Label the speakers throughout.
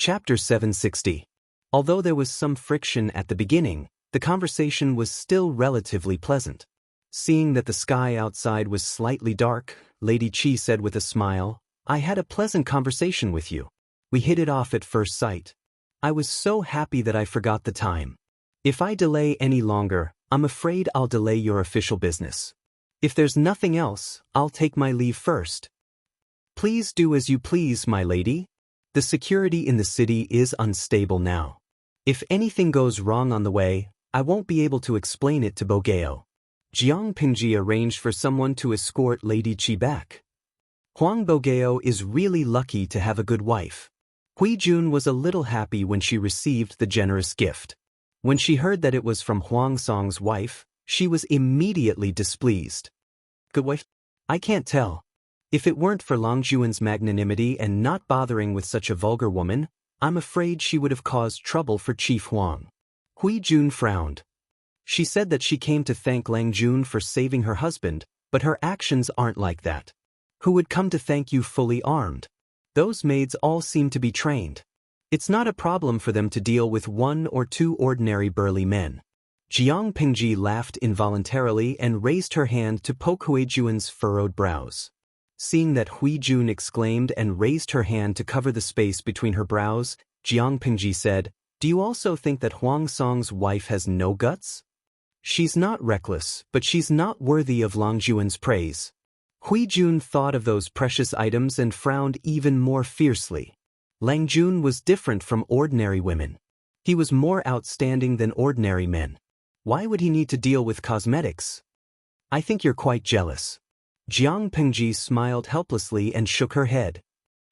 Speaker 1: Chapter 760. Although there was some friction at the beginning, the conversation was still relatively pleasant. Seeing that the sky outside was slightly dark, Lady Qi said with a smile, "I had a pleasant conversation with you. We hit it off at first sight. I was so happy that I forgot the time. If I delay any longer, I'm afraid I'll delay your official business. If there's nothing else, I'll take my leave first." "Please do as you please, my lady. The security in the city is unstable now. If anything goes wrong on the way, I won't be able to explain it to Bogeo." Jiang Pingji arranged for someone to escort Lady Qi back. Huang Bogeo is really lucky to have a good wife. Hui Jun was a little happy when she received the generous gift. When she heard that it was from Huang Song's wife, she was immediately displeased. "Good wife? I can't tell. If it weren't for Longjuan's magnanimity and not bothering with such a vulgar woman, I'm afraid she would have caused trouble for Chief Huang." Hui Jun frowned. She said that she came to thank Lang Jun for saving her husband, but her actions aren't like that. Who would come to thank you fully armed? Those maids all seem to be trained. It's not a problem for them to deal with one or two ordinary burly men. Jiang Pingji laughed involuntarily and raised her hand to poke Hui Jun's furrowed brows. Seeing that Hui Jun exclaimed and raised her hand to cover the space between her brows, Jiang Pingji said, "Do you also think that Huang Song's wife has no guts? She's not reckless, but she's not worthy of Longjuan's praise." Hui Jun thought of those precious items and frowned even more fiercely. Lang Jun was different from ordinary women. He was more outstanding than ordinary men. Why would he need to deal with cosmetics? "I think you're quite jealous." Jiang Pingji smiled helplessly and shook her head.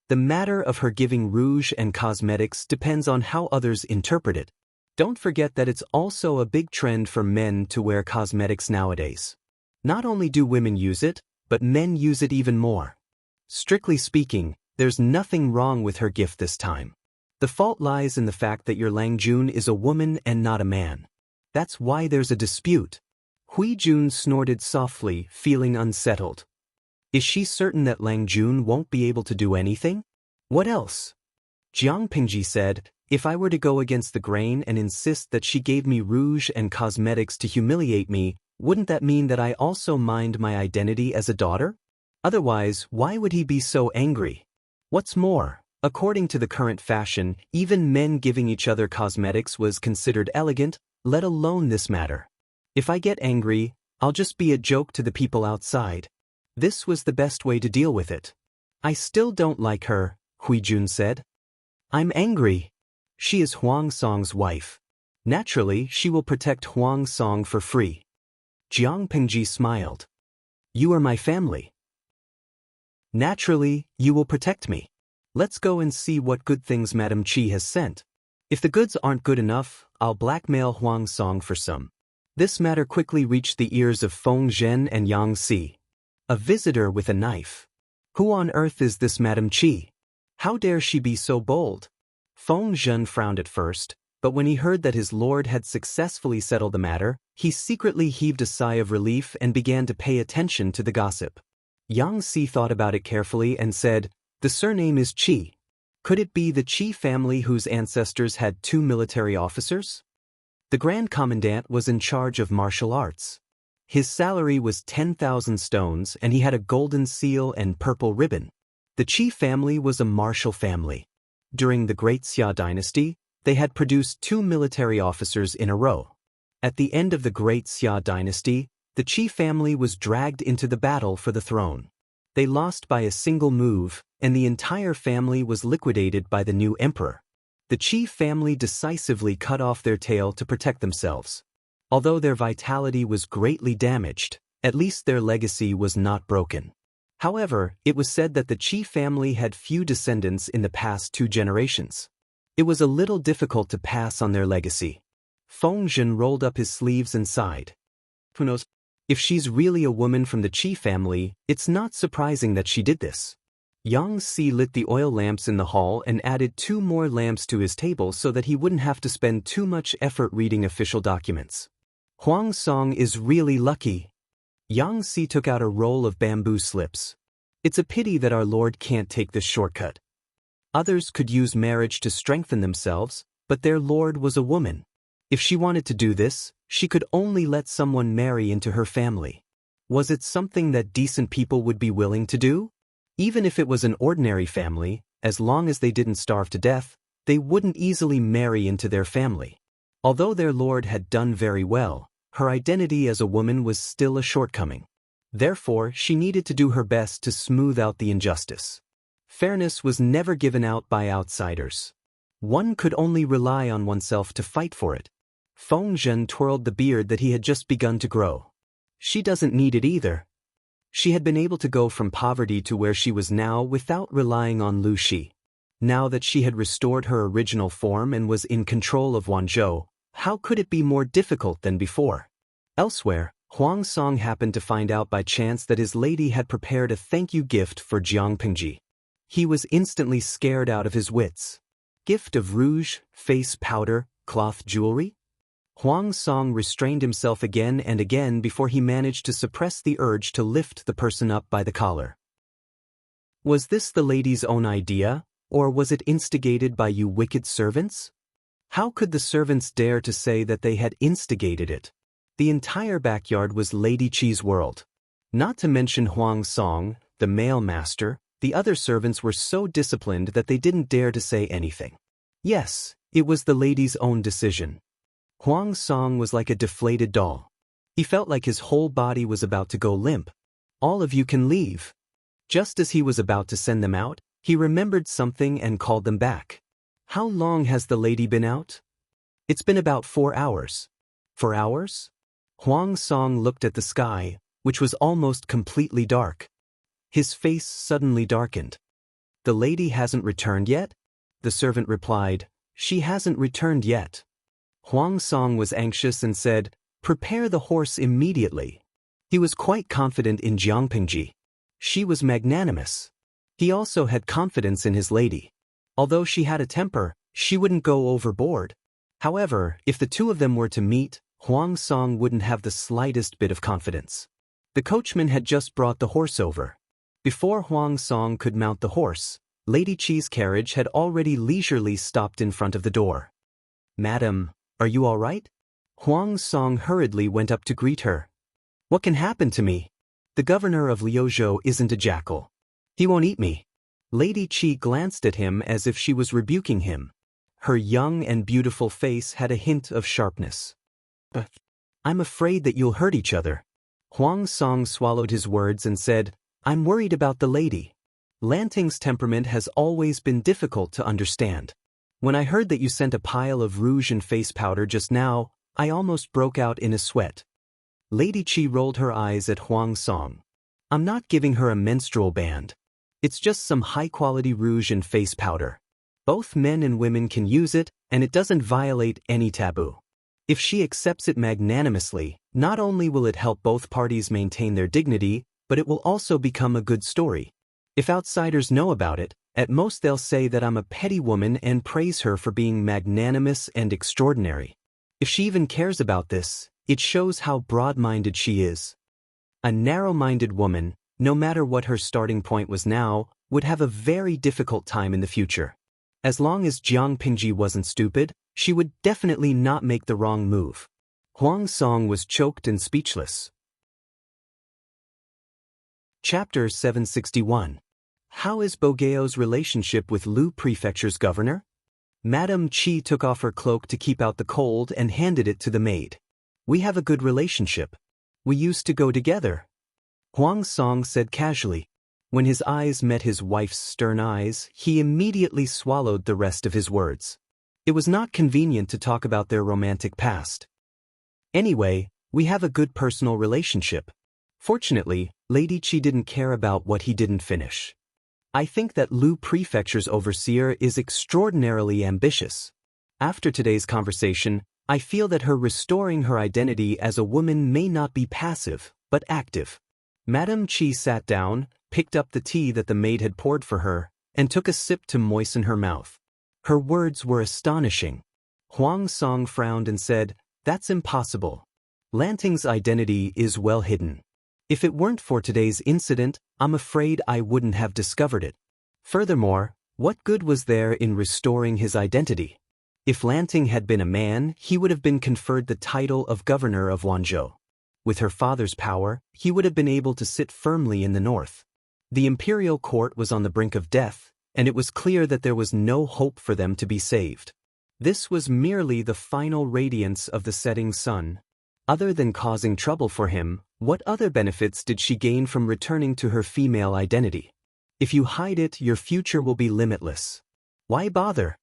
Speaker 1: The matter of her giving rouge and cosmetics depends on how others interpret it. Don't forget that it's also a big trend for men to wear cosmetics nowadays. Not only do women use it, but men use it even more. Strictly speaking, there's nothing wrong with her gift this time. The fault lies in the fact that your Lang Jun is a woman and not a man. That's why there's a dispute. Hui Jun snorted softly, feeling unsettled. Is she certain that Lang Jun won't be able to do anything? What else? Jiang Pingji said, "If I were to go against the grain and insist that she gave me rouge and cosmetics to humiliate me, wouldn't that mean that I also mind my identity as a daughter? Otherwise, why would he be so angry? What's more, according to the current fashion, even men giving each other cosmetics was considered elegant, let alone this matter. If I get angry, I'll just be a joke to the people outside." This was the best way to deal with it. "I still don't like her," Hui Jun said. "I'm angry. She is Huang Song's wife. Naturally, she will protect Huang Song for free." Jiang Pingji smiled. "You are my family. Naturally, you will protect me. Let's go and see what good things Madame Qi has sent. If the goods aren't good enough, I'll blackmail Huang Song for some." This matter quickly reached the ears of Feng Zhen and Yang Si. A visitor with a knife. Who on earth is this Madame Qi? How dare she be so bold? Feng Zhen frowned at first, but when he heard that his lord had successfully settled the matter, he secretly heaved a sigh of relief and began to pay attention to the gossip. Yang Si thought about it carefully and said, "The surname is Qi. Could it be the Qi family whose ancestors had 2 military officers?" The Grand Commandant was in charge of martial arts. His salary was 10,000 stones and he had a golden seal and purple ribbon. The Qi family was a martial family. During the Great Xia dynasty, they had produced 2 military officers in a row. At the end of the Great Xia dynasty, the Qi family was dragged into the battle for the throne. They lost by a single move, and the entire family was liquidated by the new emperor. The Qi family decisively cut off their tail to protect themselves. Although their vitality was greatly damaged, at least their legacy was not broken. However, it was said that the Qi family had few descendants in the past 2 generations. It was a little difficult to pass on their legacy. Feng Zhen rolled up his sleeves and sighed. Who knows? If she's really a woman from the Qi family, it's not surprising that she did this. Yang Si lit the oil lamps in the hall and added 2 more lamps to his table so that he wouldn't have to spend too much effort reading official documents. Huang Song is really lucky. Yang Si took out a roll of bamboo slips. It's a pity that our lord can't take this shortcut. Others could use marriage to strengthen themselves, but their lord was a woman. If she wanted to do this, she could only let someone marry into her family. Was it something that decent people would be willing to do? Even if it was an ordinary family, as long as they didn't starve to death, they wouldn't easily marry into their family. Although their lord had done very well, her identity as a woman was still a shortcoming. Therefore, she needed to do her best to smooth out the injustice. Fairness was never given out by outsiders. One could only rely on oneself to fight for it. Feng Zhen twirled the beard that he had just begun to grow. She doesn't need it either. She had been able to go from poverty to where she was now without relying on Lu Shi. Now that she had restored her original form and was in control of Wanzhou, how could it be more difficult than before? Elsewhere, Huang Song happened to find out by chance that his lady had prepared a thank-you gift for Jiang Pingji. He was instantly scared out of his wits. Gift of rouge, face powder, cloth jewelry? Huang Song restrained himself again and again before he managed to suppress the urge to lift the person up by the collar. Was this the lady's own idea, or was it instigated by you wicked servants? How could the servants dare to say that they had instigated it? The entire backyard was Lady Qi's world. Not to mention Huang Song, the male master, the other servants were so disciplined that they didn't dare to say anything. Yes, it was the lady's own decision. Huang Song was like a deflated doll. He felt like his whole body was about to go limp. All of you can leave. Just as he was about to send them out, he remembered something and called them back. How long has the lady been out? It's been about 4 hours. 4 hours? Huang Song looked at the sky, which was almost completely dark. His face suddenly darkened. The lady hasn't returned yet? The servant replied, she hasn't returned yet. Huang Song was anxious and said, prepare the horse immediately. He was quite confident in Jiang Pingji. She was magnanimous. He also had confidence in his lady. Although she had a temper, she wouldn't go overboard. However, if the two of them were to meet, Huang Song wouldn't have the slightest bit of confidence. The coachman had just brought the horse over. Before Huang Song could mount the horse, Lady Qi's carriage had already leisurely stopped in front of the door. Madam, are you all right? Huang Song hurriedly went up to greet her. What can happen to me? The governor of Liuzhou isn't a jackal. He won't eat me. Lady Qi glanced at him as if she was rebuking him. Her young and beautiful face had a hint of sharpness. But I'm afraid that you'll hurt each other. Huang Song swallowed his words and said, I'm worried about the lady. Lanting's temperament has always been difficult to understand. When I heard that you sent a pile of rouge and face powder just now, I almost broke out in a sweat. Lady Qi rolled her eyes at Huang Song. I'm not giving her a menstrual band. It's just some high-quality rouge and face powder. Both men and women can use it, and it doesn't violate any taboo. If she accepts it magnanimously, not only will it help both parties maintain their dignity, but it will also become a good story. If outsiders know about it, at most they'll say that I'm a petty woman and praise her for being magnanimous and extraordinary. If she even cares about this, it shows how broad-minded she is. A narrow-minded woman, no matter what her starting point was now, would have a very difficult time in the future. As long as Jiang Pingji wasn't stupid, she would definitely not make the wrong move. Huang Song was choked and speechless. Chapter 761. How is Bogeo's relationship with Lu Prefecture's governor? Madame Qi took off her cloak to keep out the cold and handed it to the maid. We have a good relationship. We used to go together. Huang Song said casually. When his eyes met his wife's stern eyes, he immediately swallowed the rest of his words. It was not convenient to talk about their romantic past. Anyway, we have a good personal relationship. Fortunately, Lady Qi didn't care about what he didn't finish. I think that Lu Prefecture's overseer is extraordinarily ambitious. After today's conversation, I feel that her restoring her identity as a woman may not be passive, but active. Madame Qi sat down, picked up the tea that the maid had poured for her, and took a sip to moisten her mouth. Her words were astonishing. Huang Song frowned and said, That's impossible. Lanting's identity is well hidden. If it weren't for today's incident, I'm afraid I wouldn't have discovered it. Furthermore, What good was there in restoring his identity? If Lanting had been a man, he would have been conferred the title of governor of Wanzhou. With her father's power, he would have been able to sit firmly in the north. The imperial court was on the brink of death, and it was clear that there was no hope for them to be saved. This was merely the final radiance of the setting sun. Other than causing trouble for him, what other benefits did she gain from returning to her female identity? If you hide it, your future will be limitless. Why bother?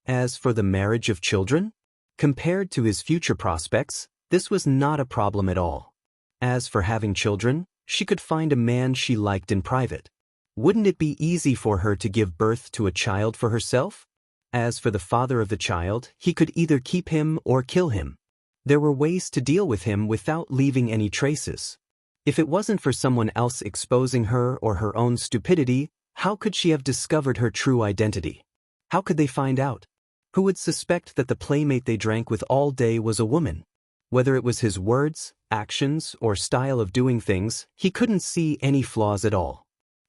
Speaker 1: As for the marriage of children, compared to his future prospects, this was not a problem at all. As for having children, she could find a man she liked in private. Wouldn't it be easy for her to give birth to a child for herself? As for the father of the child, he could either keep him or kill him. There were ways to deal with him without leaving any traces. If it wasn't for someone else exposing her or her own stupidity, how could she have discovered her true identity? How could they find out? Who would suspect that the playmate they drank with all day was a woman? Whether it was his words, actions, or style of doing things, he couldn't see any flaws at all.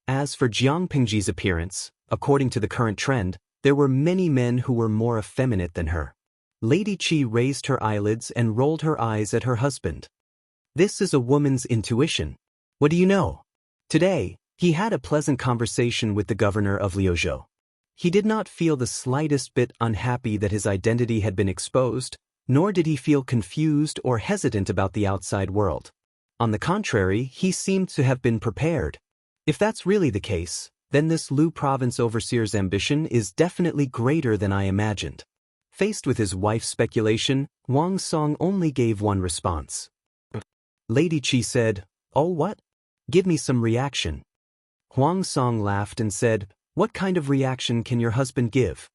Speaker 1: As for Jiang Pingji's appearance, according to the current trend, there were many men who were more effeminate than her. Lady Qi raised her eyelids and rolled her eyes at her husband. This is a woman's intuition. What do you know? Today, he had a pleasant conversation with the governor of Liuzhou. He did not feel the slightest bit unhappy that his identity had been exposed, nor did he feel confused or hesitant about the outside world. On the contrary, he seemed to have been prepared. If that's really the case, then this Lu province overseer's ambition is definitely greater than I imagined. Faced with his wife's speculation, Wang Song only gave one response. Lady Qi said, "Oh what? Give me some reaction." Huang Song laughed and said, "What kind of reaction can your husband give?"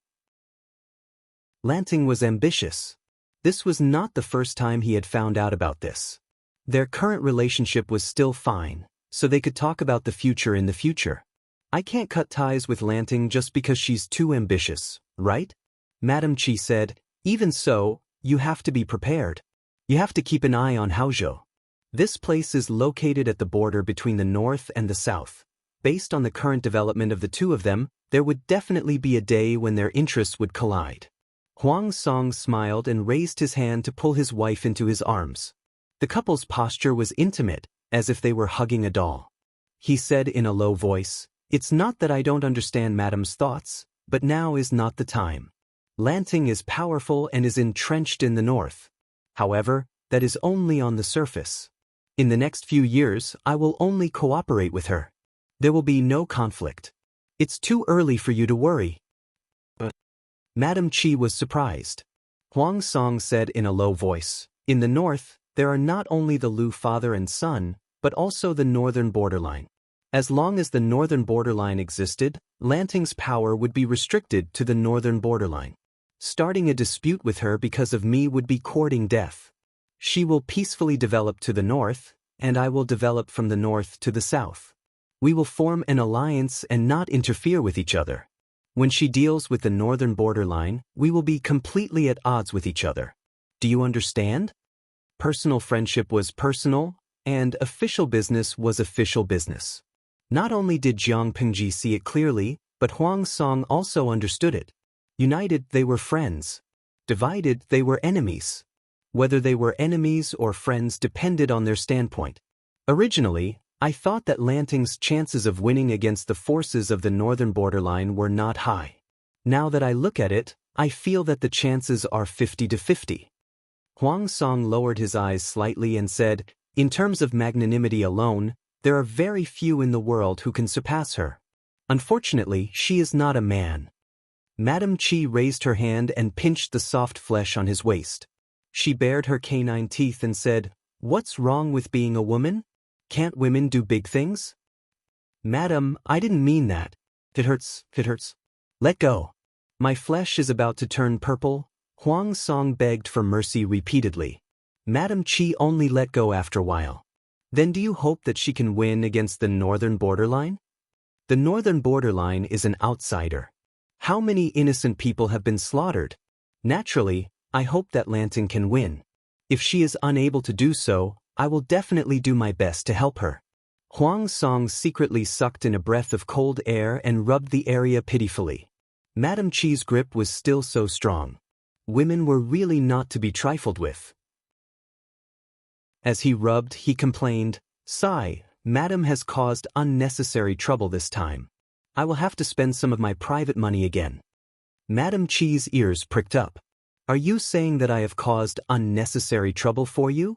Speaker 1: Lanting was ambitious. This was not the first time he had found out about this. Their current relationship was still fine, so they could talk about the future in the future. I can't cut ties with Lanting just because she's too ambitious, right? Madame Qi said, "Even so, you have to be prepared. You have to keep an eye on Haozhou. This place is located at the border between the north and the south. Based on the current development of the two of them, there would definitely be a day when their interests would collide." Huang Song smiled and raised his hand to pull his wife into his arms. The couple's posture was intimate, as if they were hugging a doll. He said in a low voice, "It's not that I don't understand Madame's thoughts, but now is not the time. Lanting is powerful and is entrenched in the north. However, that is only on the surface. In the next few years, I will only cooperate with her. There will be no conflict. It's too early for you to worry." Madame Qi was surprised. Huang Song said in a low voice, "In the north, there are not only the Lu father and son, but also the northern borderline. As long as the northern borderline existed, Lanting's power would be restricted to the northern borderline. Starting a dispute with her because of me would be courting death. She will peacefully develop to the north, and I will develop from the north to the south. We will form an alliance and not interfere with each other. When she deals with the northern borderline, we will be completely at odds with each other. Do you understand?" Personal friendship was personal, and official business was official business. Not only did Jiang Pingji see it clearly, but Huang Song also understood it. United, they were friends. Divided, they were enemies. Whether they were enemies or friends depended on their standpoint. Originally, I thought that Lanting's chances of winning against the forces of the northern borderline were not high. Now that I look at it, I feel that the chances are 50-50. Huang Song lowered his eyes slightly and said, "In terms of magnanimity alone, there are very few in the world who can surpass her. Unfortunately, she is not a man." Madame Qi raised her hand and pinched the soft flesh on his waist. She bared her canine teeth and said, "What's wrong with being a woman? Can't women do big things?" "Madam, I didn't mean that. If it hurts, if it hurts. Let go. My flesh is about to turn purple." Huang Song begged for mercy repeatedly. Madame Qi only let go after a while. "Then do you hope that she can win against the northern borderline? The northern borderline is an outsider. How many innocent people have been slaughtered? Naturally, I hope that Lanting can win. If she is unable to do so, I will definitely do my best to help her." Huang Song secretly sucked in a breath of cold air and rubbed the area pitifully. Madame Chi's grip was still so strong. Women were really not to be trifled with. As he rubbed, he complained, "Sigh, Madame has caused unnecessary trouble this time. I will have to spend some of my private money again." Madame Chi's ears pricked up. "Are you saying that I have caused unnecessary trouble for you?"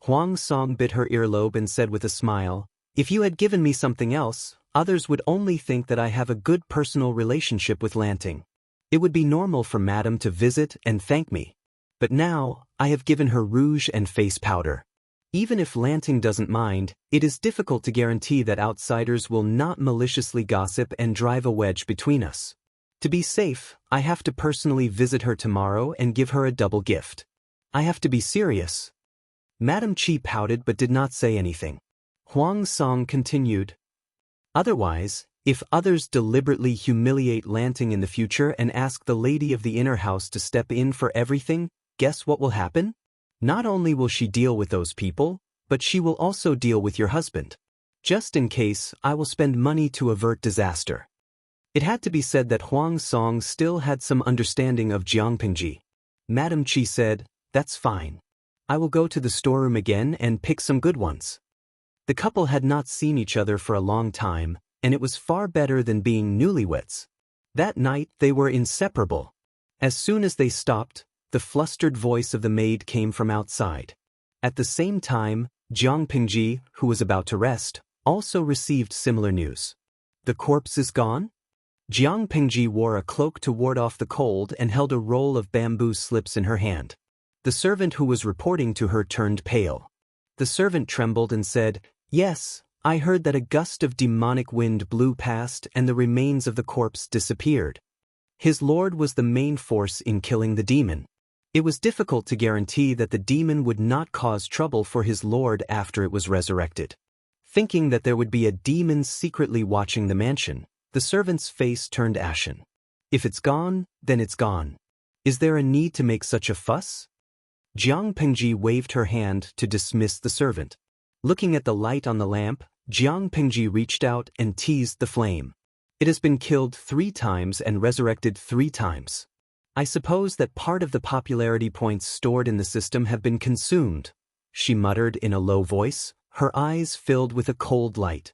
Speaker 1: Huang Song bit her earlobe and said with a smile, "If you had given me something else, others would only think that I have a good personal relationship with Lanting. It would be normal for Madame to visit and thank me. But now, I have given her rouge and face powder. Even if Lanting doesn't mind, it is difficult to guarantee that outsiders will not maliciously gossip and drive a wedge between us. To be safe, I have to personally visit her tomorrow and give her a double gift. I have to be serious." Madame Chi pouted but did not say anything. Huang Song continued, "Otherwise, if others deliberately humiliate Lanting in the future and ask the lady of the inner house to step in for everything, guess what will happen? Not only will she deal with those people, but she will also deal with your husband. Just in case, I will spend money to avert disaster." It had to be said that Huang Song still had some understanding of Jiangpingji. Madame Chi said, "That's fine. I will go to the storeroom again and pick some good ones." The couple had not seen each other for a long time, and it was far better than being newlyweds. That night they were inseparable. As soon as they stopped, the flustered voice of the maid came from outside. At the same time, Jiang Pingji, who was about to rest, also received similar news. "The corpse is gone?" Jiang Pingji wore a cloak to ward off the cold and held a roll of bamboo slips in her hand. The servant who was reporting to her turned pale. The servant trembled and said, "Yes, I heard that a gust of demonic wind blew past and the remains of the corpse disappeared. His lord was the main force in killing the demon. It was difficult to guarantee that the demon would not cause trouble for his lord after it was resurrected." Thinking that there would be a demon secretly watching the mansion, the servant's face turned ashen. "If it's gone, then it's gone. Is there a need to make such a fuss?" Jiang Pingji waved her hand to dismiss the servant. Looking at the light on the lamp, Jiang Pingji reached out and teased the flame. "It has been killed 3 times and resurrected 3 times. I suppose that part of the popularity points stored in the system have been consumed," she muttered in a low voice, her eyes filled with a cold light.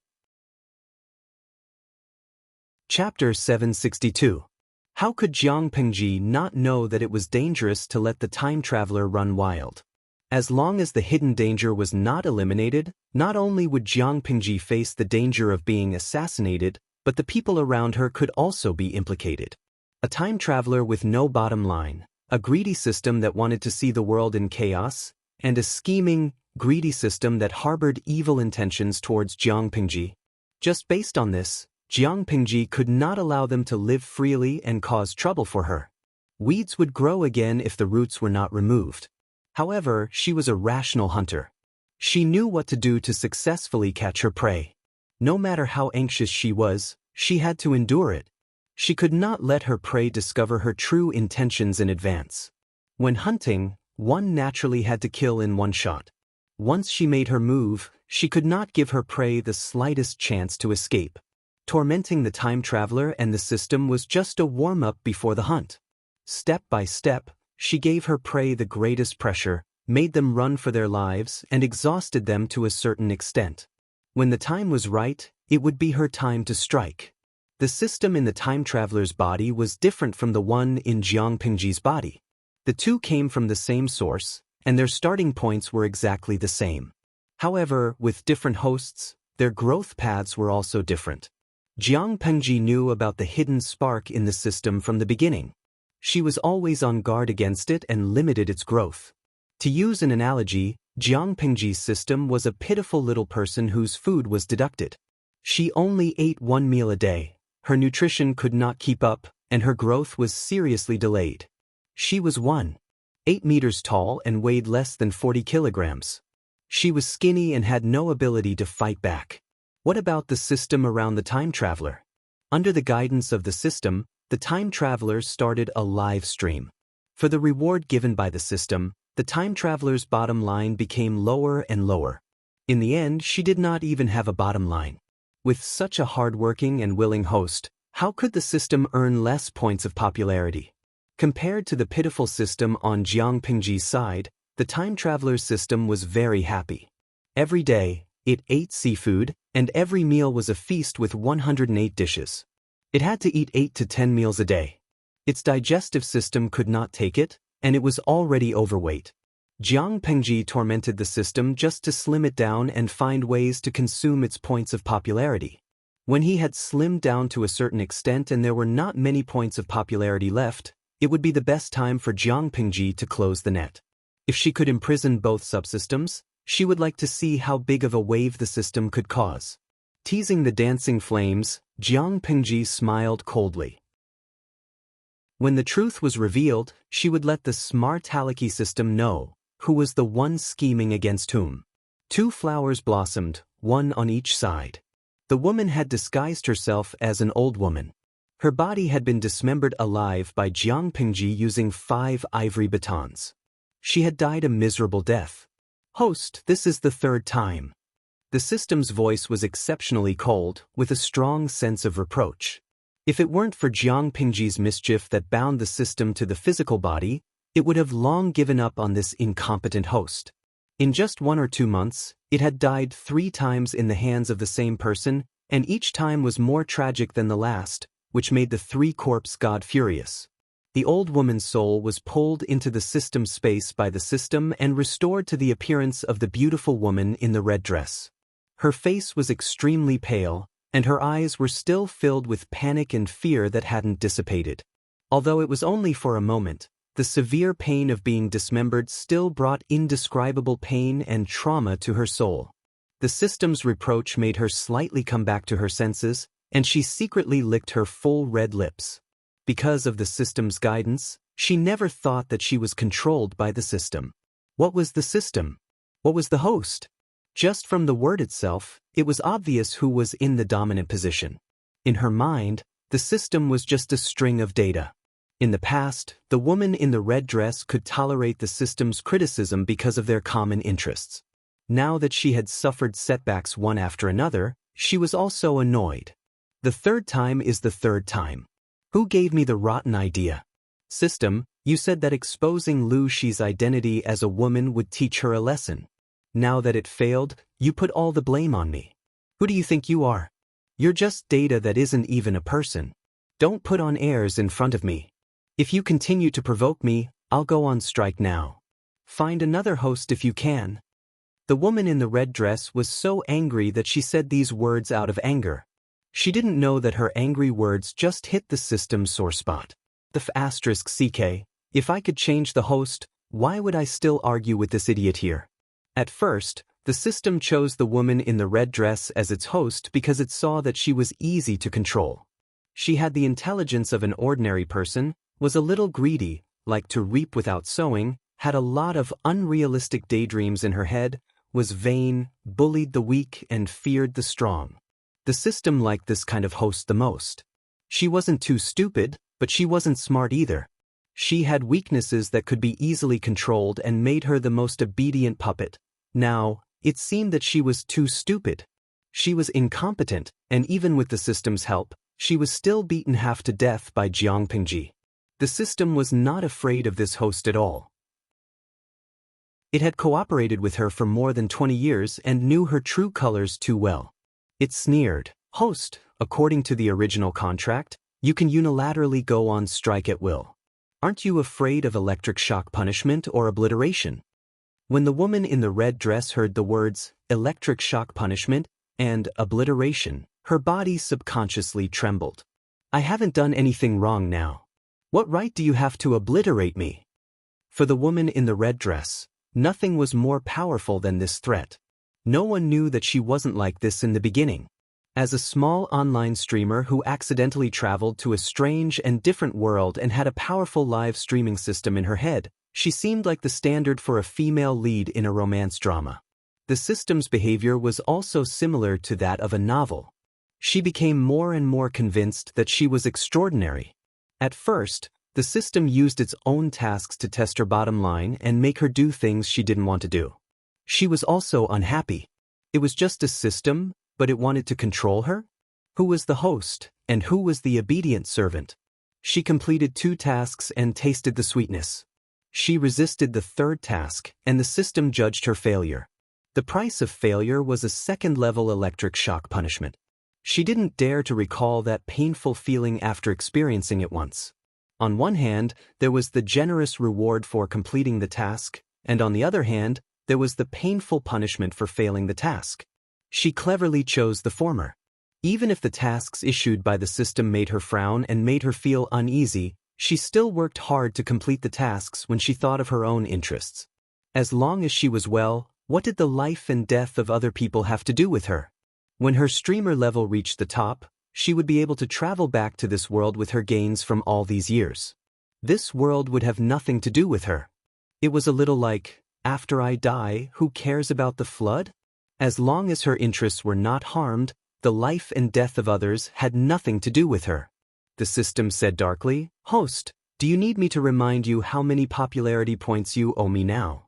Speaker 1: Chapter 762. How could Jiang Pingji not know that it was dangerous to let the time traveler run wild? As long as the hidden danger was not eliminated, not only would Jiang Pingji face the danger of being assassinated, but the people around her could also be implicated. A time traveler with no bottom line, a greedy system that wanted to see the world in chaos, and a scheming, greedy system that harbored evil intentions towards Jiang Pingji. Just based on this, Jiang Pingji could not allow them to live freely and cause trouble for her. Weeds would grow again if the roots were not removed. However, she was a rational hunter. She knew what to do to successfully catch her prey. No matter how anxious she was, she had to endure it. She could not let her prey discover her true intentions in advance. When hunting, one naturally had to kill in one shot. Once she made her move, she could not give her prey the slightest chance to escape. Tormenting the time traveler and the system was just a warm-up before the hunt. Step by step, she gave her prey the greatest pressure, made them run for their lives, and exhausted them to a certain extent. When the time was right, it would be her time to strike. The system in the time traveler's body was different from the one in Jiang Pingji's body. The two came from the same source, and their starting points were exactly the same. However, with different hosts, their growth paths were also different. Jiang Pingji knew about the hidden spark in the system from the beginning. She was always on guard against it and limited its growth. To use an analogy, Jiang Pingji's system was a pitiful little person whose food was deducted. She only ate 1 meal a day, her nutrition could not keep up, and her growth was seriously delayed. She was 1.8 meters tall and weighed less than 40 kilograms. She was skinny and had no ability to fight back. What about the system around the time traveler? Under the guidance of the system, the time traveler started a live stream. For the reward given by the system, the time traveler's bottom line became lower and lower. In the end, she did not even have a bottom line. With such a hard-working and willing host, how could the system earn less points of popularity? Compared to the pitiful system on Jiang Pingji's side, the time traveler's system was very happy. Every day, it ate seafood, and every meal was a feast with 108 dishes. It had to eat 8 to 10 meals a day. Its digestive system could not take it, and it was already overweight. Jiang Pingji tormented the system just to slim it down and find ways to consume its points of popularity. When he had slimmed down to a certain extent and there were not many points of popularity left, it would be the best time for Jiang Pingji to close the net. If she could imprison both subsystems, she would like to see how big of a wave the system could cause. Teasing the dancing flames, Jiang Pingji smiled coldly. When the truth was revealed, she would let the Immortality system know who was the one scheming against whom. 2 flowers blossomed, one on each side. The woman had disguised herself as an old woman. Her body had been dismembered alive by Jiang Pingji using 5 ivory batons. She had died a miserable death. Host, this is the 3rd time. The system's voice was exceptionally cold, with a strong sense of reproach. If it weren't for Jiang Pingji's mischief that bound the system to the physical body, it would have long given up on this incompetent host. In just 1 or 2 months, it had died 3 times in the hands of the same person, and each time was more tragic than the last, which made the 3-corpse god furious. The old woman's soul was pulled into the system space by the system and restored to the appearance of the beautiful woman in the red dress. Her face was extremely pale, and her eyes were still filled with panic and fear that hadn't dissipated. Although it was only for a moment, the severe pain of being dismembered still brought indescribable pain and trauma to her soul. The system's reproach made her slightly come back to her senses, and she secretly licked her full red lips. Because of the system's guidance, she never thought that she was controlled by the system. What was the system? What was the host? Just from the word itself, it was obvious who was in the dominant position. In her mind, the system was just a string of data. In the past, the woman in the red dress could tolerate the system's criticism because of their common interests. Now that she had suffered setbacks one after another, she was also annoyed. The 3rd time is the 3rd time. Who gave me the rotten idea? System, you said that exposing Lu Shi's identity as a woman would teach her a lesson. Now that it failed, you put all the blame on me. Who do you think you are? You're just data that isn't even a person. Don't put on airs in front of me. If you continue to provoke me, I'll go on strike now. Find another host if you can. The woman in the red dress was so angry that she said these words out of anger. She didn't know that her angry words just hit the system's sore spot. *CK, if I could change the host, why would I still argue with this idiot here? At first, the system chose the woman in the red dress as its host because it saw that she was easy to control. She had the intelligence of an ordinary person, was a little greedy, liked to reap without sowing, had a lot of unrealistic daydreams in her head, was vain, bullied the weak, and feared the strong. The system liked this kind of host the most. She wasn't too stupid, but she wasn't smart either. She had weaknesses that could be easily controlled and made her the most obedient puppet. Now, it seemed that she was too stupid. She was incompetent, and even with the system's help, she was still beaten half to death by Jiang Pingji. The system was not afraid of this host at all. It had cooperated with her for more than 20 years and knew her true colors too well. It sneered, "Host, according to the original contract, you can unilaterally go on strike at will. Aren't you afraid of electric shock punishment or obliteration?" When the woman in the red dress heard the words, electric shock punishment, and obliteration, her body subconsciously trembled. "I haven't done anything wrong now. What right do you have to obliterate me?" For the woman in the red dress, nothing was more powerful than this threat. No one knew that she wasn't like this in the beginning. As a small online streamer who accidentally traveled to a strange and different world and had a powerful live streaming system in her head, she seemed like the standard for a female lead in a romance drama. The system's behavior was also similar to that of a novel. She became more and more convinced that she was extraordinary. At first, the system used its own tasks to test her bottom line and make her do things she didn't want to do. She was also unhappy. It was just a system, but it wanted to control her? Who was the host, and who was the obedient servant? She completed 2 tasks and tasted the sweetness. She resisted the 3rd task, and the system judged her failure. The price of failure was a 2nd-level electric shock punishment. She didn't dare to recall that painful feeling after experiencing it once. On one hand, there was the generous reward for completing the task, and on the other hand, there was the painful punishment for failing the task. She cleverly chose the former. Even if the tasks issued by the system made her frown and made her feel uneasy, she still worked hard to complete the tasks when she thought of her own interests. As long as she was well, what did the life and death of other people have to do with her? When her streamer level reached the top, she would be able to travel back to this world with her gains from all these years. This world would have nothing to do with her. It was a little like, after I die, who cares about the flood? As long as her interests were not harmed, the life and death of others had nothing to do with her. The system said darkly, "Host, do you need me to remind you how many popularity points you owe me now?"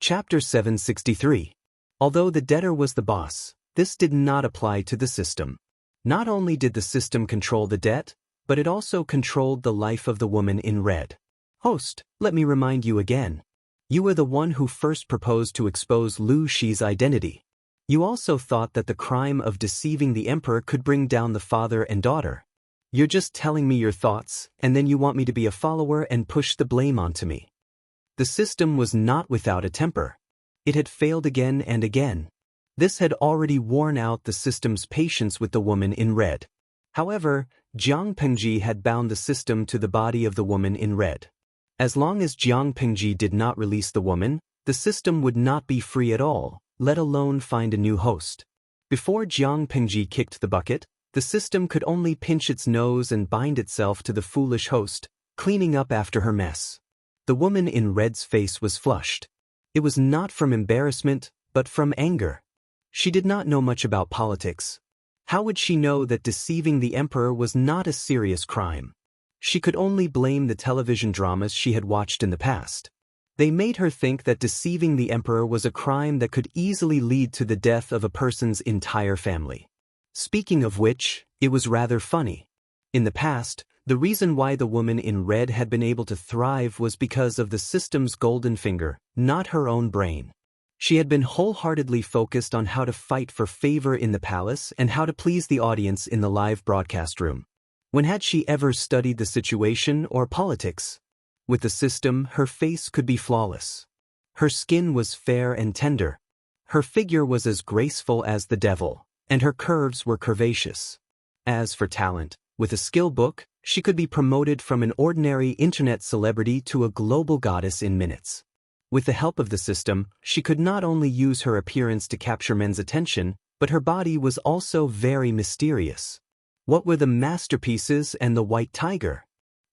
Speaker 1: Chapter 763. Although the debtor was the boss, this did not apply to the system. Not only did the system control the debt, but it also controlled the life of the woman in red. "Host, let me remind you again. You were the one who first proposed to expose Lu Shi's identity. You also thought that the crime of deceiving the emperor could bring down the father and daughter. You're just telling me your thoughts, and then you want me to be a follower and push the blame onto me." The system was not without a temper. It had failed again and again. This had already worn out the system's patience with the woman in red. However, Jiang Pengji had bound the system to the body of the woman in red. As long as Jiang Pengji did not release the woman, the system would not be free at all, let alone find a new host. Before Jiang Pengji kicked the bucket, the system could only pinch its nose and bind itself to the foolish host, cleaning up after her mess. The woman in red's face was flushed. It was not from embarrassment, but from anger. She did not know much about politics. How would she know that deceiving the emperor was not a serious crime? She could only blame the television dramas she had watched in the past. They made her think that deceiving the emperor was a crime that could easily lead to the death of a person's entire family. Speaking of which, it was rather funny. In the past, the reason why the woman in red had been able to thrive was because of the system's golden finger, not her own brain. She had been wholeheartedly focused on how to fight for favor in the palace and how to please the audience in the live broadcast room. When had she ever studied the situation or politics? With the system, her face could be flawless. Her skin was fair and tender. Her figure was as graceful as the devil, and her curves were curvaceous. As for talent, with a skill book, she could be promoted from an ordinary internet celebrity to a global goddess in minutes. With the help of the system, she could not only use her appearance to capture men's attention, but her body was also very mysterious. What were the masterpieces and the white tiger?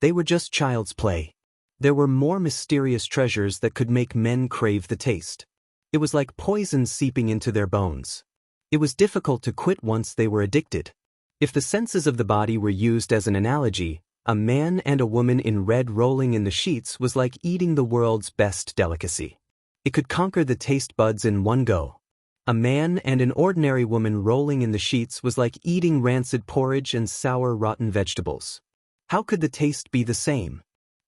Speaker 1: They were just child's play. There were more mysterious treasures that could make men crave the taste. It was like poison seeping into their bones. It was difficult to quit once they were addicted. If the senses of the body were used as an analogy, a man and a woman in red rolling in the sheets was like eating the world's best delicacy. It could conquer the taste buds in one go. A man and an ordinary woman rolling in the sheets was like eating rancid porridge and sour rotten vegetables. How could the taste be the same?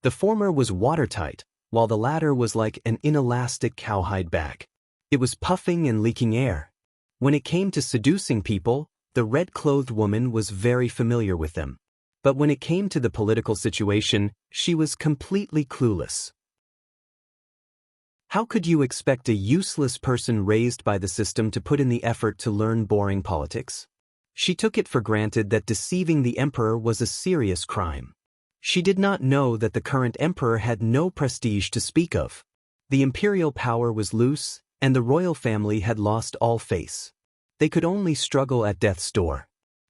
Speaker 1: The former was watertight, while the latter was like an inelastic cowhide bag. It was puffing and leaking air. When it came to seducing people, the red-clothed woman was very familiar with them. But when it came to the political situation, she was completely clueless. How could you expect a useless person raised by the system to put in the effort to learn boring politics? She took it for granted that deceiving the emperor was a serious crime. She did not know that the current emperor had no prestige to speak of. The imperial power was loose, and the royal family had lost all face. They could only struggle at death's door.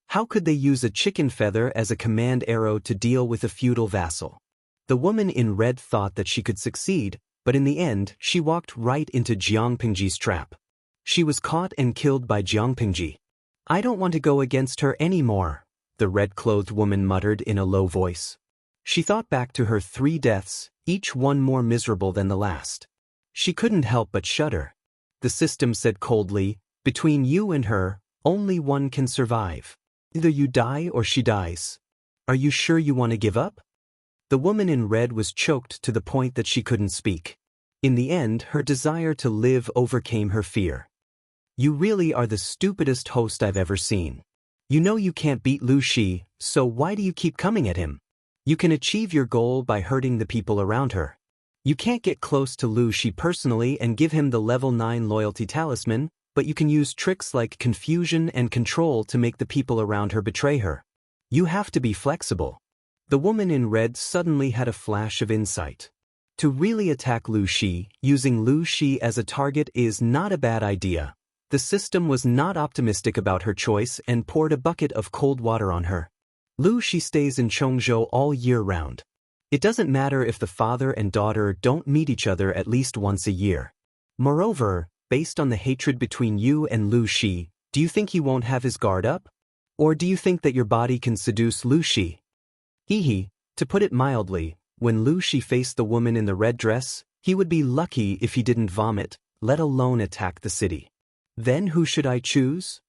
Speaker 1: How could they use a chicken feather as a command arrow to deal with a feudal vassal? The woman in red thought that she could succeed, but in the end, she walked right into Jiang Pengji's trap. She was caught and killed by Jiang Pengji. "I don't want to go against her anymore," the red-clothed woman muttered in a low voice. She thought back to her 3 deaths, each one more miserable than the last. She couldn't help but shudder. The system said coldly, "Between you and her, only one can survive. Either you die or she dies. Are you sure you want to give up?" The woman in red was choked to the point that she couldn't speak. In the end, her desire to live overcame her fear. "You really are the stupidest host I've ever seen. You know you can't beat Lu Shi, so why do you keep coming at him? You can achieve your goal by hurting the people around her. You can't get close to Lu Shi personally and give him the level 9 loyalty talisman, but you can use tricks like confusion and control to make the people around her betray her. You have to be flexible." The woman in red suddenly had a flash of insight. To really attack Lu Shi, using Lu Shi as a target is not a bad idea. The system was not optimistic about her choice and poured a bucket of cold water on her. Lu Shi stays in Chongzhou all year round. It doesn't matter if the father and daughter don't meet each other at least once a year. Moreover, based on the hatred between you and Lu Shi, do you think he won't have his guard up? Or do you think that your body can seduce Lu Shi? To put it mildly, when Lu Shi faced the woman in the red dress, he would be lucky if he didn't vomit, let alone attack the city. Then who should I choose?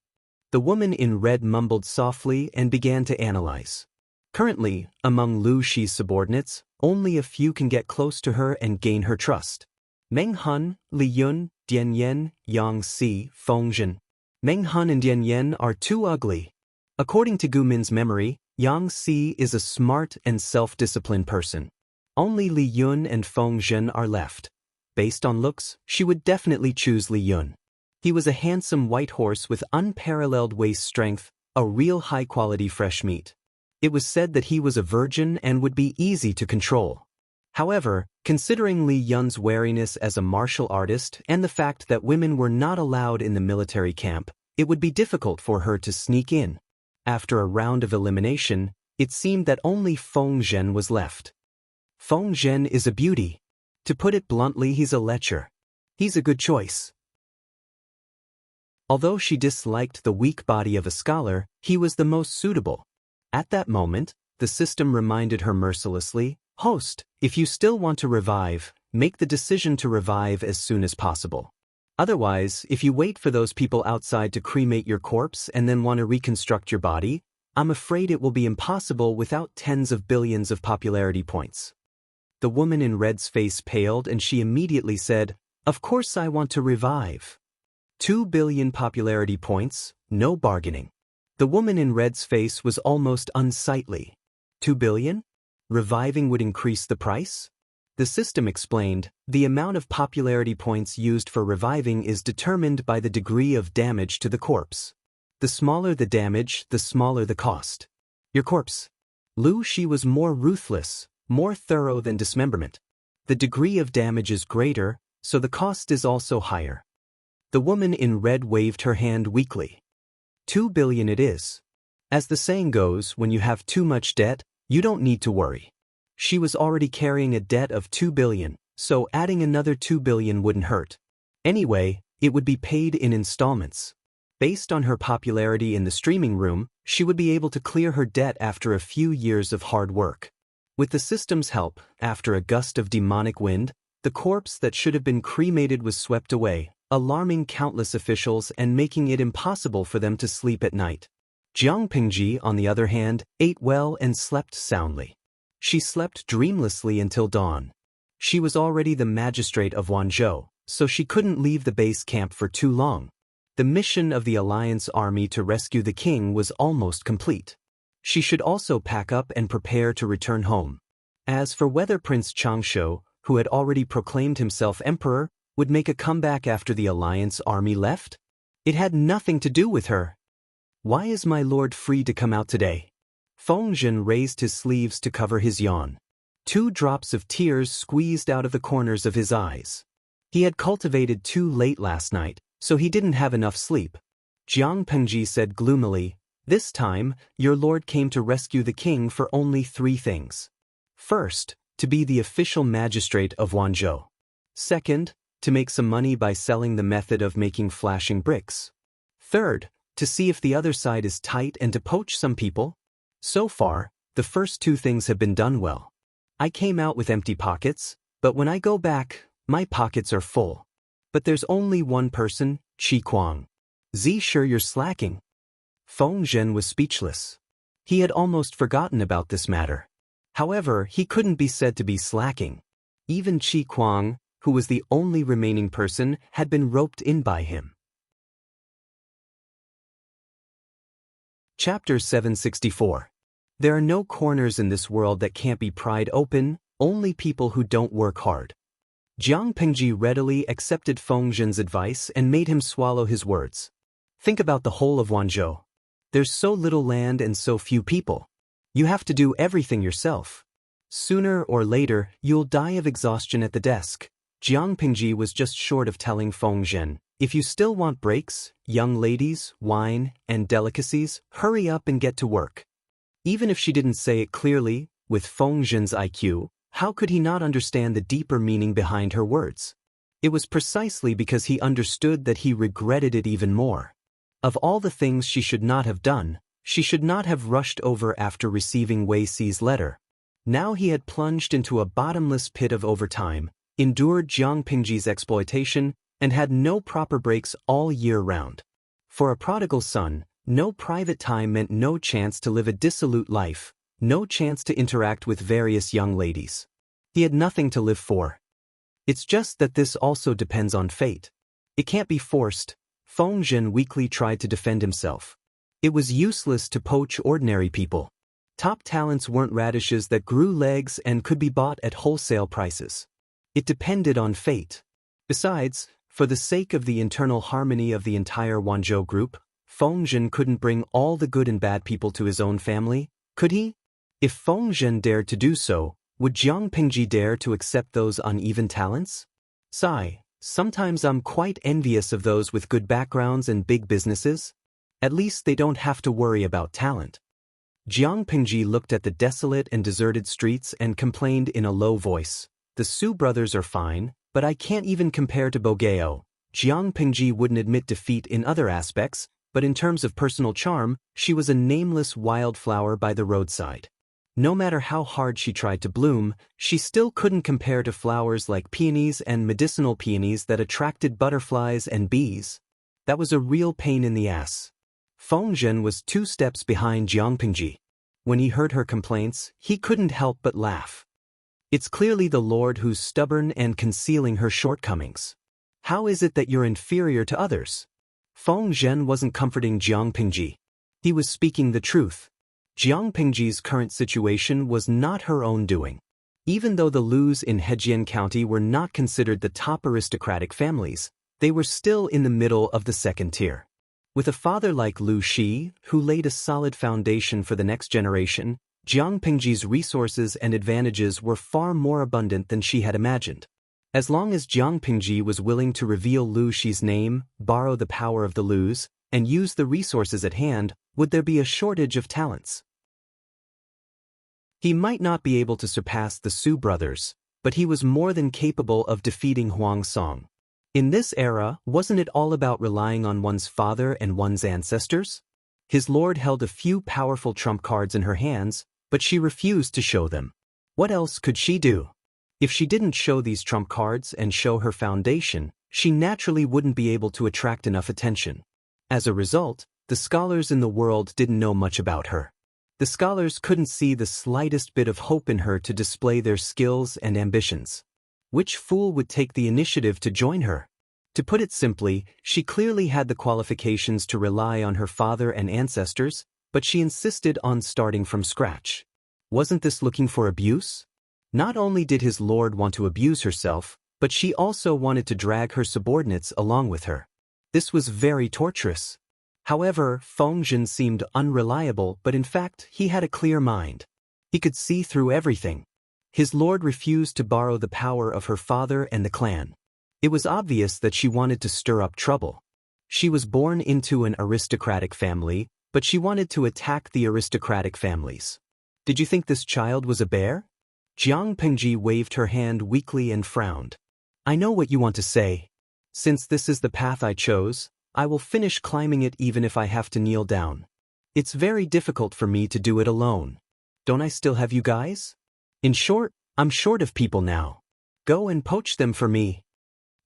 Speaker 1: The woman in red mumbled softly and began to analyze. Currently, among Lu Shi's subordinates, only a few can get close to her and gain her trust. Meng Han, Li Yun, Dian Yan, Yang Si, Feng Zhen. Meng Han and Dian Yan are too ugly. According to Gu Min's memory, Yang Si is a smart and self-disciplined person. Only Li Yun and Feng Zhen are left. Based on looks, she would definitely choose Li Yun. He was a handsome white horse with unparalleled waist strength, a real high-quality fresh meat. It was said that he was a virgin and would be easy to control. However, considering Li Yun's wariness as a martial artist and the fact that women were not allowed in the military camp, it would be difficult for her to sneak in. After a round of elimination, it seemed that only Feng Zhen was left. Feng Zhen is a beauty. To put it bluntly, he's a lecher. He's a good choice. Although she disliked the weak body of a scholar, he was the most suitable. At that moment, the system reminded her mercilessly, "Host, if you still want to revive, make the decision to revive as soon as possible. Otherwise, if you wait for those people outside to cremate your corpse and then want to reconstruct your body, I'm afraid it will be impossible without tens of billions of popularity points." The woman in red's face paled and she immediately said, "Of course I want to revive. 2 billion popularity points, no bargaining." The woman in red's face was almost unsightly. 2 billion? Reviving would increase the price? The system explained, the amount of popularity points used for reviving is determined by the degree of damage to the corpse. The smaller the damage, the smaller the cost. Your corpse. Lu Shi was more ruthless, more thorough than dismemberment. The degree of damage is greater, so the cost is also higher. The woman in red waved her hand weakly. 2 billion it is. As the saying goes, when you have too much debt, you don't need to worry. She was already carrying a debt of 2 billion, so adding another 2 billion wouldn't hurt. Anyway, it would be paid in installments. Based on her popularity in the streaming room, she would be able to clear her debt after a few years of hard work. With the system's help, after a gust of demonic wind, the corpse that should have been cremated was swept away, alarming countless officials and making it impossible for them to sleep at night. Jiang Pingji, on the other hand, ate well and slept soundly. She slept dreamlessly until dawn. She was already the magistrate of Wanzhou, so she couldn't leave the base camp for too long. The mission of the Alliance army to rescue the king was almost complete. She should also pack up and prepare to return home. As for whether Prince Changshu, who had already proclaimed himself emperor, would make a comeback after the Alliance army left, it had nothing to do with her. "Why is my lord free to come out today?" Feng Zhen raised his sleeves to cover his yawn. 2 drops of tears squeezed out of the corners of his eyes. He had cultivated too late last night, so he didn't have enough sleep. Jiang Pengji said gloomily, "This time, your lord came to rescue the king for only 3 things. First, to be the official magistrate of Wanzhou. Second, to make some money by selling the method of making flashing bricks. Third, to see if the other side is tight and to poach some people. So far, the first 2 things have been done well. I came out with empty pockets, but when I go back, My pockets are full. But there's only one person, Qi Kuang. Sure you're slacking? Feng Zhen was speechless. He had almost forgotten about this matter. However, he couldn't be said to be slacking. Even Qi Kuang, who was the only remaining person, had been roped in by him. Chapter 764. There are no corners in this world that can't be pried open, only people who don't work hard. Jiang Pingji readily accepted Feng Zhen's advice and made him swallow his words. Think about the whole of Wanzhou. There's so little land and so few people. You have to do everything yourself. Sooner or later, you'll die of exhaustion at the desk. Jiang Pingji was just short of telling Feng Zhen, if you still want breaks, young ladies, wine, and delicacies, hurry up and get to work. Even if she didn't say it clearly, with Feng Zhen's IQ, how could he not understand the deeper meaning behind her words? It was precisely because he understood that he regretted it even more. Of all the things she should not have done, she should not have rushed over after receiving Wei Si's letter. Now he had plunged into a bottomless pit of overtime, endured Jiang Pingji's exploitation, and had no proper breaks all year round. For a prodigal son, no private time meant no chance to live a dissolute life, no chance to interact with various young ladies. He had nothing to live for. It's just that this also depends on fate. It can't be forced. Feng Zhen weakly tried to defend himself. It was useless to poach ordinary people. Top talents weren't radishes that grew legs and could be bought at wholesale prices. It depended on fate. Besides, for the sake of the internal harmony of the entire Wanzhou group, Feng Zhen couldn't bring all the good and bad people to his own family, could he? If Feng Zhen dared to do so, would Jiang Pingji dare to accept those uneven talents? Sometimes I'm quite envious of those with good backgrounds and big businesses. At least they don't have to worry about talent. Jiang Pingji looked at the desolate and deserted streets and complained in a low voice. The Su brothers are fine, but I can't even compare to Bogeo. Jiang Pingji wouldn't admit defeat in other aspects, but in terms of personal charm, she was a nameless wildflower by the roadside. No matter how hard she tried to bloom, she still couldn't compare to flowers like peonies and medicinal peonies that attracted butterflies and bees. That was a real pain in the ass. Feng Zhen was 2 steps behind Jiang Pingji. When he heard her complaints, he couldn't help but laugh. It's clearly the Lord who's stubborn and concealing her shortcomings. How is it that you're inferior to others? Feng Zhen wasn't comforting Jiang Pingji. He was speaking the truth. Jiang Pingji's current situation was not her own doing. Even though the Lus in Hejian County were not considered the top aristocratic families, they were still in the middle of the second tier. With a father like Lu Shi, who laid a solid foundation for the next generation, Jiang Pingji's resources and advantages were far more abundant than she had imagined. As long as Jiang Pingji was willing to reveal Lu Shi's name, borrow the power of the Lus, and use the resources at hand, would there be a shortage of talents? He might not be able to surpass the Su brothers, but he was more than capable of defeating Huang Song. In this era, wasn't it all about relying on one's father and one's ancestors? His lord held a few powerful trump cards in her hands, but she refused to show them. What else could she do? If she didn't show these trump cards and show her foundation, she naturally wouldn't be able to attract enough attention. As a result, the scholars in the world didn't know much about her. The scholars couldn't see the slightest bit of hope in her to display their skills and ambitions. Which fool would take the initiative to join her? To put it simply, she clearly had the qualifications to rely on her father and ancestors, but she insisted on starting from scratch. Wasn't this looking for abuse? Not only did his lord want to abuse herself, but she also wanted to drag her subordinates along with her. This was very torturous. However, Feng Zhen seemed unreliable, but in fact, he had a clear mind. He could see through everything. His lord refused to borrow the power of her father and the clan. It was obvious that she wanted to stir up trouble. She was born into an aristocratic family, but she wanted to attack the aristocratic families. Did you think this child was a bear? Jiang Pingji waved her hand weakly and frowned. I know what you want to say. Since this is the path I chose, I will finish climbing it even if I have to kneel down. It's very difficult for me to do it alone. Don't I still have you guys? In short, I'm short of people now. Go and poach them for me.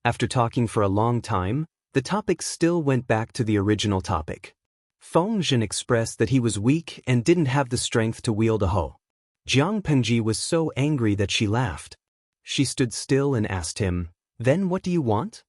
Speaker 1: After talking for a long time, the topic still went back to the original topic. Feng Zhen expressed that he was weak and didn't have the strength to wield a hoe. Jiang Pengji was so angry that she laughed. She stood still and asked him, "Then what do you want?"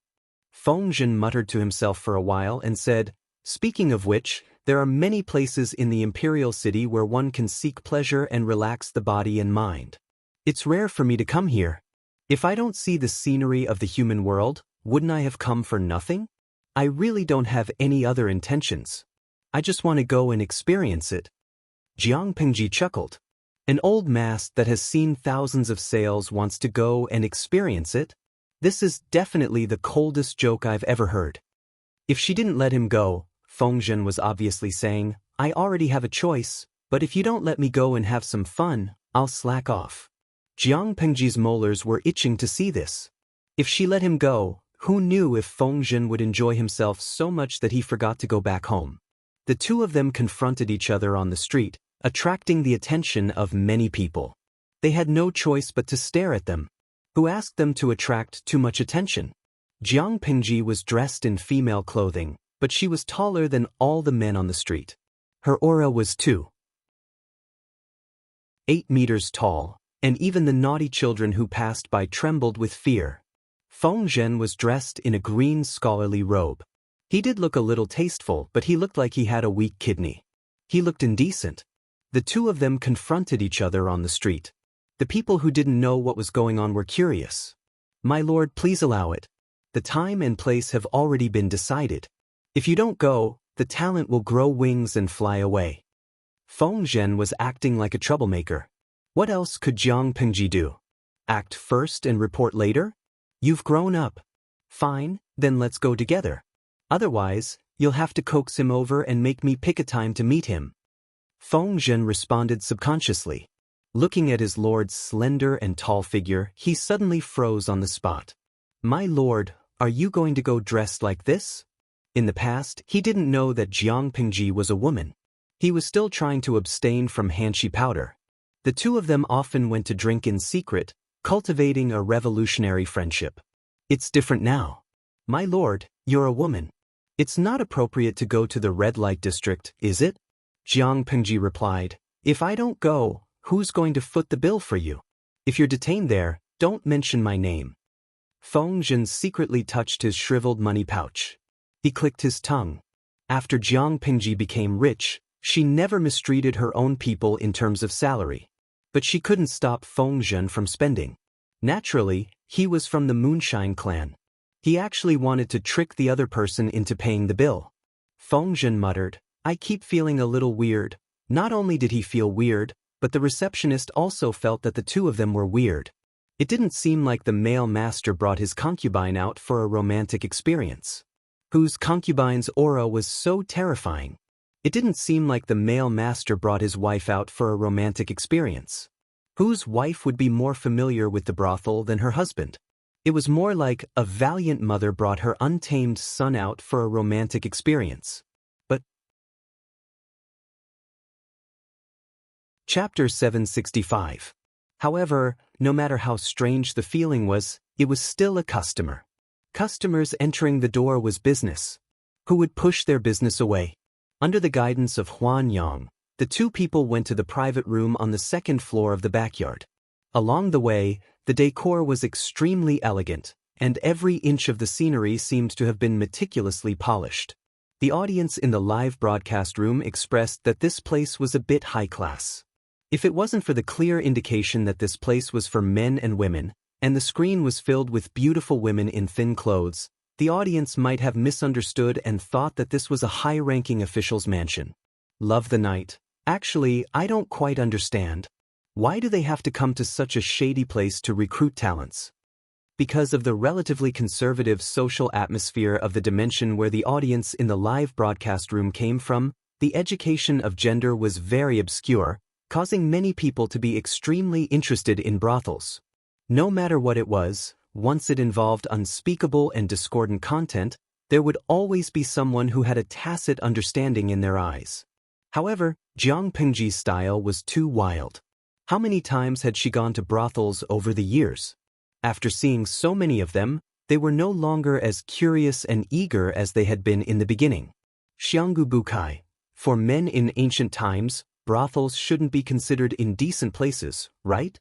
Speaker 1: Feng Zhen muttered to himself for a while and said, "Speaking of which, there are many places in the imperial city where one can seek pleasure and relax the body and mind. It's rare for me to come here. If I don't see the scenery of the human world, wouldn't I have come for nothing? I really don't have any other intentions. I just want to go and experience it." Jiang Pengji chuckled. An old mast that has seen thousands of sails wants to go and experience it? This is definitely the coldest joke I've ever heard. If she didn't let him go, Feng Zhen was obviously saying, "I already have a choice, but if you don't let me go and have some fun, I'll slack off." Jiang Pengji's molars were itching to see this. If she let him go, who knew if Feng Zhen would enjoy himself so much that he forgot to go back home? The two of them confronted each other on the street, attracting the attention of many people. They had no choice but to stare at them. Who asked them to attract too much attention? Jiang Pengji was dressed in female clothing, but she was taller than all the men on the street. Her aura was 2.8 meters tall, and even the naughty children who passed by trembled with fear. Feng Zhen was dressed in a green scholarly robe. He did look a little tasteful, but he looked like he had a weak kidney. He looked indecent. The two of them confronted each other on the street. The people who didn't know what was going on were curious. "My lord, please allow it. The time and place have already been decided. If you don't go, the talent will grow wings and fly away." Feng Zhen was acting like a troublemaker. What else could Jiang Pengji do? Act first and report later? You've grown up. Fine, then let's go together. Otherwise, you'll have to coax him over and make me pick a time to meet him. Feng Zhen responded subconsciously. Looking at his lord's slender and tall figure, he suddenly froze on the spot. "My lord, are you going to go dressed like this?" In the past, he didn't know that Jiang Pengji was a woman. He was still trying to abstain from Hanshi powder. The two of them often went to drink in secret, cultivating a revolutionary friendship. It's different now. "My lord, you're a woman. It's not appropriate to go to the red light district, is it?" Jiang Pengji replied, "If I don't go, who's going to foot the bill for you? If you're detained there, don't mention my name." Feng Zhen secretly touched his shriveled money pouch. He clicked his tongue. After Jiang Pengji became rich, she never mistreated her own people in terms of salary. But she couldn't stop Feng Zhen from spending. Naturally, he was from the Moonshine clan. He actually wanted to trick the other person into paying the bill. Feng Zhen muttered, "I keep feeling a little weird." Not only did he feel weird, but the receptionist also felt that the two of them were weird. It didn't seem like the male master brought his concubine out for a romantic experience. Whose concubine's aura was so terrifying? It didn't seem like the male master brought his wife out for a romantic experience. Whose wife would be more familiar with the brothel than her husband? It was more like a valiant mother brought her untamed son out for a romantic experience. But Chapter 765. However, no matter how strange the feeling was, it was still a customer. Customers entering the door was business. Who would push their business away? Under the guidance of Huan Yang, the two people went to the private room on the second floor of the backyard. Along the way, the decor was extremely elegant, and every inch of the scenery seemed to have been meticulously polished. The audience in the live broadcast room expressed that this place was a bit high class. If it wasn't for the clear indication that this place was for men and women, and the screen was filled with beautiful women in thin clothes, the audience might have misunderstood and thought that this was a high-ranking official's mansion. Love the night? Actually, I don't quite understand. Why do they have to come to such a shady place to recruit talents? Because of the relatively conservative social atmosphere of the dimension where the audience in the live broadcast room came from, the education of gender was very obscure, causing many people to be extremely interested in brothels. No matter what it was, once it involved unspeakable and discordant content, there would always be someone who had a tacit understanding in their eyes. However, Jiang Pengji's style was too wild. How many times had she gone to brothels over the years? After seeing so many of them, they were no longer as curious and eager as they had been in the beginning. Xianggu Bukai. For men in ancient times, brothels shouldn't be considered indecent places, right?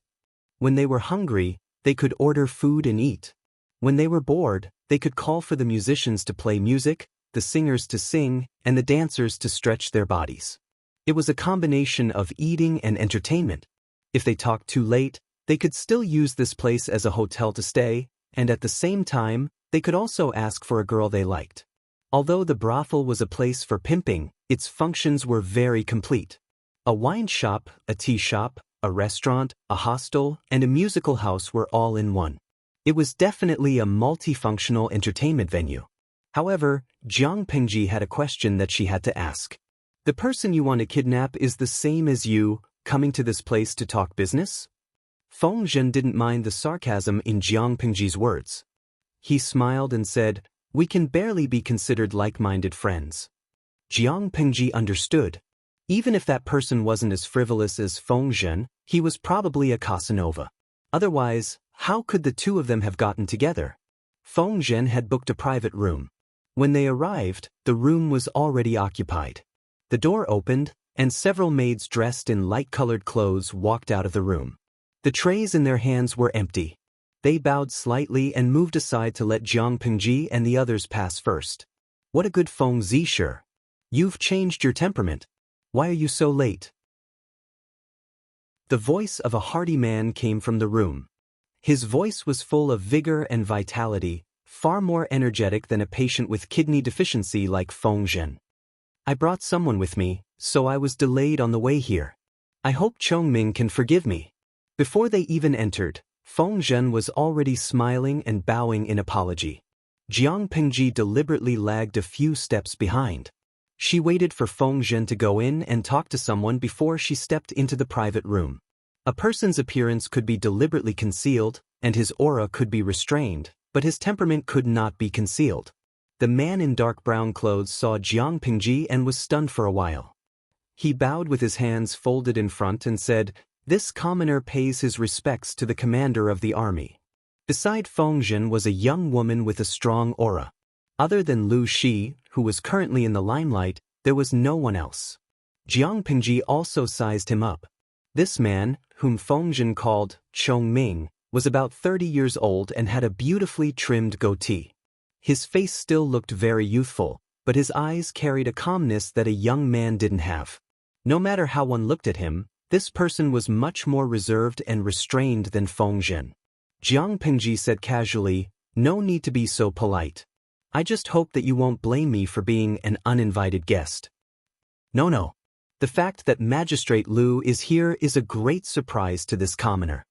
Speaker 1: When they were hungry, they could order food and eat. When they were bored, they could call for the musicians to play music, the singers to sing, and the dancers to stretch their bodies. It was a combination of eating and entertainment. If they talked too late, they could still use this place as a hotel to stay, and at the same time, they could also ask for a girl they liked. Although the brothel was a place for pimping, its functions were very complete. A wine shop, a tea shop, a restaurant, a hostel, and a musical house were all in one. It was definitely a multifunctional entertainment venue. However, Jiang Pengji had a question that she had to ask. The person you want to kidnap is the same as you, coming to this place to talk business? Feng Zhen didn't mind the sarcasm in Jiang Pengji's words. He smiled and said, "We can barely be considered like-minded friends." Jiang Pengji understood. Even if that person wasn't as frivolous as Feng Zhen, he was probably a Casanova. Otherwise, how could the two of them have gotten together? Feng Zhen had booked a private room. When they arrived, the room was already occupied. The door opened, and several maids dressed in light-colored clothes walked out of the room. The trays in their hands were empty. They bowed slightly and moved aside to let Jiang Pengji and the others pass first. "What a good Feng Zisher. You've changed your temperament. Why are you so late?" The voice of a hearty man came from the room. His voice was full of vigor and vitality, far more energetic than a patient with kidney deficiency like Feng Zhen. "I brought someone with me, so I was delayed on the way here. I hope Chongming can forgive me." Before they even entered, Feng Zhen was already smiling and bowing in apology. Jiang Pengji deliberately lagged a few steps behind. She waited for Feng Zhen to go in and talk to someone before she stepped into the private room. A person's appearance could be deliberately concealed, and his aura could be restrained, but his temperament could not be concealed. The man in dark brown clothes saw Jiang Pengji and was stunned for a while. He bowed with his hands folded in front and said, "This commoner pays his respects to the commander of the army." Beside Feng Zhen was a young woman with a strong aura. Other than Lu Shi, who was currently in the limelight, there was no one else. Jiang Pengji also sized him up. This man, whom Feng Zhen called Chongming, was about 30 years old and had a beautifully trimmed goatee. His face still looked very youthful, but his eyes carried a calmness that a young man didn't have. No matter how one looked at him, this person was much more reserved and restrained than Feng Zhen. Jiang Pengji said casually, "No need to be so polite. I just hope that you won't blame me for being an uninvited guest." No. The fact that Magistrate Lu is here is a great surprise to this commoner.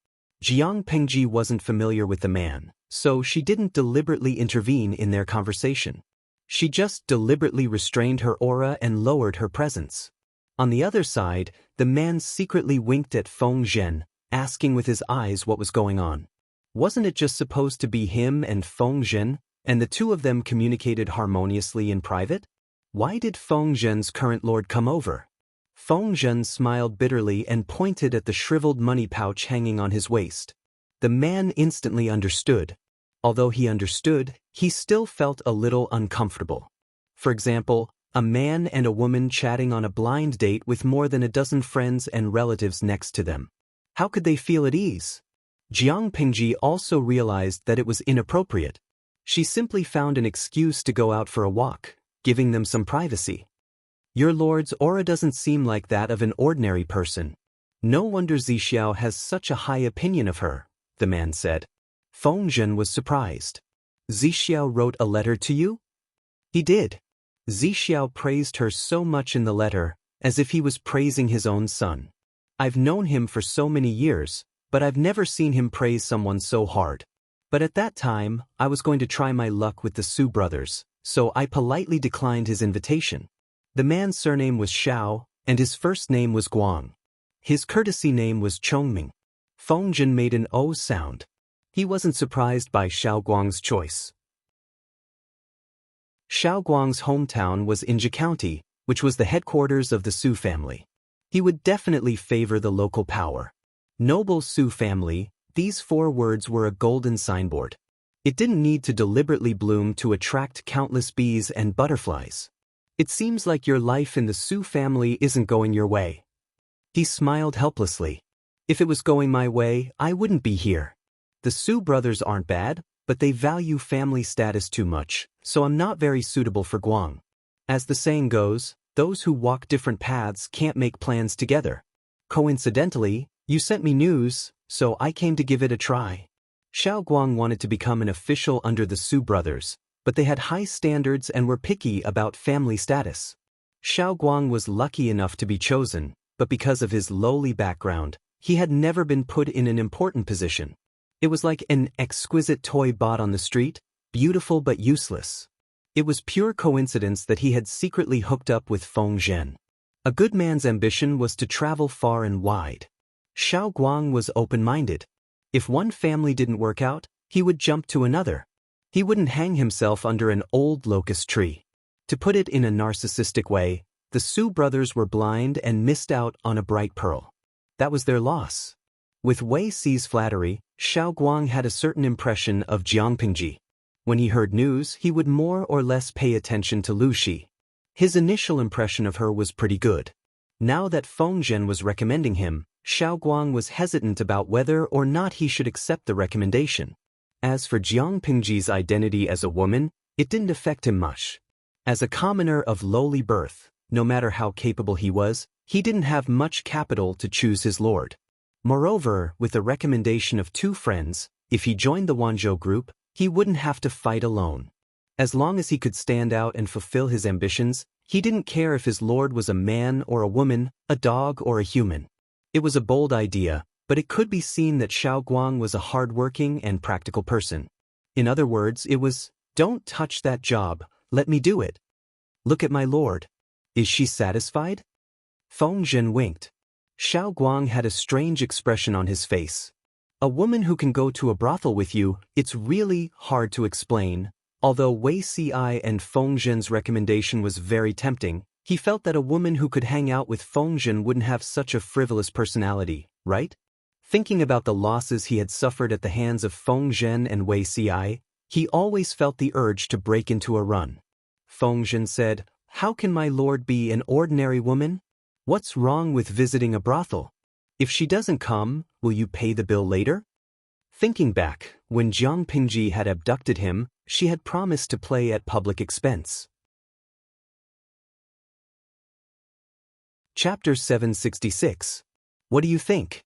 Speaker 1: Jiang Pengji wasn't familiar with the man, so she didn't deliberately intervene in their conversation. She just deliberately restrained her aura and lowered her presence. On the other side, the man secretly winked at Feng Zhen, asking with his eyes what was going on. Wasn't it just supposed to be him and Feng Zhen, and the two of them communicated harmoniously in private? Why did Feng Zhen's current lord come over? Feng Zhen smiled bitterly and pointed at the shriveled money pouch hanging on his waist. The man instantly understood. Although he understood, he still felt a little uncomfortable. For example, a man and a woman chatting on a blind date with more than a dozen friends and relatives next to them. How could they feel at ease? Jiang Pengji also realized that it was inappropriate. She simply found an excuse to go out for a walk, giving them some privacy. "Your lord's aura doesn't seem like that of an ordinary person. No wonder Zixiao has such a high opinion of her," the man said. Feng Zhen was surprised. "Zixiao wrote a letter to you?" "He did. Zixiao praised her so much in the letter, as if he was praising his own son. I've known him for so many years, but I've never seen him praise someone so hard. But at that time, I was going to try my luck with the Su brothers, so I politely declined his invitation." The man's surname was Xiao, and his first name was Guang. His courtesy name was Chongming. Feng Zhen made an O sound. He wasn't surprised by Xiao Guang's choice. Xiao Guang's hometown was Inja County, which was the headquarters of the Su family. He would definitely favor the local power. Noble Su family, these 4 words were a golden signboard. It didn't need to deliberately bloom to attract countless bees and butterflies. It seems like your life in the Su family isn't going your way. He smiled helplessly. If it was going my way, I wouldn't be here. The Su brothers aren't bad, but they value family status too much, so I'm not very suitable for Guang. As the saying goes, those who walk different paths can't make plans together. Coincidentally, you sent me news, so I came to give it a try. Xiao Guang wanted to become an official under the Su brothers, but they had high standards and were picky about family status. Xiao Guang was lucky enough to be chosen, but because of his lowly background, he had never been put in an important position. It was like an exquisite toy bought on the street, beautiful but useless. It was pure coincidence that he had secretly hooked up with Feng Zhen. A good man's ambition was to travel far and wide. Xiao Guang was open-minded. If one family didn't work out, he would jump to another. He wouldn't hang himself under an old locust tree. To put it in a narcissistic way, the Su brothers were blind and missed out on a bright pearl. That was their loss. With Wei Xi's flattery, Xiao Guang had a certain impression of Jiang Pingji. When he heard news, he would more or less pay attention to Lu Shi. His initial impression of her was pretty good. Now that Feng Zhen was recommending him, Xiao Guang was hesitant about whether or not he should accept the recommendation. As for Jiang Pingji's identity as a woman, it didn't affect him much. As a commoner of lowly birth, no matter how capable he was, he didn't have much capital to choose his lord. Moreover, with the recommendation of 2 friends, if he joined the Wanzhou group, he wouldn't have to fight alone. As long as he could stand out and fulfill his ambitions, he didn't care if his lord was a man or a woman, a dog or a human. It was a bold idea, but it could be seen that Xiao Guang was a hard-working and practical person. In other words, it was, "Don't touch that job, let me do it. Look at my lord. Is she satisfied?" Feng Zhen winked. Xiao Guang had a strange expression on his face. A woman who can go to a brothel with you, it's really hard to explain. Although Wei Ci and Feng Zhen's recommendation was very tempting, he felt that a woman who could hang out with Feng Zhen wouldn't have such a frivolous personality, right? Thinking about the losses he had suffered at the hands of Feng Zhen and Wei Ci, he always felt the urge to break into a run. Feng Zhen said, "How can my lord be an ordinary woman? What's wrong with visiting a brothel? If she doesn't come, will you pay the bill later?" Thinking back, when Jiang Pingji had abducted him, she had promised to play at public expense. Chapter 766. What do you think?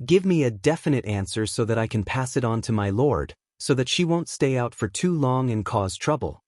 Speaker 1: Give me a definite answer so that I can pass it on to my lord, so that she won't stay out for too long and cause trouble.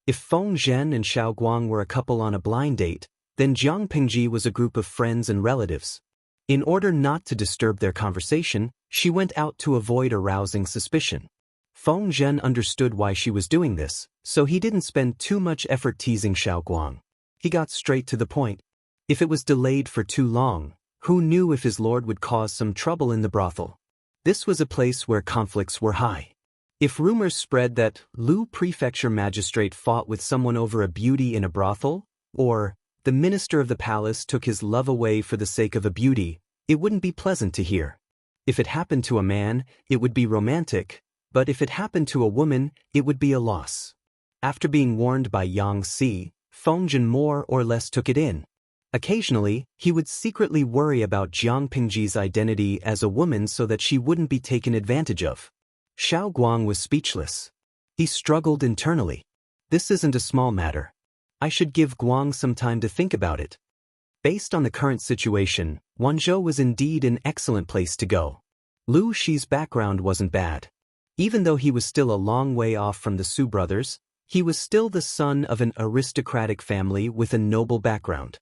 Speaker 1: If Feng Zhen and Xiao Guang were a couple on a blind date, then Jiang Pingji was a group of friends and relatives. In order not to disturb their conversation, she went out to avoid arousing suspicion. Feng Zhen understood why she was doing this, so he didn't spend too much effort teasing Xiao Guang. He got straight to the point. If it was delayed for too long, who knew if his lord would cause some trouble in the brothel? This was a place where conflicts were high. If rumors spread that Lu Prefecture magistrate fought with someone over a beauty in a brothel, or the minister of the palace took his love away for the sake of a beauty, it wouldn't be pleasant to hear. If it happened to a man, it would be romantic, but if it happened to a woman, it would be a loss. After being warned by Yang Si, Feng Zhen more or less took it in. Occasionally, he would secretly worry about Jiang Pingji's identity as a woman so that she wouldn't be taken advantage of. Xiao Guang was speechless. He struggled internally. This isn't a small matter. I should give Guang some time to think about it. Based on the current situation, Wanzhou was indeed an excellent place to go. Lu Shi's background wasn't bad. Even though he was still a long way off from the Su brothers, he was still the son of an aristocratic family with a noble background.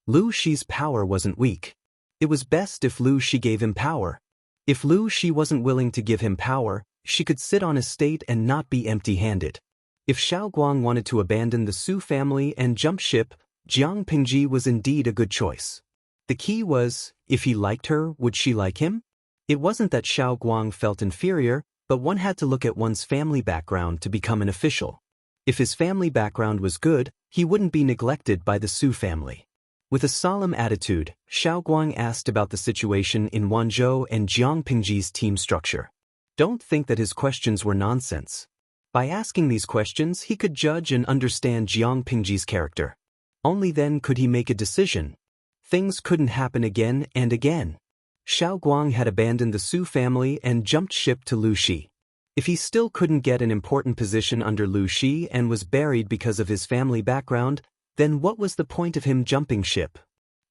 Speaker 1: Lu Shi's power wasn't weak. It was best if Lu Shi gave him power. If Lu Shi wasn't willing to give him power, she could sit on estate and not be empty-handed. If Xiao Guang wanted to abandon the Su family and jump ship, Jiang Pingji was indeed a good choice. The key was, if he liked her, would she like him? It wasn't that Xiao Guang felt inferior, but one had to look at one's family background to become an official. If his family background was good, he wouldn't be neglected by the Su family. With a solemn attitude, Xiao Guang asked about the situation in Wanzhou and Jiang Pingji's team structure. Don't think that his questions were nonsense. By asking these questions, he could judge and understand Jiang Pingji's character. Only then could he make a decision. Things couldn't happen again and again. Xiao Guang had abandoned the Su family and jumped ship to Lu Shi. If he still couldn't get an important position under Lu Shi and was buried because of his family background, then what was the point of him jumping ship?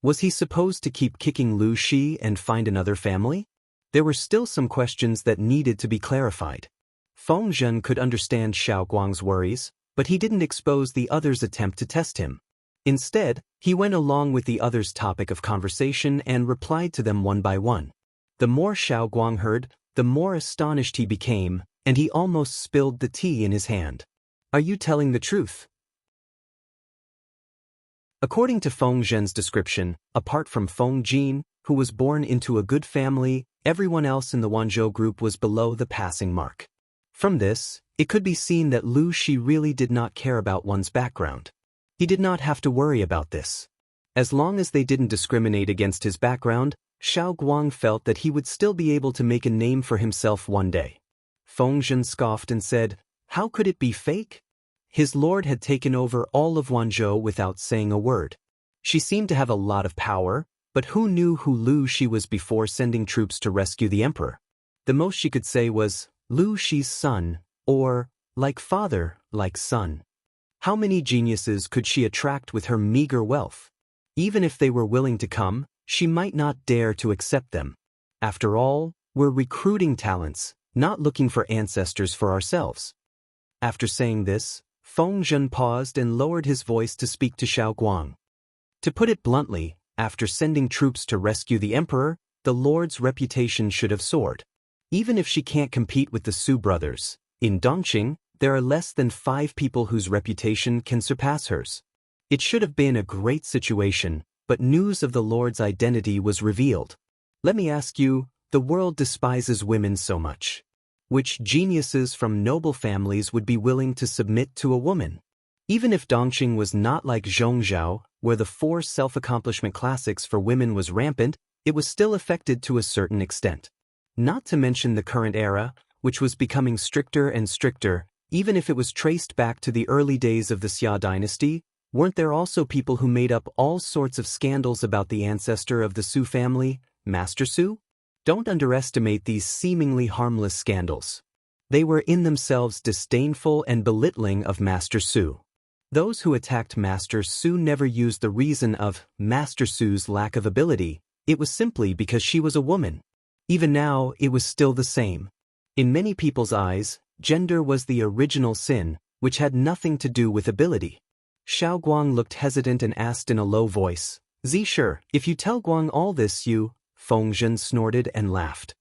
Speaker 1: Was he supposed to keep kicking Lu Shi and find another family? There were still some questions that needed to be clarified. Feng Zhen could understand Xiao Guang's worries, but he didn't expose the others' attempt to test him. Instead, he went along with the others' topic of conversation and replied to them one by one. The more Xiao Guang heard, the more astonished he became, and he almost spilled the tea in his hand. Are you telling the truth? According to Feng Zhen's description, apart from Feng Jin, who was born into a good family, everyone else in the Wanzhou group was below the passing mark. From this, it could be seen that Lu Shi really did not care about one's background. He did not have to worry about this. As long as they didn't discriminate against his background, Xiao Guang felt that he would still be able to make a name for himself one day. Feng Zhen scoffed and said, "How could it be fake?" His lord had taken over all of Wanzhou without saying a word. She seemed to have a lot of power, but who knew who Lu Shi was before sending troops to rescue the emperor? The most she could say was, Lu Shi's son, or, like father, like son. How many geniuses could she attract with her meager wealth? Even if they were willing to come, she might not dare to accept them. After all, we're recruiting talents, not looking for ancestors for ourselves. After saying this, Feng Zhen paused and lowered his voice to speak to Xiao Guang. To put it bluntly, after sending troops to rescue the emperor, the lord's reputation should have soared. Even if she can't compete with the Su brothers, in Dongqing, there are less than 5 people whose reputation can surpass hers. It should have been a great situation, but news of the Lord's identity was revealed. Let me ask you, the world despises women so much. Which geniuses from noble families would be willing to submit to a woman? Even if Dongqing was not like Zhongzhou, where the 4 self-accomplishment classics for women was rampant, it was still affected to a certain extent. Not to mention the current era, which was becoming stricter and stricter. Even if it was traced back to the early days of the Xia dynasty, weren't there also people who made up all sorts of scandals about the ancestor of the Su family, Master Su? Don't underestimate these seemingly harmless scandals. They were in themselves disdainful and belittling of Master Su. Those who attacked Master Su never used the reason of Master Su's lack of ability. It was simply because she was a woman. Even now, it was still the same. In many people's eyes, gender was the original sin, which had nothing to do with ability. Xiao Guang looked hesitant and asked in a low voice, "Zisher, if you tell Guang all this you—" Feng Zhen snorted and laughed.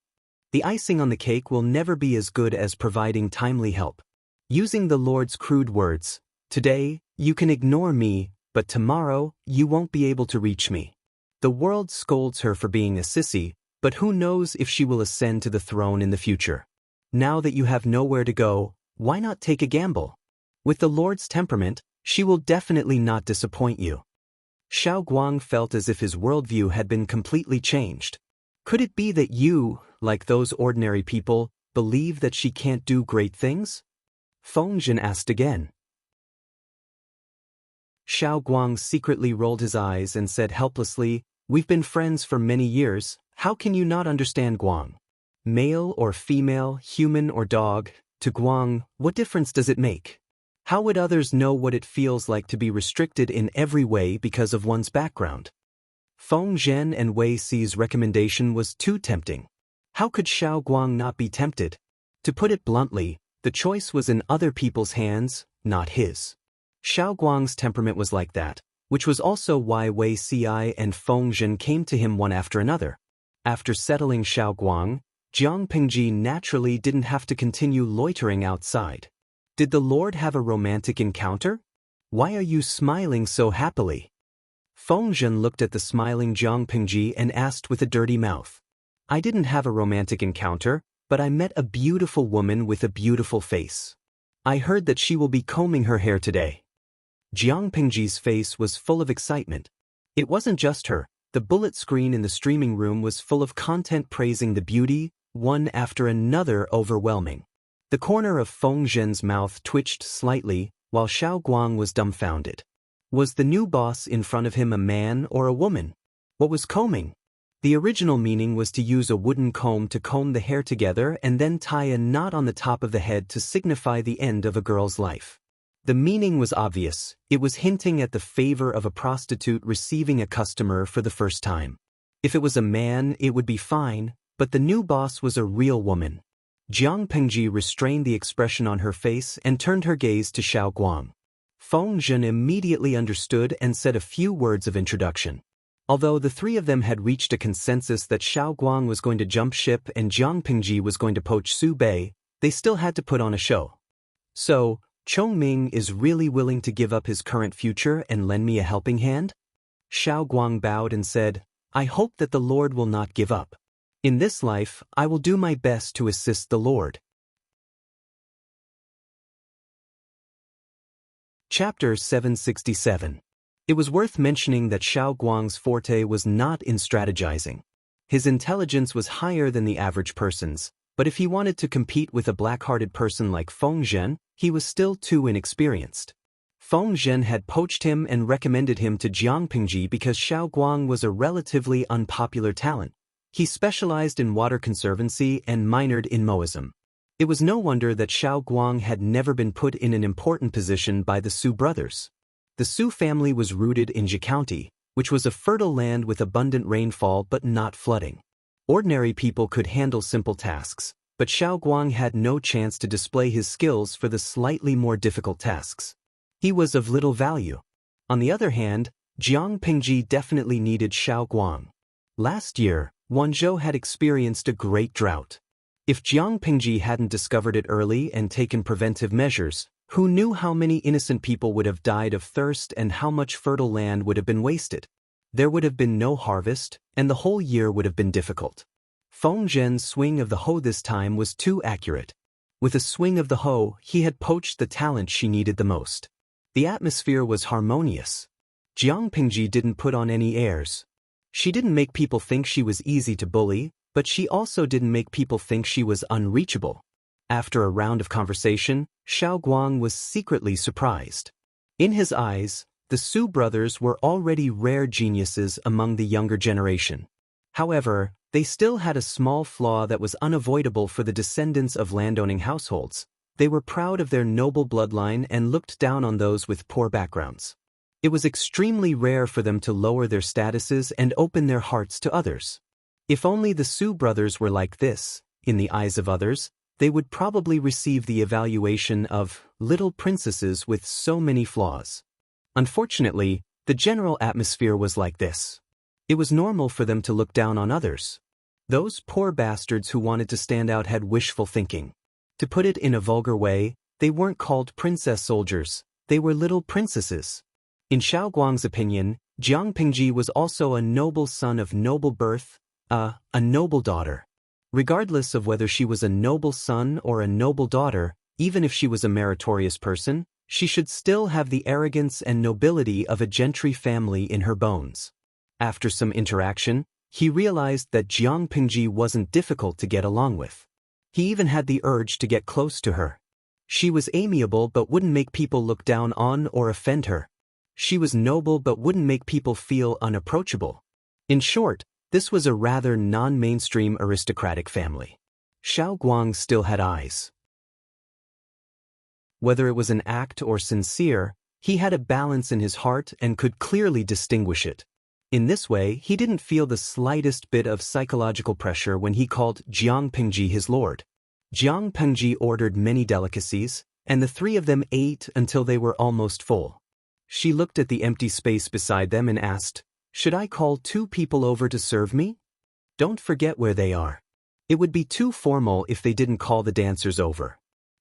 Speaker 1: "The icing on the cake will never be as good as providing timely help." Using the Lord's crude words, "Today, you can ignore me, but tomorrow, you won't be able to reach me." The world scolds her for being a sissy, but who knows if she will ascend to the throne in the future. Now that you have nowhere to go, why not take a gamble? With the Lord's temperament, she will definitely not disappoint you. Xiao Guang felt as if his worldview had been completely changed. Could it be that you, like those ordinary people, believe that she can't do great things? Feng Zhen asked again. Xiao Guang secretly rolled his eyes and said helplessly, "We've been friends for many years, how can you not understand Guang? Male or female, human or dog, to Guang, what difference does it make? How would others know what it feels like to be restricted in every way because of one's background?" Feng Zhen and Wei Si's recommendation was too tempting. How could Xiao Guang not be tempted? To put it bluntly, the choice was in other people's hands, not his. Xiao Guang's temperament was like that, which was also why Wei Si and Feng Zhen came to him one after another. After settling Xiao Guang, Jiang Pingji naturally didn't have to continue loitering outside. Did the Lord have a romantic encounter? Why are you smiling so happily? Feng Zhen looked at the smiling Jiang Pingji and asked with a dirty mouth. "I didn't have a romantic encounter, but I met a beautiful woman with a beautiful face. I heard that she will be combing her hair today." Jiang Pingji's face was full of excitement. It wasn't just her. The bullet screen in the streaming room was full of content praising the beauty, one after another overwhelming. The corner of Feng Zhen's mouth twitched slightly, while Xiao Guang was dumbfounded. Was the new boss in front of him a man or a woman? What was combing? The original meaning was to use a wooden comb to comb the hair together and then tie a knot on the top of the head to signify the end of a girl's life. The meaning was obvious. It was hinting at the favor of a prostitute receiving a customer for the first time. If it was a man, it would be fine, but the new boss was a real woman. Jiang Pengji restrained the expression on her face and turned her gaze to Xiao Guang. Feng Zhen immediately understood and said a few words of introduction. Although the three of them had reached a consensus that Xiao Guang was going to jump ship and Jiang Pengji was going to poach Su Bei, they still had to put on a show. So, Chong Ming is really willing to give up his current future and lend me a helping hand? Xiao Guang bowed and said, I hope that the Lord will not give up. In this life, I will do my best to assist the Lord. Chapter 767. It was worth mentioning that Xiao Guang's forte was not in strategizing. His intelligence was higher than the average person's, but if he wanted to compete with a black-hearted person like Feng Zhen, he was still too inexperienced. Feng Zhen had poached him and recommended him to Jiang Pengji because Xiao Guang was a relatively unpopular talent. He specialized in water conservancy and minored in Moism. It was no wonder that Xiao Guang had never been put in an important position by the Su brothers. The Su family was rooted in Zhe County, which was a fertile land with abundant rainfall but not flooding. Ordinary people could handle simple tasks, but Xiao Guang had no chance to display his skills for the slightly more difficult tasks. He was of little value. On the other hand, Jiang Pengji definitely needed Xiao Guang. Last year, Wanzhou had experienced a great drought. If Jiang Pengji hadn't discovered it early and taken preventive measures, who knew how many innocent people would have died of thirst and how much fertile land would have been wasted? There would have been no harvest, and the whole year would have been difficult. Feng Zhen's swing of the hoe this time was too accurate. With a swing of the hoe, he had poached the talent she needed the most. The atmosphere was harmonious. Jiang Pengji didn't put on any airs. She didn't make people think she was easy to bully, but she also didn't make people think she was unreachable. After a round of conversation, Xiao Guang was secretly surprised. In his eyes, the Su brothers were already rare geniuses among the younger generation. However, they still had a small flaw that was unavoidable for the descendants of landowning households. They were proud of their noble bloodline and looked down on those with poor backgrounds. It was extremely rare for them to lower their statuses and open their hearts to others. If only the Su brothers were like this, in the eyes of others, they would probably receive the evaluation of little princesses with so many flaws. Unfortunately, the general atmosphere was like this. It was normal for them to look down on others. Those poor bastards who wanted to stand out had wishful thinking. To put it in a vulgar way, they weren't called princess soldiers, they were little princesses. In Xiao Guang's opinion, Jiang Pengji was also a noble son of noble birth, a noble daughter. Regardless of whether she was a noble son or a noble daughter, even if she was a meritorious person, she should still have the arrogance and nobility of a gentry family in her bones. After some interaction, he realized that Jiang Pengji wasn't difficult to get along with. He even had the urge to get close to her. She was amiable but wouldn't make people look down on or offend her. She was noble but wouldn't make people feel unapproachable. In short, this was a rather non-mainstream aristocratic family. Xiao Guang still had eyes. Whether it was an act or sincere, he had a balance in his heart and could clearly distinguish it. In this way, he didn't feel the slightest bit of psychological pressure when he called Jiang Pengji his lord. Jiang Pengji ordered many delicacies, and the three of them ate until they were almost full. She looked at the empty space beside them and asked, "Should I call 2 people over to serve me? Don't forget where they are." It would be too formal if they didn't call the dancers over.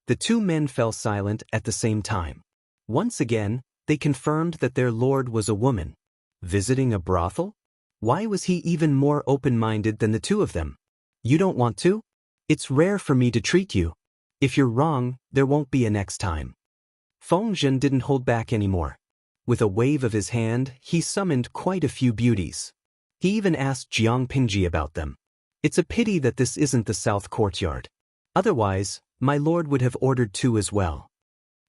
Speaker 1: The 2 men fell silent at the same time. Once again, they confirmed that their lord was a woman. Visiting a brothel? Why was he even more open-minded than the 2 of them? "You don't want to? It's rare for me to treat you. If you're wrong, there won't be a next time." Feng Zhen didn't hold back anymore. With a wave of his hand, he summoned quite a few beauties. He even asked Jiang Pengji about them. It's a pity that this isn't the south courtyard. Otherwise, my lord would have ordered two as well.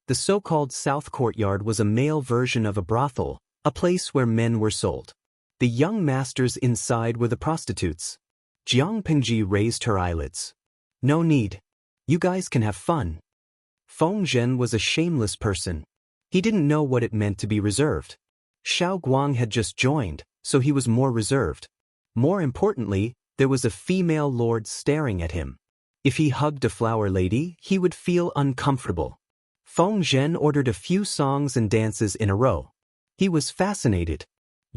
Speaker 1: The so-called south courtyard was a male version of a brothel, a place where men were sold. The young masters inside were the prostitutes. Jiang Pingji raised her eyelids. No need. You guys can have fun. Feng Zhen was a shameless person. He didn't know what it meant to be reserved. Xiao Guang had just joined, so he was more reserved. More importantly, there was a female lord staring at him. If he hugged a flower lady, he would feel uncomfortable. Feng Zhen ordered a few songs and dances in a row. He was fascinated.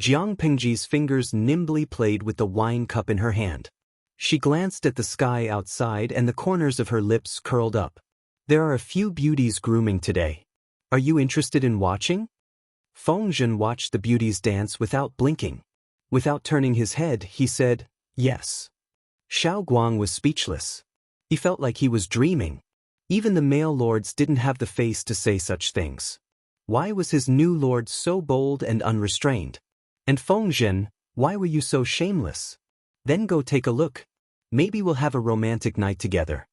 Speaker 1: Jiang Pingji's fingers nimbly played with the wine cup in her hand. She glanced at the sky outside and the corners of her lips curled up. There are a few beauties grooming today. Are you interested in watching? Feng Zhen watched the beauties dance without blinking. Without turning his head, he said, yes. Xiao Guang was speechless. He felt like he was dreaming. Even the male lords didn't have the face to say such things. Why was his new lord so bold and unrestrained? And Feng Zhen, why were you so shameless? Then go take a look. Maybe we'll have a romantic night together.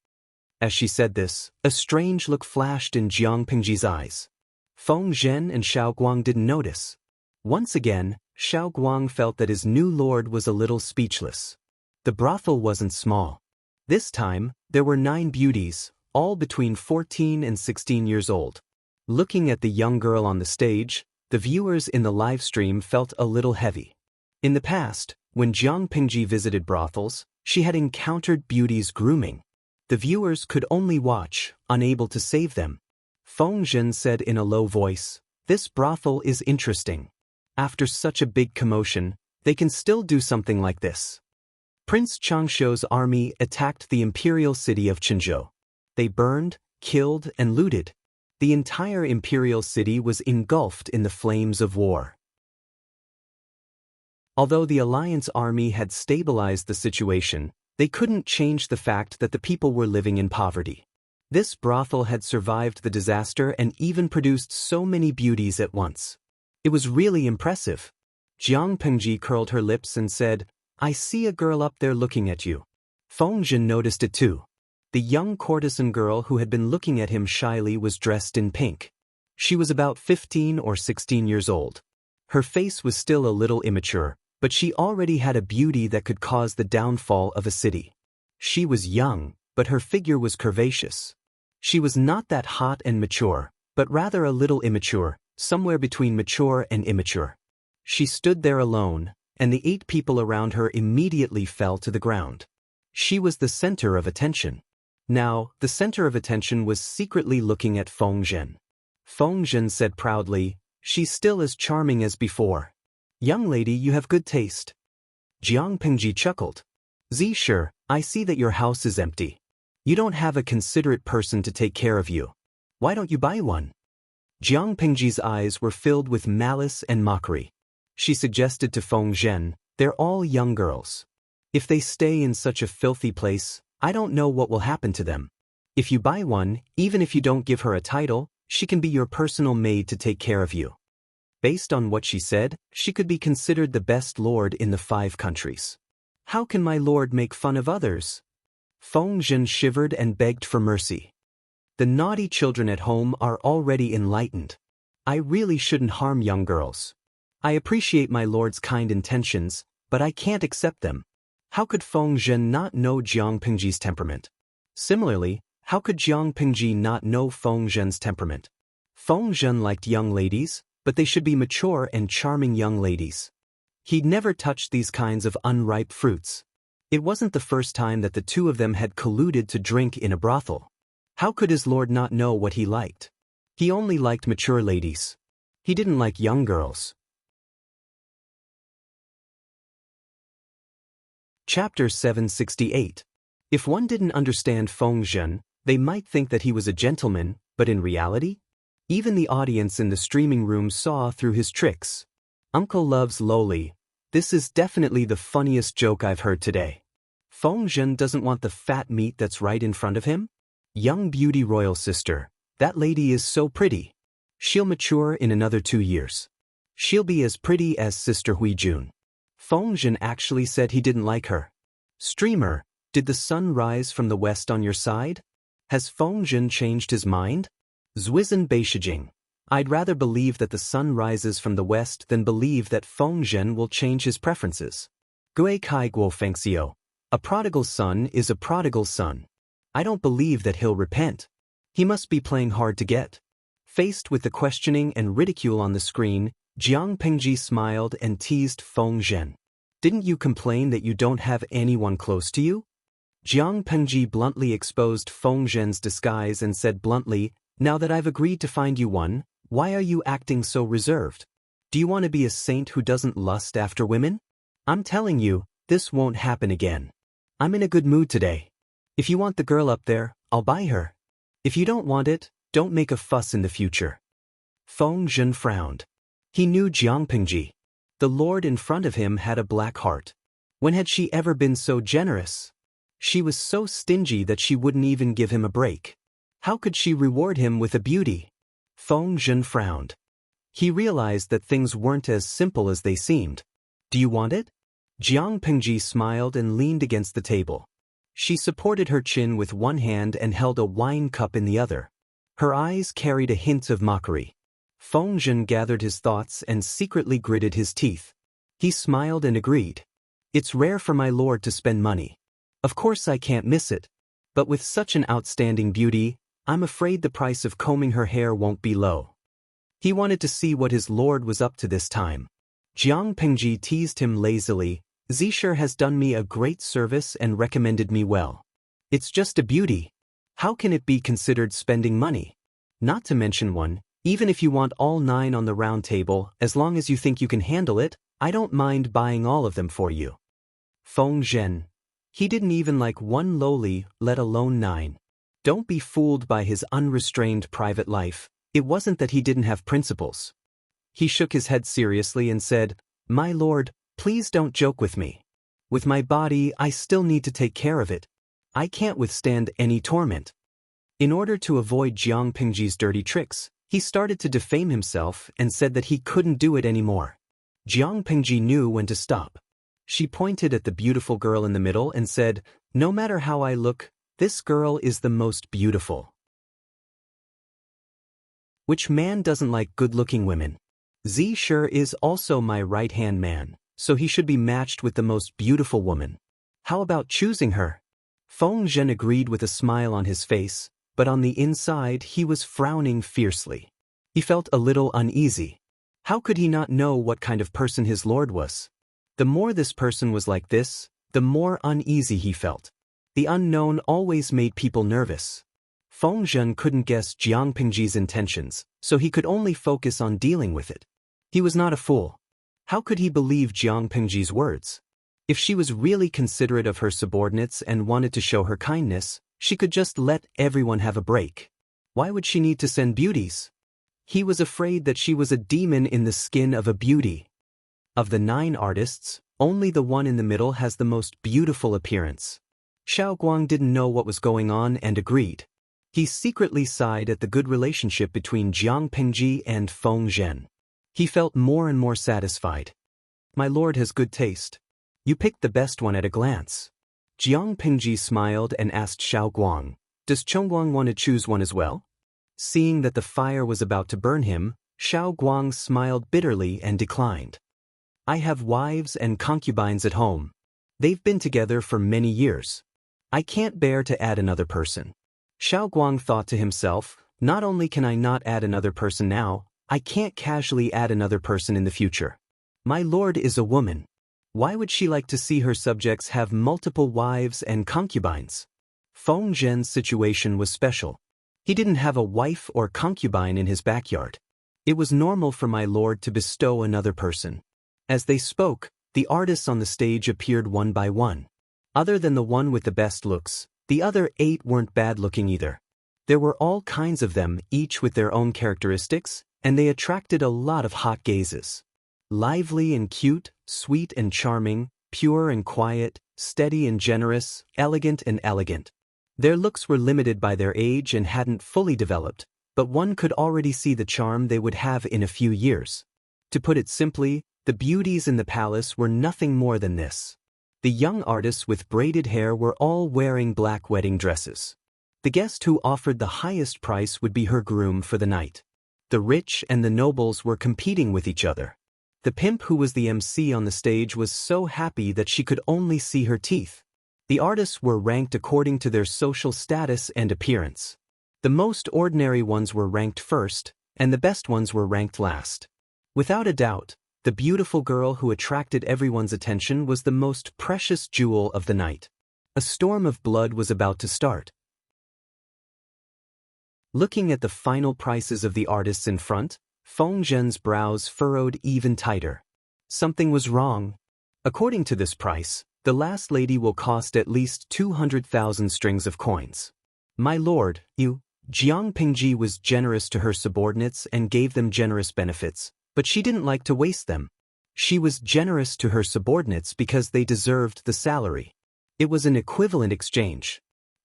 Speaker 1: As she said this, a strange look flashed in Jiang Pingji's eyes. Feng Zhen and Xiao Guang didn't notice. Once again, Xiao Guang felt that his new lord was a little speechless. The brothel wasn't small. This time, there were 9 beauties, all between 14 and 16 years old. Looking at the young girl on the stage, the viewers in the live stream felt a little heavy. In the past, when Jiang Pingji visited brothels, she had encountered beauties grooming. The viewers could only watch, unable to save them. Feng Zhen said in a low voice, "This brothel is interesting. After such a big commotion, they can still do something like this." Prince Changshuo's army attacked the imperial city of Qinzhou. They burned, killed, and looted. The entire imperial city was engulfed in the flames of war. Although the alliance army had stabilized the situation, they couldn't change the fact that the people were living in poverty. This brothel had survived the disaster and even produced so many beauties at once. It was really impressive. Jiang Pingji curled her lips and said, "I see a girl up there looking at you." Feng Zhen noticed it too. The young courtesan girl who had been looking at him shyly was dressed in pink. She was about 15 or 16 years old. Her face was still a little immature, but she already had a beauty that could cause the downfall of a city. She was young, but her figure was curvaceous. She was not that hot and mature, but rather a little immature, somewhere between mature and immature. She stood there alone, and the 8 people around her immediately fell to the ground. She was the center of attention. Now, the center of attention was secretly looking at Feng Zhen. Feng Zhen said proudly, "She's still as charming as before. Young lady, you have good taste." Jiang Pingji chuckled. "Sure, I see that your house is empty. You don't have a considerate person to take care of you. Why don't you buy one?" Jiang Pingji's eyes were filled with malice and mockery. She suggested to Feng Zhen, "They're all young girls. If they stay in such a filthy place, I don't know what will happen to them. If you buy one, even if you don't give her a title, she can be your personal maid to take care of you." Based on what she said, she could be considered the best lord in the 5 countries. "How can my lord make fun of others?" Feng Zhen shivered and begged for mercy. "The naughty children at home are already enlightened. I really shouldn't harm young girls. I appreciate my lord's kind intentions, but I can't accept them." How could Feng Zhen not know Jiang Pingji's temperament? Similarly, how could Jiang Pingji not know Feng Zhen's temperament? Feng Zhen liked young ladies, but they should be mature and charming young ladies. He'd never touched these kinds of unripe fruits. It wasn't the first time that the two of them had colluded to drink in a brothel. How could his lord not know what he liked? He only liked mature ladies. He didn't like young girls. Chapter 768. If one didn't understand Feng Zhen, they might think that he was a gentleman, but in reality? Even the audience in the streaming room saw through his tricks. "Uncle loves loli. This is definitely the funniest joke I've heard today. Feng Zhen doesn't want the fat meat that's right in front of him? Young beauty royal sister, that lady is so pretty. She'll mature in another 2 years. She'll be as pretty as Sister Hui Jun." Feng Zhen actually said he didn't like her. Streamer, Did the sun rise from the west on your side? Has Feng changed his mind? Zuizhen Beishijing. I'd rather believe that the sun rises from the west than believe that Feng will change his preferences. Gui Kai Guo Fengxiu. A prodigal son is a prodigal son. I don't believe that he'll repent. He must be playing hard to get. Faced with the questioning and ridicule on the screen, Jiang Pengji smiled and teased Feng Zhen. Didn't you complain that you don't have anyone close to you? Jiang Pengji bluntly exposed Feng Zhen's disguise and said bluntly, now that I've agreed to find you one, why are you acting so reserved? Do you want to be a saint who doesn't lust after women? I'm telling you, this won't happen again. I'm in a good mood today. If you want the girl up there, I'll buy her. If you don't want it, don't make a fuss in the future. Feng Zhen frowned. He knew Jiang Pengji. The lord in front of him had a black heart. When had she ever been so generous? She was so stingy that she wouldn't even give him a break. How could she reward him with a beauty? Feng Zhen frowned. He realized that things weren't as simple as they seemed. Do you want it? Jiang Pengji smiled and leaned against the table. She supported her chin with one hand and held a wine cup in the other. Her eyes carried a hint of mockery. Feng Zhen gathered his thoughts and secretly gritted his teeth. He smiled and agreed. It's rare for my lord to spend money. Of course I can't miss it. But with such an outstanding beauty, I'm afraid the price of combing her hair won't be low. He wanted to see what his lord was up to this time. Jiang Pengji teased him lazily. Zisher has done me a great service and recommended me well. It's just a beauty. How can it be considered spending money? Not to mention one, even if you want all 9 on the round table, as long as you think you can handle it, I don't mind buying all of them for you. Feng Zhen. He didn't even like one lowly, let alone 9. Don't be fooled by his unrestrained private life. It wasn't that he didn't have principles. He shook his head seriously and said, My lord, please don't joke with me. With my body, I still need to take care of it. I can't withstand any torment. In order to avoid Jiang Pengji's dirty tricks, he started to defame himself and said that he couldn't do it anymore. Jiang Pengji knew when to stop. She pointed at the beautiful girl in the middle and said, No matter how I look, this girl is the most beautiful. Which man doesn't like good-looking women? Zisher is also my right-hand man, so he should be matched with the most beautiful woman. How about choosing her? Feng Zhen agreed with a smile on his face, but on the inside he was frowning fiercely. He felt a little uneasy. How could he not know what kind of person his lord was? The more this person was like this, the more uneasy he felt. The unknown always made people nervous. Feng Zhen couldn't guess Jiang Pengji's intentions, so he could only focus on dealing with it. He was not a fool. How could he believe Jiang Pengji's words? If she was really considerate of her subordinates and wanted to show her kindness, she could just let everyone have a break. Why would she need to send beauties? He was afraid that she was a demon in the skin of a beauty. Of the 9 artists, only the one in the middle has the most beautiful appearance. Xiaoguang didn't know what was going on and agreed. He secretly sighed at the good relationship between Jiang Pengji and Feng Zhen. He felt more and more satisfied. My lord has good taste. You picked the best one at a glance. Jiang Pengji smiled and asked Xiaoguang, Does Chongguang want to choose one as well? Seeing that the fire was about to burn him, Xiaoguang smiled bitterly and declined. I have wives and concubines at home. They've been together for many years. I can't bear to add another person. Xiaoguang thought to himself, not only can I not add another person now, I can't casually add another person in the future. My lord is a woman. Why would she like to see her subjects have multiple wives and concubines? Feng Zhen's situation was special. He didn't have a wife or concubine in his backyard. It was normal for my lord to bestow another person. As they spoke, the artists on the stage appeared one by one. Other than the one with the best looks, the other 8 weren't bad-looking either. There were all kinds of them, each with their own characteristics, and they attracted a lot of hot gazes. Lively and cute, sweet and charming, pure and quiet, steady and generous, elegant and elegant. Their looks were limited by their age and hadn't fully developed, but one could already see the charm they would have in a few years. To put it simply, the beauties in the palace were nothing more than this. The young artists with braided hair were all wearing black wedding dresses. The guest who offered the highest price would be her groom for the night. The rich and the nobles were competing with each other. The pimp who was the MC on the stage was so happy that she could only see her teeth. The artists were ranked according to their social status and appearance. The most ordinary ones were ranked first, and the best ones were ranked last. Without a doubt, the beautiful girl who attracted everyone's attention was the most precious jewel of the night. A storm of blood was about to start. Looking at the final prices of the artists in front, Feng Zhen's brows furrowed even tighter. Something was wrong. According to this price, the last lady will cost at least 200,000 strings of coins. My lord, Jiang Pingji was generous to her subordinates and gave them generous benefits, but she didn't like to waste them. She was generous to her subordinates because they deserved the salary. It was an equivalent exchange.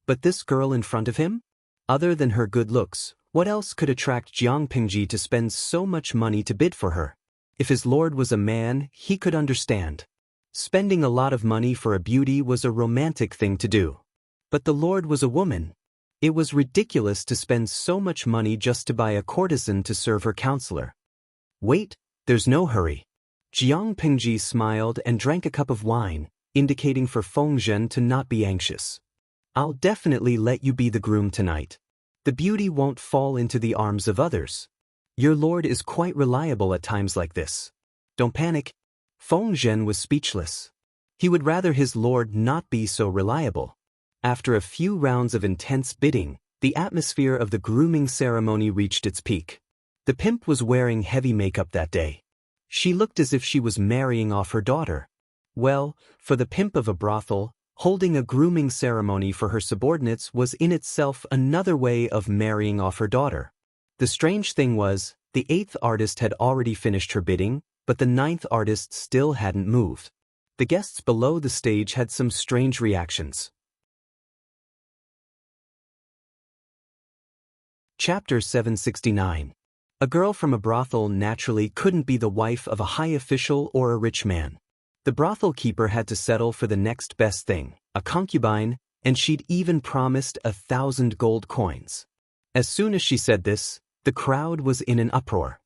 Speaker 1: But this girl in front of him? Other than her good looks, what else could attract Jiang Pingji to spend so much money to bid for her? If his lord was a man, he could understand. Spending a lot of money for a beauty was a romantic thing to do. But the lord was a woman. It was ridiculous to spend so much money just to buy a courtesan to serve her counselor. Wait, there's no hurry. Jiang Pingji smiled and drank a cup of wine, indicating for Feng Zhen to not be anxious. I'll definitely let you be the groom tonight. The beauty won't fall into the arms of others. Your lord is quite reliable at times like this. Don't panic. Feng Zhen was speechless. He would rather his lord not be so reliable. After a few rounds of intense bidding, the atmosphere of the grooming ceremony reached its peak. The pimp was wearing heavy makeup that day. She looked as if she was marrying off her daughter. Well, for the pimp of a brothel, holding a grooming ceremony for her subordinates was in itself another way of marrying off her daughter. The strange thing was, the 8th artist had already finished her bidding, but the 9th artist still hadn't moved. The guests below the stage had some strange reactions. Chapter 769. A girl from a brothel naturally couldn't be the wife of a high official or a rich man. The brothel keeper had to settle for the next best thing, a concubine, and she'd even promised 1,000 gold coins. As soon as she said this, the crowd was in an uproar.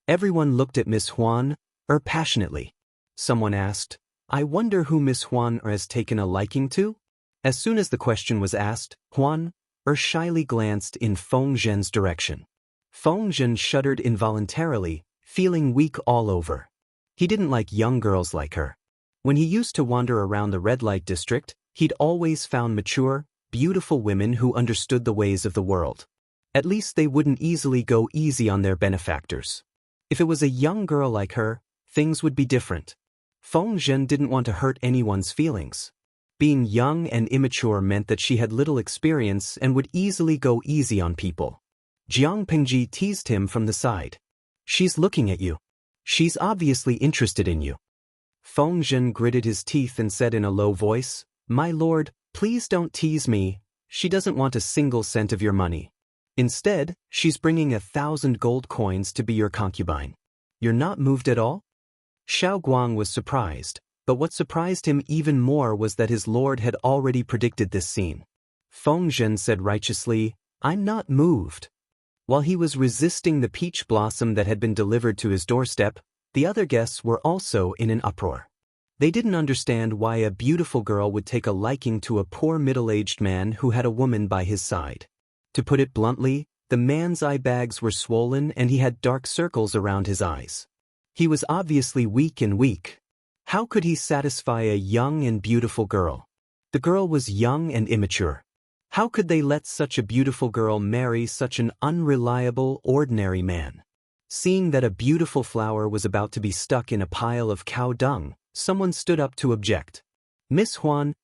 Speaker 1: Everyone looked at Miss Huan passionately. Someone asked, I wonder who Miss Huan has taken a liking to? As soon as the question was asked, Huan shyly glanced in Feng Zhen's direction. Feng Zhen shuddered involuntarily, feeling weak all over. He didn't like young girls like her. When he used to wander around the red light district, he'd always found mature, beautiful women who understood the ways of the world. At least they wouldn't easily go easy on their benefactors. If it was a young girl like her, things would be different. Feng Zhen didn't want to hurt anyone's feelings. Being young and immature meant that she had little experience and would easily go easy on people. Jiang Pingji teased him from the side. She's looking at you. She's obviously interested in you. Feng Zhen gritted his teeth and said in a low voice, My lord, please don't tease me. She doesn't want a single cent of your money. Instead, she's bringing 1,000 gold coins to be your concubine. You're not moved at all? Xiao Guang was surprised, but what surprised him even more was that his lord had already predicted this scene. Feng Zhen said righteously, I'm not moved. While he was resisting the peach blossom that had been delivered to his doorstep, the other guests were also in an uproar. They didn't understand why a beautiful girl would take a liking to a poor middle-aged man who had a woman by his side. To put it bluntly, the man's eye bags were swollen and he had dark circles around his eyes. He was obviously weak. How could he satisfy a young and beautiful girl? The girl was young and immature. How could they let such a beautiful girl marry such an unreliable, ordinary man? Seeing that a beautiful flower was about to be stuck in a pile of cow dung, someone stood up to object. Miss Huan,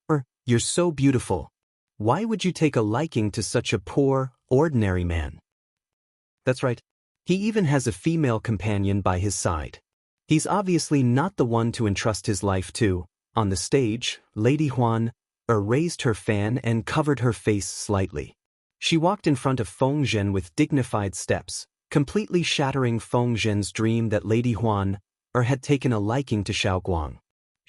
Speaker 1: you're so beautiful. Why would you take a liking to such a poor, ordinary man? That's right. He even has a female companion by his side. He's obviously not the one to entrust his life to. On the stage, Lady Huan raised her fan and covered her face slightly. She walked in front of Feng Zhen with dignified steps, completely shattering Feng Zhen's dream that Lady Huan had taken a liking to Xiao Guang.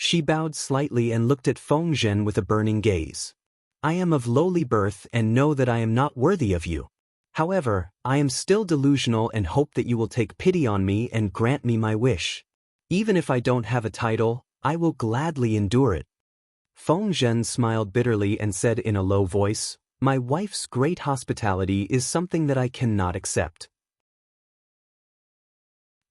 Speaker 1: She bowed slightly and looked at Feng Zhen with a burning gaze. I am of lowly birth and know that I am not worthy of you. However, I am still delusional and hope that you will take pity on me and grant me my wish. Even if I don't have a title, I will gladly endure it. Feng Zhen smiled bitterly and said in a low voice, My wife's great hospitality is something that I cannot accept.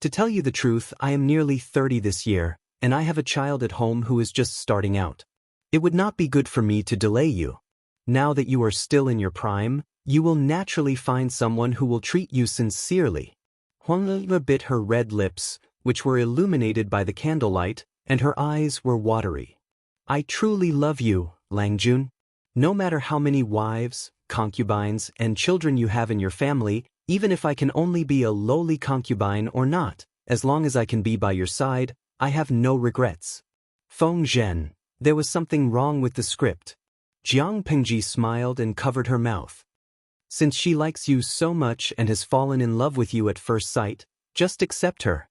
Speaker 1: To tell you the truth, I am nearly 30 this year, and I have a child at home who is just starting out. It would not be good for me to delay you. Now that you are still in your prime, you will naturally find someone who will treat you sincerely. Huang Lin bit her red lips, which were illuminated by the candlelight, and her eyes were watery. I truly love you, Lang Jun. No matter how many wives, concubines, and children you have in your family, even if I can only be a lowly concubine or not, as long as I can be by your side, I have no regrets. Feng Zhen, there was something wrong with the script. Jiang Pengji smiled and covered her mouth. Since she likes you so much and has fallen in love with you at first sight, just accept her.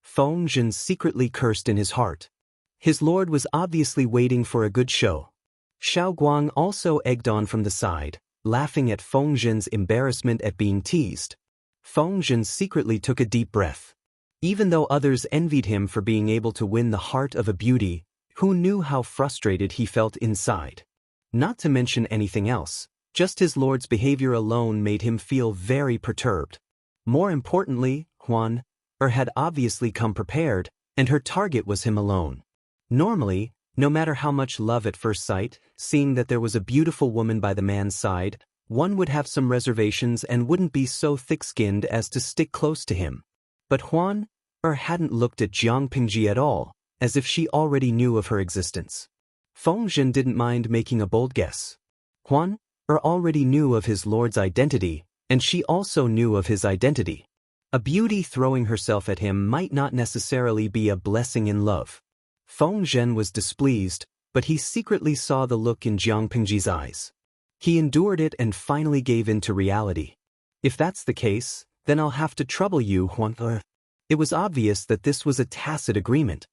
Speaker 1: Feng Zhen secretly cursed in his heart. His lord was obviously waiting for a good show. Xiao Guang also egged on from the side, laughing at Feng Zhen's embarrassment at being teased. Feng Zhen secretly took a deep breath. Even though others envied him for being able to win the heart of a beauty, who knew how frustrated he felt inside? Not to mention anything else. Just his lord's behavior alone made him feel very perturbed. More importantly, Huan had obviously come prepared, and her target was him alone. Normally, no matter how much love at first sight, seeing that there was a beautiful woman by the man's side, one would have some reservations and wouldn't be so thick-skinned as to stick close to him. But Huan hadn't looked at Jiang Pingji at all, as if she already knew of her existence. Feng Zhen didn't mind making a bold guess. Huan already knew of his lord's identity, and she also knew of his identity. A beauty throwing herself at him might not necessarily be a blessing in love. Feng Zhen was displeased, but he secretly saw the look in Jiang Pingji's eyes. He endured it and finally gave in to reality. If that's the case, then I'll have to trouble you, Huan. It was obvious that this was a tacit agreement.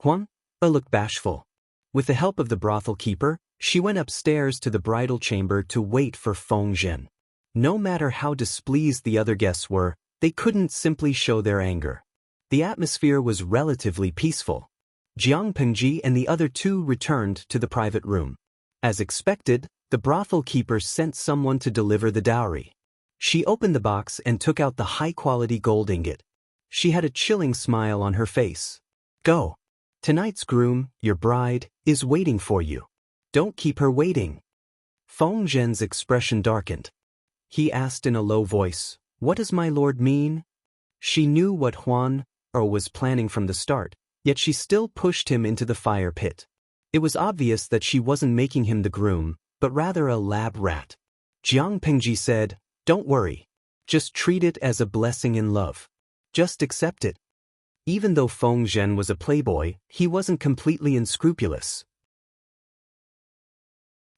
Speaker 1: Huan looked bashful. With the help of the brothel keeper, she went upstairs to the bridal chamber to wait for Feng Zhen. No matter how displeased the other guests were, they couldn't simply show their anger. The atmosphere was relatively peaceful. Jiang Pengji and the other two returned to the private room. As expected, the brothel keeper sent someone to deliver the dowry. She opened the box and took out the high-quality gold ingot. She had a chilling smile on her face. Go. Tonight's groom, your bride, is waiting for you. Don't keep her waiting. Feng Zhen's expression darkened. He asked in a low voice, What does my lord mean? She knew what Huan was planning from the start, yet she still pushed him into the fire pit. It was obvious that she wasn't making him the groom, but rather a lab rat. Jiang Pengji said, Don't worry. Just treat it as a blessing in love. Just accept it. Even though Feng Zhen was a playboy, he wasn't completely unscrupulous.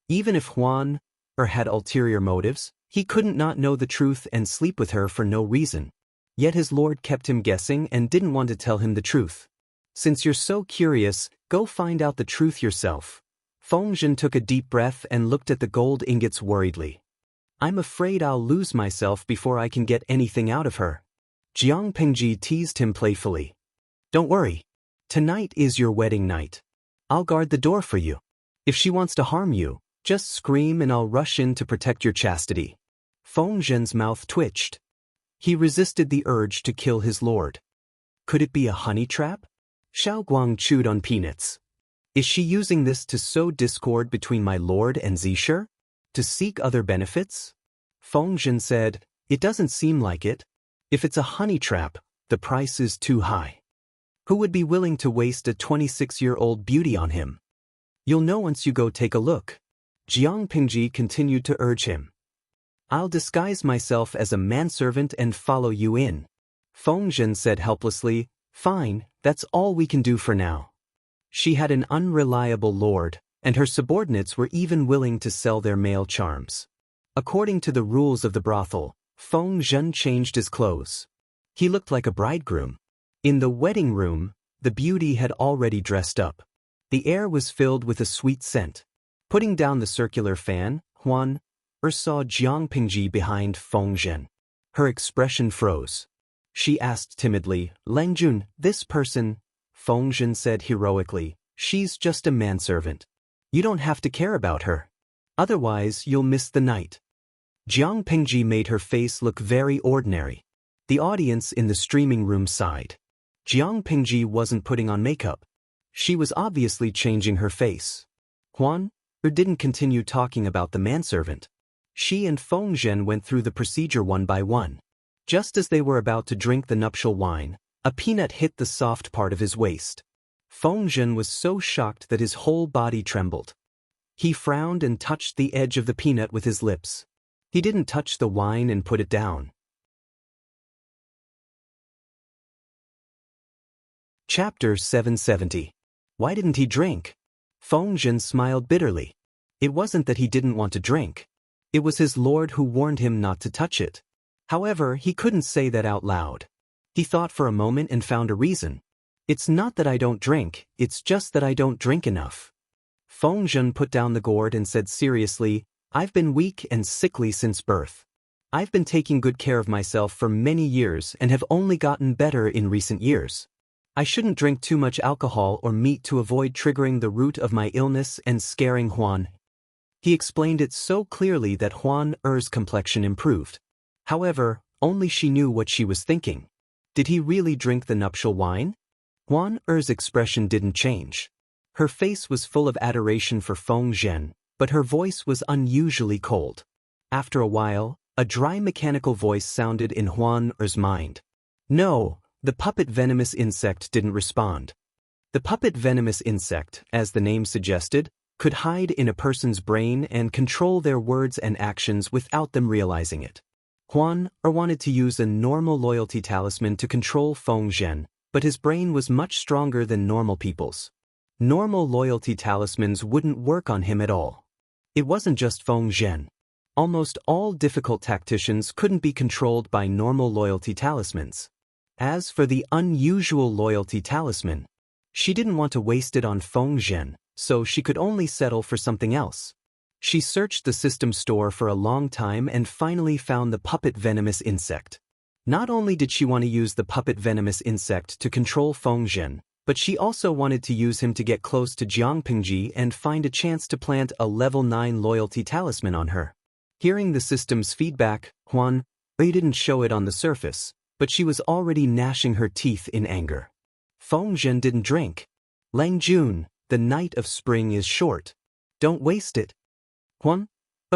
Speaker 1: Even if Huan had ulterior motives, he couldn't not know the truth and sleep with her for no reason. Yet his lord kept him guessing and didn't want to tell him the truth. Since you're so curious, go find out the truth yourself. Feng Zhen took a deep breath and looked at the gold ingots worriedly. I'm afraid I'll lose myself before I can get anything out of her. Jiang Pengji teased him playfully. Don't worry. Tonight is your wedding night. I'll guard the door for you. If she wants to harm you, just scream and I'll rush in to protect your chastity. Feng Zhen's mouth twitched. He resisted the urge to kill his lord. Could it be a honey trap? Xiao Guang chewed on peanuts. Is she using this to sow discord between my lord and Zisher? To seek other benefits? Feng Zhen said, It doesn't seem like it. If it's a honey trap, the price is too high. Who would be willing to waste a 26-year-old beauty on him? You'll know once you go take a look. Jiang Pingji continued to urge him. I'll disguise myself as a manservant and follow you in. Feng Zhen said helplessly, Fine, that's all we can do for now. She had an unreliable lord, and her subordinates were even willing to sell their male charms. According to the rules of the brothel, Feng Zhen changed his clothes. He looked like a bridegroom. In the wedding room, the beauty had already dressed up. The air was filled with a sweet scent. Putting down the circular fan, Huan saw Jiang Pingji behind Feng Zhen. Her expression froze. She asked timidly, "Lengjun, this person," Feng Zhen said heroically, "she's just a manservant. You don't have to care about her. Otherwise you'll miss the night." Jiang Pingji made her face look very ordinary. The audience in the streaming room sighed. Jiang Pingji wasn't putting on makeup. She was obviously changing her face. Huan didn't continue talking about the manservant. She and Feng Zhen went through the procedure one by one. Just as they were about to drink the nuptial wine, a peanut hit the soft part of his waist. Feng Zhen was so shocked that his whole body trembled. He frowned and touched the edge of the peanut with his lips. He didn't touch the wine and put it down. Chapter 770. Why didn't he drink? Feng Zhen smiled bitterly. It wasn't that he didn't want to drink. It was his lord who warned him not to touch it. However, he couldn't say that out loud. He thought for a moment and found a reason. "It's not that I don't drink, it's just that I don't drink enough." Feng Zhen put down the gourd and said seriously, "I've been weak and sickly since birth. I've been taking good care of myself for many years and have only gotten better in recent years. I shouldn't drink too much alcohol or meat to avoid triggering the root of my illness and scaring Huan." He explained it so clearly that Huan Er's complexion improved. However, only she knew what she was thinking. Did he really drink the nuptial wine? Huan Er's expression didn't change. Her face was full of adoration for Feng Zhen, but her voice was unusually cold. After a while, a dry mechanical voice sounded in Huan Er's mind. No, the puppet venomous insect didn't respond. The puppet venomous insect, as the name suggested, could hide in a person's brain and control their words and actions without them realizing it. Huan wanted to use a normal loyalty talisman to control Feng Zhen, but his brain was much stronger than normal people's. Normal loyalty talismans wouldn't work on him at all. It wasn't just Feng Zhen. Almost all difficult tacticians couldn't be controlled by normal loyalty talismans. As for the unusual loyalty talisman, she didn't want to waste it on Feng Zhen, so she could only settle for something else. She searched the system store for a long time and finally found the puppet venomous insect. Not only did she want to use the puppet venomous insect to control Feng Zhen, but she also wanted to use him to get close to Jiang Pingji and find a chance to plant a level 9 loyalty talisman on her. Hearing the system's feedback, Huan didn't show it on the surface, but she was already gnashing her teeth in anger. Feng Zhen didn't drink. "Lengjun, the night of spring is short. Don't waste it." Huan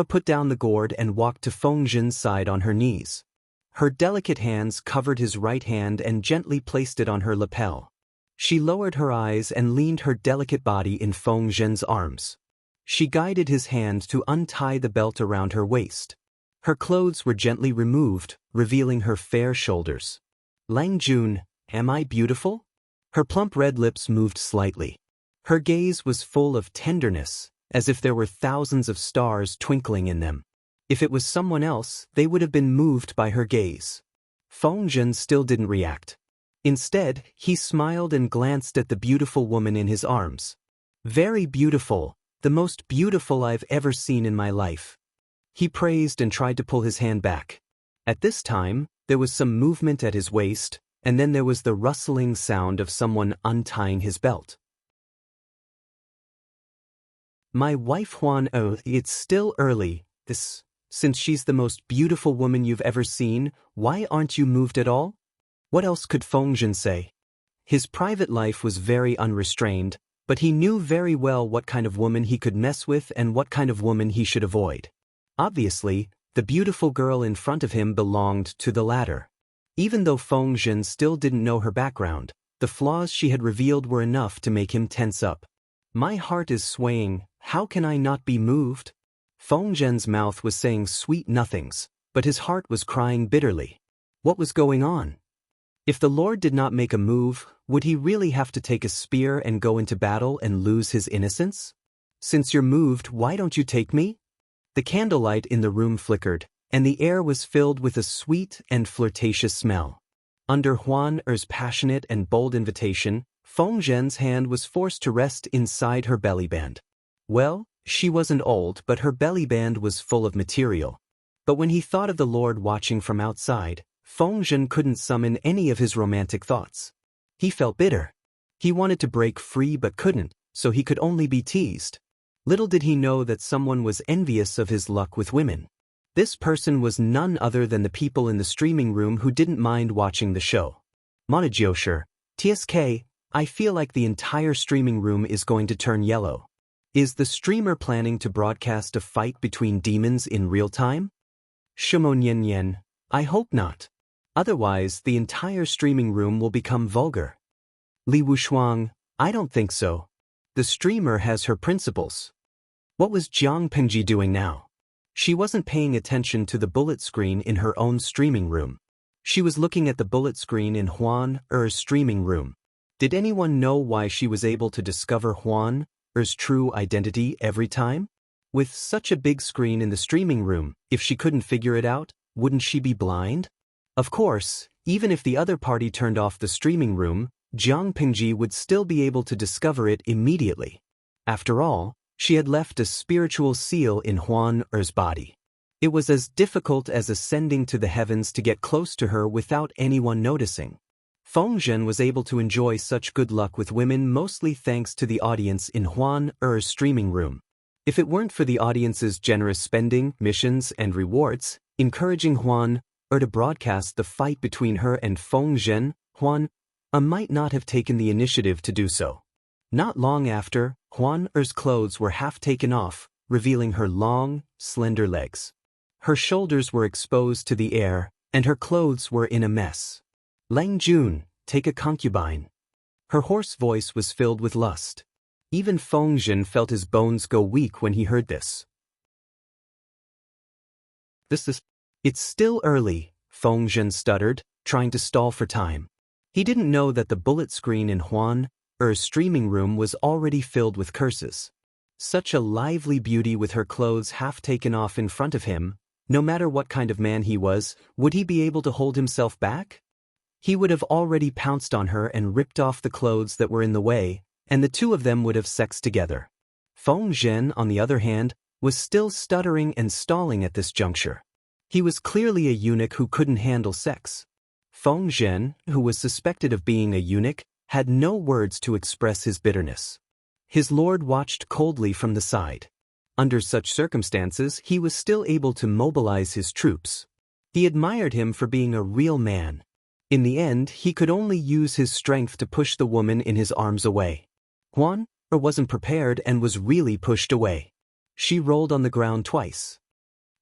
Speaker 1: put down the gourd and walked to Feng Zhen's side on her knees. Her delicate hands covered his right hand and gently placed it on her lapel. She lowered her eyes and leaned her delicate body in Feng Zhen's arms. She guided his hand to untie the belt around her waist. Her clothes were gently removed, revealing her fair shoulders. "Lengjun, am I beautiful?" Her plump red lips moved slightly. Her gaze was full of tenderness, as if there were thousands of stars twinkling in them. If it was someone else, they would have been moved by her gaze. Feng Zhen still didn't react. Instead, he smiled and glanced at the beautiful woman in his arms. "Very beautiful, the most beautiful I've ever seen in my life." He praised and tried to pull his hand back. At this time, there was some movement at his waist, and then there was the rustling sound of someone untying his belt. "My wife Huan, it's still early, since she's the most beautiful woman you've ever seen, why aren't you moved at all?" What else could Feng Zhen say? His private life was very unrestrained, but he knew very well what kind of woman he could mess with and what kind of woman he should avoid. Obviously, the beautiful girl in front of him belonged to the latter. Even though Feng Zhen still didn't know her background, the flaws she had revealed were enough to make him tense up. "My heart is swaying, how can I not be moved?" Feng Zhen's mouth was saying sweet nothings, but his heart was crying bitterly. What was going on? If the Lord did not make a move, would he really have to take a spear and go into battle and lose his innocence? "Since you're moved, why don't you take me?" The candlelight in the room flickered, and the air was filled with a sweet and flirtatious smell. Under Huan Er's passionate and bold invitation, Feng Zhen's hand was forced to rest inside her belly band. Well, she wasn't old, but her belly band was full of material. But when he thought of the Lord watching from outside, Feng Zhen couldn't summon any of his romantic thoughts. He felt bitter. He wanted to break free but couldn't, so he could only be teased. Little did he know that someone was envious of his luck with women. This person was none other than the people in the streaming room who didn't mind watching the show. Monajosher, TSK, I feel like the entire streaming room is going to turn yellow. Is the streamer planning to broadcast a fight between demons in real time? Shimonyenyen, I hope not. Otherwise, the entire streaming room will become vulgar. Li Wushuang, I don't think so. The streamer has her principles. What was Jiang Pengji doing now? She wasn't paying attention to the bullet screen in her own streaming room. She was looking at the bullet screen in Huan Er's streaming room. Did anyone know why she was able to discover Huan Er's true identity every time? With such a big screen in the streaming room, if she couldn't figure it out, wouldn't she be blind? Of course, even if the other party turned off the streaming room, Jiang Pengji would still be able to discover it immediately. After all, she had left a spiritual seal in Huan Er's body. It was as difficult as ascending to the heavens to get close to her without anyone noticing. Feng Zhen was able to enjoy such good luck with women mostly thanks to the audience in Huan Er's streaming room. If it weren't for the audience's generous spending, missions, and rewards, encouraging Huan Er to broadcast the fight between her and Feng Zhen, Huan Er might not have taken the initiative to do so. Not long after, Huan Er's clothes were half taken off, revealing her long, slender legs. Her shoulders were exposed to the air, and her clothes were in a mess. Lang Jun, take a concubine. Her hoarse voice was filled with lust. Even Feng Zhen felt his bones go weak when he heard this. It's still early, Feng Zhen stuttered, trying to stall for time. He didn't know that the bullet screen in Huan Er's streaming room was already filled with curses. Such a lively beauty with her clothes half taken off in front of him, no matter what kind of man he was, would he be able to hold himself back? He would have already pounced on her and ripped off the clothes that were in the way, and the two of them would have sexed together. Feng Zhen, on the other hand, was still stuttering and stalling at this juncture. He was clearly a eunuch who couldn't handle sex. Feng Zhen, who was suspected of being a eunuch, had no words to express his bitterness. His lord watched coldly from the side. Under such circumstances, he was still able to mobilize his troops. He admired him for being a real man. In the end, he could only use his strength to push the woman in his arms away. Huan Er wasn't prepared and was really pushed away. She rolled on the ground twice.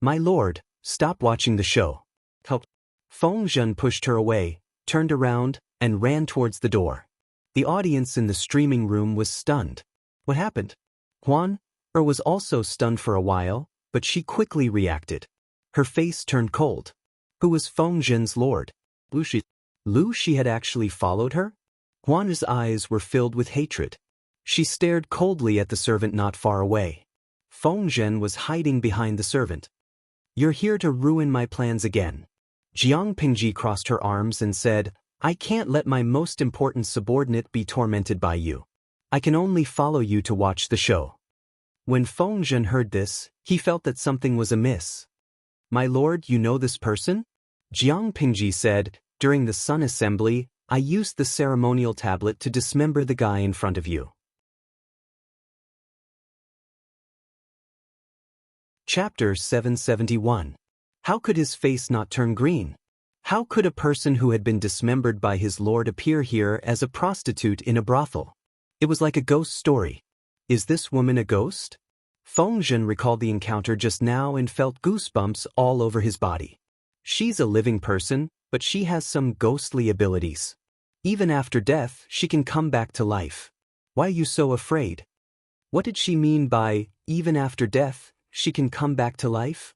Speaker 1: My lord, stop watching the show. Help. Feng Zhen pushed her away, turned around, and ran towards the door. The audience in the streaming room was stunned. What happened? Huan Er was also stunned for a while, but she quickly reacted. Her face turned cold. Who was Feng Zhen's lord? She had actually followed her? Huan's eyes were filled with hatred. She stared coldly at the servant not far away. Feng Zhen was hiding behind the servant. You're here to ruin my plans again. Jiang Pengji crossed her arms and said, I can't let my most important subordinate be tormented by you. I can only follow you to watch the show. When Feng Zhen heard this, he felt that something was amiss. My lord, you know this person? Jiang Pengji said, during the Sun Assembly, I used the ceremonial tablet to dismember the guy in front of you. Chapter 771. How could his face not turn green? How could a person who had been dismembered by his lord appear here as a prostitute in a brothel? It was like a ghost story. Is this woman a ghost? Feng Zhen recalled the encounter just now and felt goosebumps all over his body. She's a living person, but she has some ghostly abilities. Even after death, she can come back to life. Why are you so afraid? What did she mean by, even after death, she can come back to life?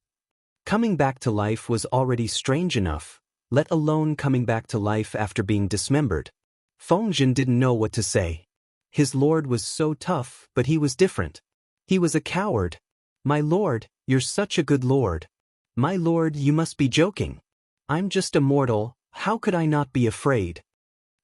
Speaker 1: Coming back to life was already strange enough, let alone coming back to life after being dismembered. Feng Zhen didn't know what to say. His lord was so tough, but he was different. He was a coward. My lord, you're such a good lord. My lord, you must be joking. I'm just a mortal, how could I not be afraid?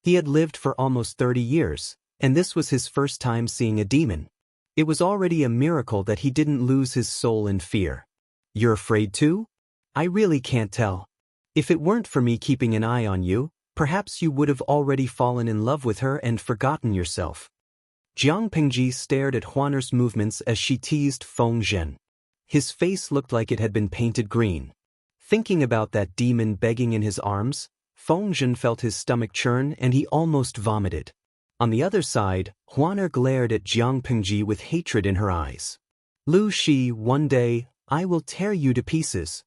Speaker 1: He had lived for almost 30 years, and this was his first time seeing a demon. It was already a miracle that he didn't lose his soul in fear. You're afraid too? I really can't tell. If it weren't for me keeping an eye on you, perhaps you would have already fallen in love with her and forgotten yourself. Jiang Pingji stared at Huaner's movements as she teased Feng Zhen. His face looked like it had been painted green. Thinking about that demon begging in his arms, Feng Zhen felt his stomach churn and he almost vomited. On the other side, Huaner glared at Jiang Pingji with hatred in her eyes. Lu Shi, one day, I will tear you to pieces.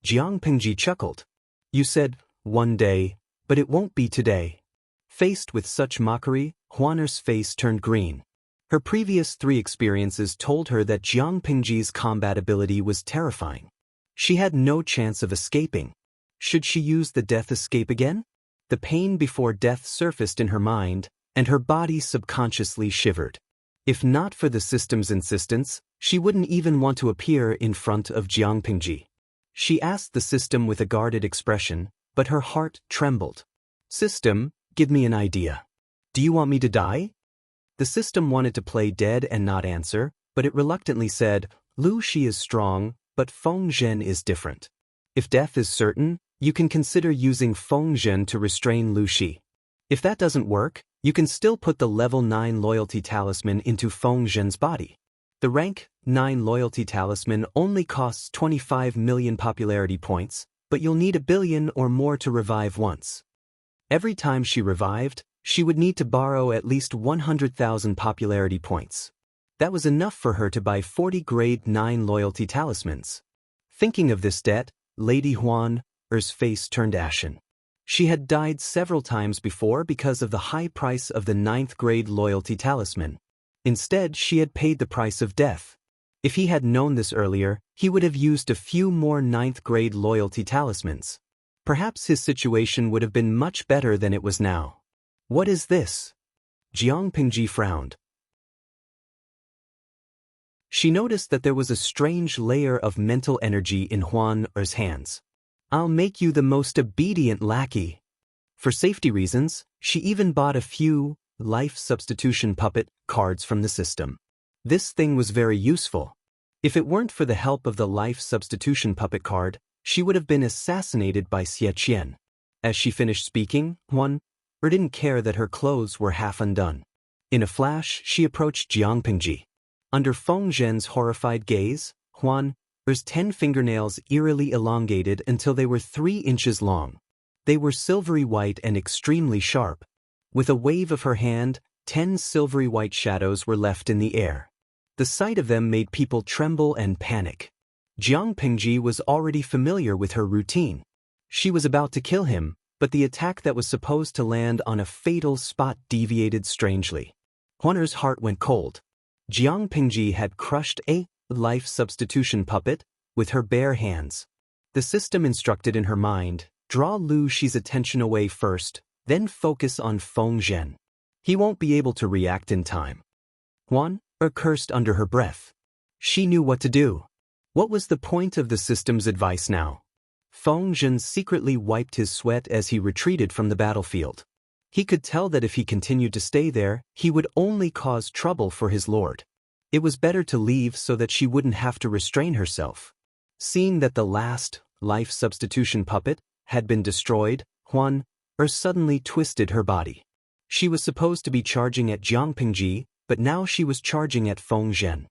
Speaker 1: Jiang Pingji chuckled. You said, one day, but it won't be today. Faced with such mockery, Huaner's face turned green. Her previous 3 experiences told her that Jiang Pingji's combat ability was terrifying. She had no chance of escaping. Should she use the death escape again? The pain before death surfaced in her mind, and her body subconsciously shivered. If not for the system's insistence, she wouldn't even want to appear in front of Jiang Pingji. She asked the system with a guarded expression, but her heart trembled. System, give me an idea. Do you want me to die? The system wanted to play dead and not answer, but it reluctantly said, Lu Shi is strong, but Feng Zhen is different. If death is certain, you can consider using Feng Zhen to restrain Lu Shi. If that doesn't work, you can still put the level 9 loyalty talisman into Feng Zhen's body. The rank 9 loyalty talisman only costs 25 million popularity points, but you'll need 1 billion or more to revive once. Every time she revived, she would need to borrow at least 100,000 popularity points. That was enough for her to buy 40 grade 9 loyalty talismans. Thinking of this debt, Lady Huaner's face turned ashen. She had died several times before because of the high price of the 9th grade loyalty talisman. Instead, she had paid the price of death. If he had known this earlier, he would have used a few more 9th grade loyalty talismans. Perhaps his situation would have been much better than it was now. What is this? Jiang Pingji frowned. She noticed that there was a strange layer of mental energy in Huaner's hands. I'll make you the most obedient lackey. For safety reasons, she even bought a few life substitution puppet cards from the system. This thing was very useful. If it weren't for the help of the life substitution puppet card, she would have been assassinated by Xie Qian. As she finished speaking, Huaner didn't care that her clothes were half undone. In a flash, she approached Jiang Pingji. Under Feng Zhen's horrified gaze, Huaner's 10 fingernails eerily elongated until they were 3 inches long. They were silvery white and extremely sharp. With a wave of her hand, 10 silvery white shadows were left in the air. The sight of them made people tremble and panic. Jiang Pingji was already familiar with her routine. She was about to kill him, but the attack that was supposed to land on a fatal spot deviated strangely. Huaner's heart went cold. Jiang Pingji had crushed a life substitution puppet with her bare hands. The system instructed in her mind, draw Lu Shi's attention away first, then focus on Feng Zhen. He won't be able to react in time. Huaner cursed under her breath. She knew what to do. What was the point of the system's advice now? Feng Zhen secretly wiped his sweat as he retreated from the battlefield. He could tell that if he continued to stay there, he would only cause trouble for his lord. It was better to leave so that she wouldn't have to restrain herself. Seeing that the last life substitution puppet had been destroyed, Huaner suddenly twisted her body. She was supposed to be charging at Jiang Pingji, but now she was charging at Feng Zhen.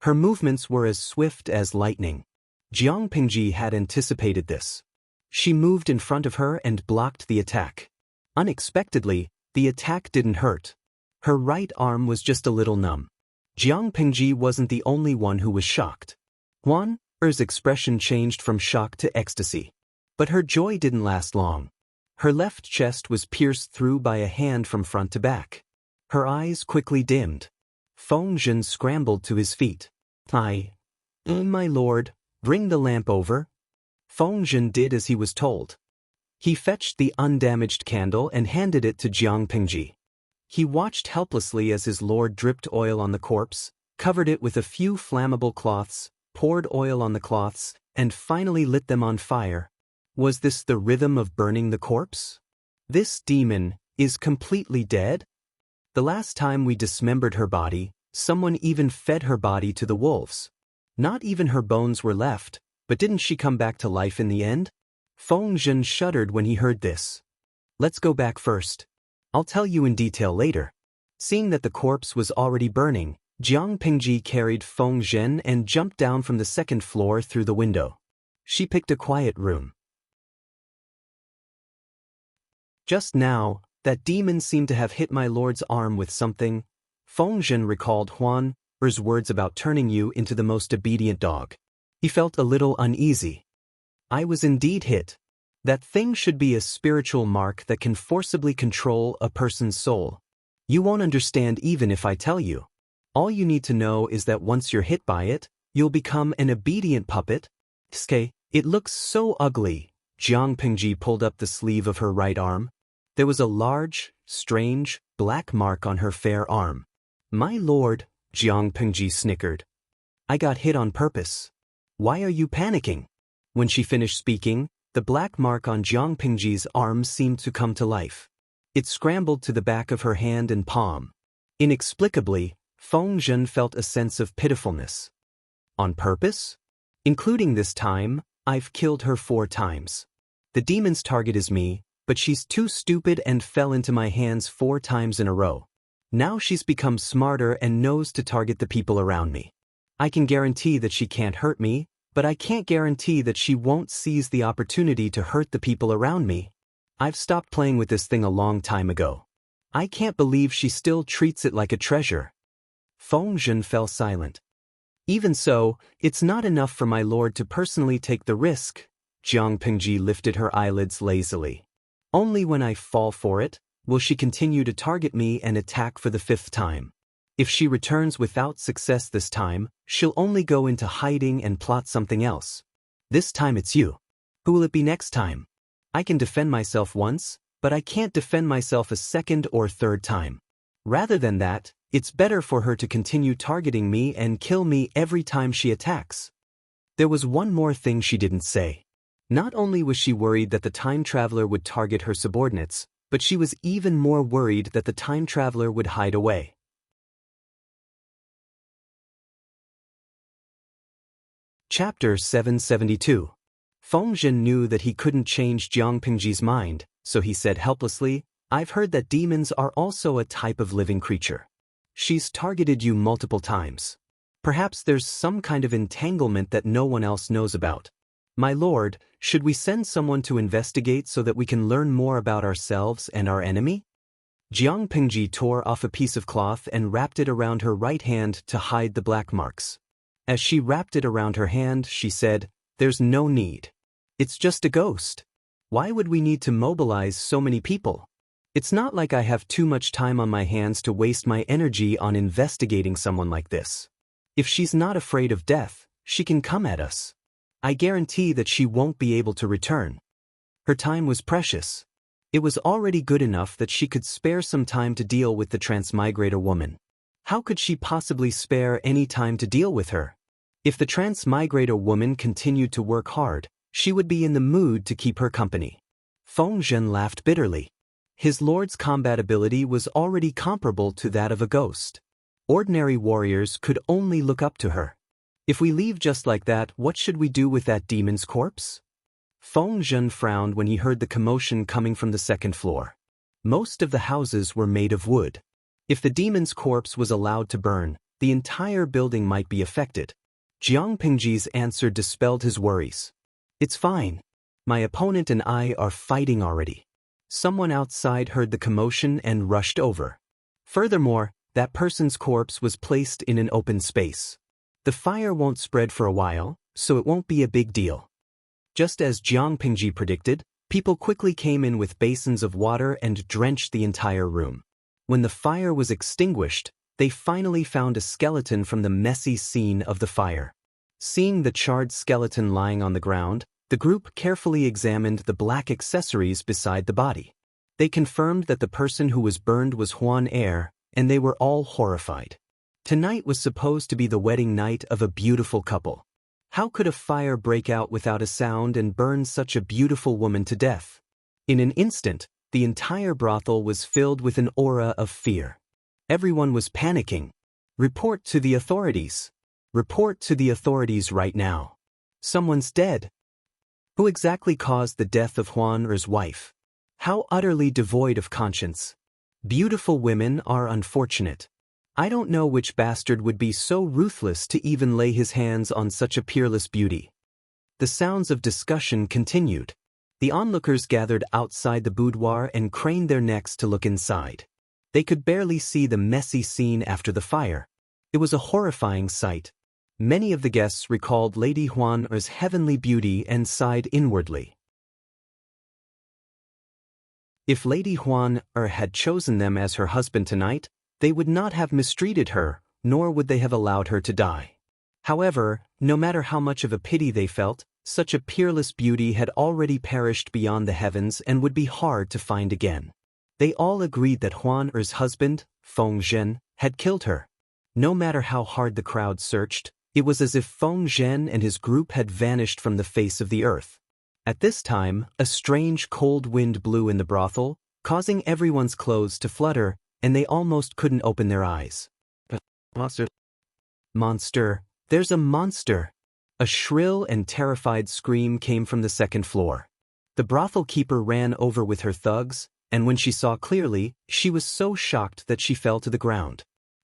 Speaker 1: Her movements were as swift as lightning. Jiang Pingji had anticipated this. She moved in front of her and blocked the attack. Unexpectedly, the attack didn't hurt. Her right arm was just a little numb. Jiang Pingji wasn't the only one who was shocked. Huaner's expression changed from shock to ecstasy. But her joy didn't last long. Her left chest was pierced through by a hand from front to back. Her eyes quickly dimmed. Feng Zhen scrambled to his feet. My lord, bring the lamp over. Feng Zhen did as he was told. He fetched the undamaged candle and handed it to Jiang Pingji. He watched helplessly as his lord dripped oil on the corpse, covered it with a few flammable cloths, poured oil on the cloths, and finally lit them on fire. Was this the rhythm of burning the corpse? This demon is completely dead? The last time we dismembered her body, someone even fed her body to the wolves. Not even her bones were left, but didn't she come back to life in the end? Feng Zhen shuddered when he heard this. Let's go back first. I'll tell you in detail later. Seeing that the corpse was already burning, Jiang Pingji carried Feng Zhen and jumped down from the second floor through the window. She picked a quiet room. Just now, that demon seemed to have hit my lord's arm with something. Feng Zhen recalled Huan Er's words about turning you into the most obedient dog. He felt a little uneasy. I was indeed hit. That thing should be a spiritual mark that can forcibly control a person's soul. You won't understand even if I tell you. All you need to know is that once you're hit by it, you'll become an obedient puppet. Ske, it looks so ugly. Jiang Pingji pulled up the sleeve of her right arm. There was a large, strange, black mark on her fair arm. My lord, Jiang Pingji snickered. I got hit on purpose. Why are you panicking? When she finished speaking, the black mark on Jiang Pingji's arm seemed to come to life. It scrambled to the back of her hand and palm. Inexplicably, Feng Zhen felt a sense of pitifulness. On purpose? Including this time, I've killed her 4 times. The demon's target is me, but she's too stupid and fell into my hands 4 times in a row. Now she's become smarter and knows to target the people around me. I can guarantee that she can't hurt me, but I can't guarantee that she won't seize the opportunity to hurt the people around me. I've stopped playing with this thing a long time ago. I can't believe she still treats it like a treasure. Feng Zhen fell silent. Even so, it's not enough for my lord to personally take the risk. Jiang Pingji lifted her eyelids lazily. Only when I fall for it, will she continue to target me and attack for the 5th time. If she returns without success this time, she'll only go into hiding and plot something else. This time it's you. Who will it be next time? I can defend myself once, but I can't defend myself a 2nd or 3rd time. Rather than that, it's better for her to continue targeting me and kill me every time she attacks. There was one more thing she didn't say. Not only was she worried that the time traveler would target her subordinates, but she was even more worried that the time traveler would hide away. Chapter 772. Feng Zhen knew that he couldn't change Jiang Pingji's mind, so he said helplessly, I've heard that demons are also a type of living creature. She's targeted you multiple times. Perhaps there's some kind of entanglement that no one else knows about. My lord, should we send someone to investigate so that we can learn more about ourselves and our enemy? Jiang Pingji tore off a piece of cloth and wrapped it around her right hand to hide the black marks. As she wrapped it around her hand, she said, There's no need. It's just a ghost. Why would we need to mobilize so many people? It's not like I have too much time on my hands to waste my energy on investigating someone like this. If she's not afraid of death, she can come at us. I guarantee that she won't be able to return. Her time was precious. It was already good enough that she could spare some time to deal with the transmigrator woman. How could she possibly spare any time to deal with her? If the transmigrator woman continued to work hard, she would be in the mood to keep her company. Feng Zhen laughed bitterly. His lord's combat ability was already comparable to that of a ghost. Ordinary warriors could only look up to her. If we leave just like that, what should we do with that demon's corpse? Feng Zhen frowned when he heard the commotion coming from the 2nd floor. Most of the houses were made of wood. If the demon's corpse was allowed to burn, the entire building might be affected. Jiang Pingji's answer dispelled his worries. It's fine. My opponent and I are fighting already. Someone outside heard the commotion and rushed over. Furthermore, that person's corpse was placed in an open space. The fire won't spread for a while, so it won't be a big deal. Just as Jiang Pingji predicted, people quickly came in with basins of water and drenched the entire room. When the fire was extinguished, they finally found a skeleton from the messy scene of the fire. Seeing the charred skeleton lying on the ground, the group carefully examined the black accessories beside the body. They confirmed that the person who was burned was Huan Er, and they were all horrified. Tonight was supposed to be the wedding night of a beautiful couple. How could a fire break out without a sound and burn such a beautiful woman to death? In an instant, the entire brothel was filled with an aura of fear. Everyone was panicking. Report to the authorities. Report to the authorities right now. Someone's dead. Who exactly caused the death of Huan Er's wife? How utterly devoid of conscience. Beautiful women are unfortunate. I don't know which bastard would be so ruthless to even lay his hands on such a peerless beauty. The sounds of discussion continued. The onlookers gathered outside the boudoir and craned their necks to look inside. They could barely see the messy scene after the fire. It was a horrifying sight. Many of the guests recalled Lady Huan Er's heavenly beauty and sighed inwardly. If Lady Huan Er had chosen them as her husband tonight, they would not have mistreated her, nor would they have allowed her to die. However, no matter how much of a pity they felt, such a peerless beauty had already perished beyond the heavens and would be hard to find again. They all agreed that Huan Er's husband, Feng Zhen, had killed her. No matter how hard the crowd searched, it was as if Feng Zhen and his group had vanished from the face of the earth. At this time, a strange cold wind blew in the brothel, causing everyone's clothes to flutter, and they almost couldn't open their eyes. Monster! Monster! There's a monster! A shrill and terrified scream came from the second floor. The brothel keeper ran over with her thugs, and when she saw clearly, she was so shocked that she fell to the ground.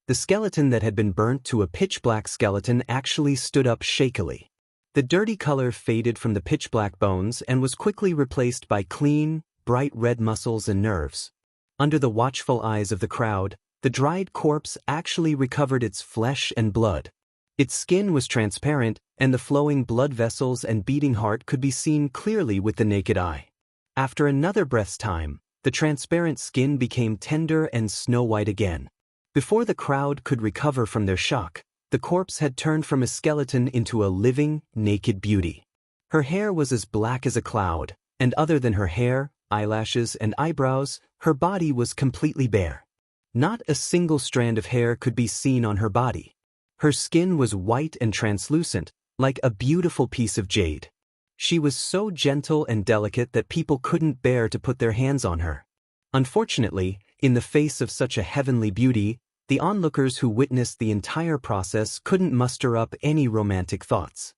Speaker 1: The skeleton that had been burnt to a pitch-black skeleton actually stood up shakily. The dirty color faded from the pitch-black bones and was quickly replaced by clean, bright red muscles and nerves. Under the watchful eyes of the crowd, the dried corpse actually recovered its flesh and blood. Its skin was transparent, and the flowing blood vessels and beating heart could be seen clearly with the naked eye. After another breath's time, the transparent skin became tender and snow-white again. Before the crowd could recover from their shock, the corpse had turned from a skeleton into a living, naked beauty. Her hair was as black as a cloud, and other than her hair, eyelashes, and eyebrows, her body was completely bare. Not a single strand of hair could be seen on her body. Her skin was white and translucent, like a beautiful piece of jade. She was so gentle and delicate that people couldn't bear to put their hands on her. Unfortunately, in the face of such a heavenly beauty, the onlookers who witnessed the entire process couldn't muster up any romantic thoughts.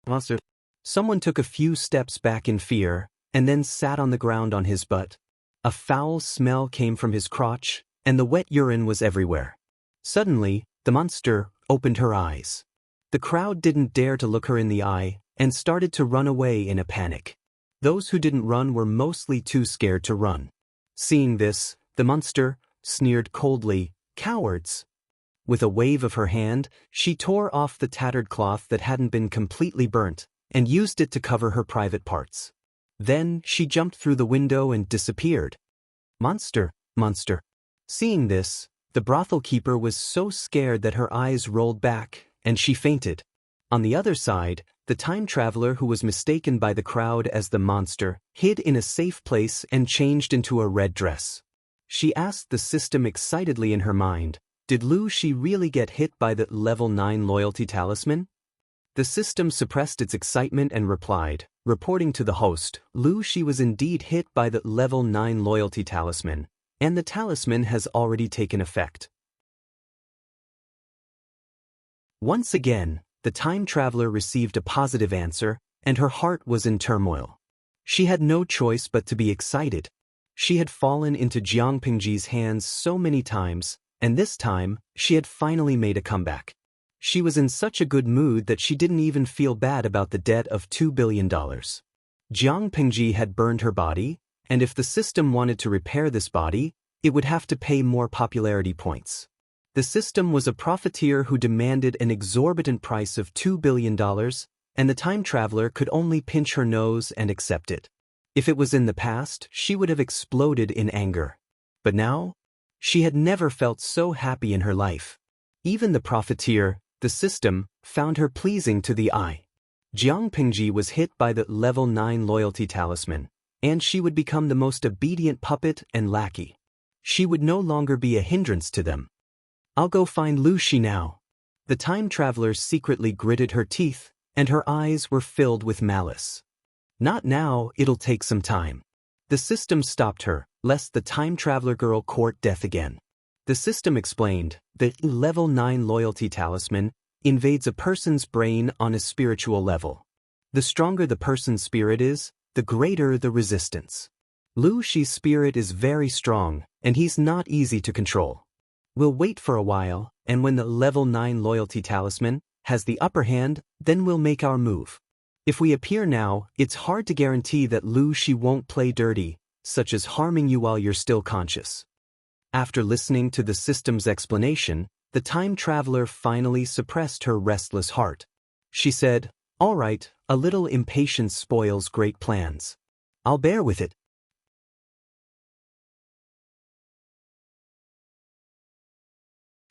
Speaker 1: Monster! Someone took a few steps back in fear, and then sat on the ground on his butt. A foul smell came from his crotch, and the wet urine was everywhere. Suddenly, the monster opened her eyes. The crowd didn't dare to look her in the eye, and started to run away in a panic. Those who didn't run were mostly too scared to run. Seeing this, the monster sneered coldly, "Cowards!" With a wave of her hand, she tore off the tattered cloth that hadn't been completely burnt, and used it to cover her private parts. Then she jumped through the window and disappeared. Monster! Monster! Seeing this, the brothel keeper was so scared that her eyes rolled back, and she fainted. On the other side, the time traveler who was mistaken by the crowd as the monster hid in a safe place and changed into a red dress. She asked the system excitedly in her mind, did Lu Shi really get hit by the level 9 loyalty talisman? The system suppressed its excitement and replied, reporting to the host, Lu Shi was indeed hit by the level 9 loyalty talisman, and the talisman has already taken effect. Once again, the time traveler received a positive answer, and her heart was in turmoil. She had no choice but to be excited. She had fallen into Jiang Pingji's hands so many times, and this time, she had finally made a comeback. She was in such a good mood that she didn't even feel bad about the debt of $2 billion. Jiang Pingji had burned her body, and if the system wanted to repair this body, it would have to pay more popularity points. The system was a profiteer who demanded an exorbitant price of $2 billion, and the time traveler could only pinch her nose and accept it. If it was in the past, she would have exploded in anger. But now, she had never felt so happy in her life. Even the profiteer, the system, found her pleasing to the eye. Jiang Pingji was hit by the level 9 loyalty talisman, and she would become the most obedient puppet and lackey. She would no longer be a hindrance to them. I'll go find Lu Shi now. The time traveler secretly gritted her teeth, and her eyes were filled with malice. Not now, it'll take some time. The system stopped her, lest the time traveler girl court death again. The system explained, the level 9 loyalty talisman invades a person's brain on a spiritual level. The stronger the person's spirit is, the greater the resistance. Lu Shi's spirit is very strong, and he's not easy to control. We'll wait for a while, and when the level 9 loyalty talisman has the upper hand, then we'll make our move. If we appear now, it's hard to guarantee that Lu Shi won't play dirty, such as harming you while you're still conscious. After listening to the system's explanation, the time traveler finally suppressed her restless heart. She said, "All right, a little impatience spoils great plans. I'll bear with it."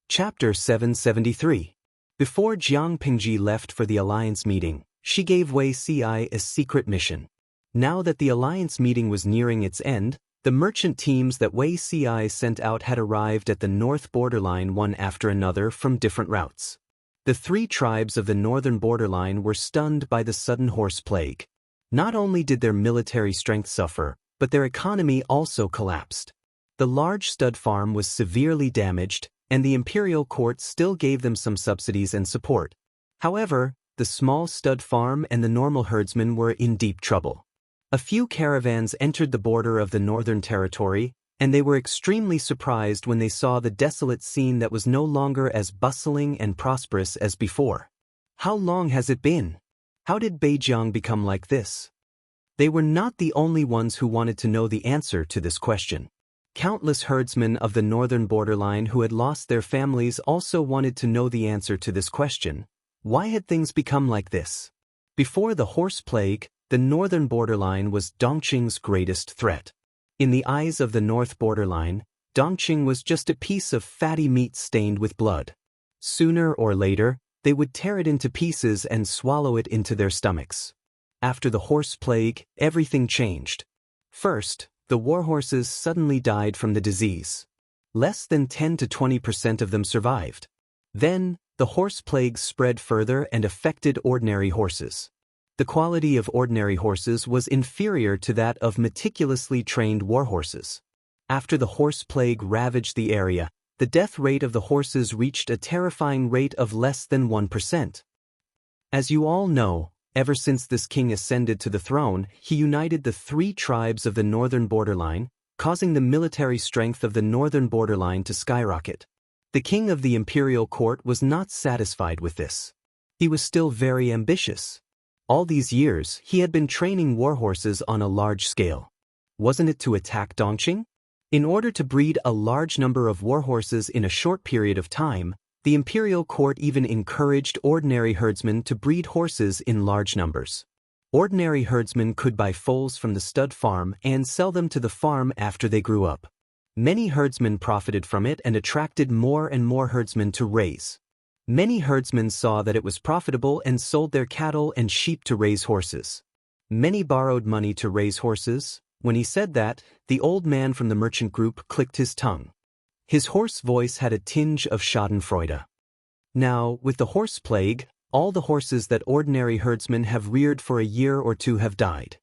Speaker 1: Chapter 773. Before Jiang Pingji left for the alliance meeting, she gave Wei Ci a secret mission. Now that the alliance meeting was nearing its end, the merchant teams that Wei Ci sent out had arrived at the north borderline one after another from different routes. The 3 tribes of the northern borderline were stunned by the sudden horse plague. Not only did their military strength suffer, but their economy also collapsed. The large stud farm was severely damaged, and the imperial court still gave them some subsidies and support. However, the small stud farm and the normal herdsmen were in deep trouble. A few caravans entered the border of the northern territory, and they were extremely surprised when they saw the desolate scene that was no longer as bustling and prosperous as before. How long has it been? How did Beijiang become like this? They were not the only ones who wanted to know the answer to this question. Countless herdsmen of the northern borderline who had lost their families also wanted to know the answer to this question. Why had things become like this? Before the horse plague, the northern borderline was Dongqing's greatest threat. In the eyes of the north borderline, Dongqing was just a piece of fatty meat stained with blood. Sooner or later, they would tear it into pieces and swallow it into their stomachs. After the horse plague, everything changed. First, the warhorses suddenly died from the disease. Less than 10 to 20% of them survived. Then, the horse plague spread further and affected ordinary horses. The quality of ordinary horses was inferior to that of meticulously trained warhorses. After the horse plague ravaged the area, the death rate of the horses reached a terrifying rate of less than 1%. As you all know, ever since this king ascended to the throne, he united the 3 tribes of the northern borderline, causing the military strength of the northern borderline to skyrocket. The king of the imperial court was not satisfied with this. He was still very ambitious. All these years, he had been training warhorses on a large scale. Wasn't it to attack Dongqing? In order to breed a large number of warhorses in a short period of time, the imperial court even encouraged ordinary herdsmen to breed horses in large numbers. Ordinary herdsmen could buy foals from the stud farm and sell them to the farm after they grew up. Many herdsmen profited from it and attracted more and more herdsmen to raise. Many herdsmen saw that it was profitable and sold their cattle and sheep to raise horses. Many borrowed money to raise horses. When he said that, the old man from the merchant group clicked his tongue. His hoarse voice had a tinge of schadenfreude. Now, with the horse plague, all the horses that ordinary herdsmen have reared for a year or 2 have died.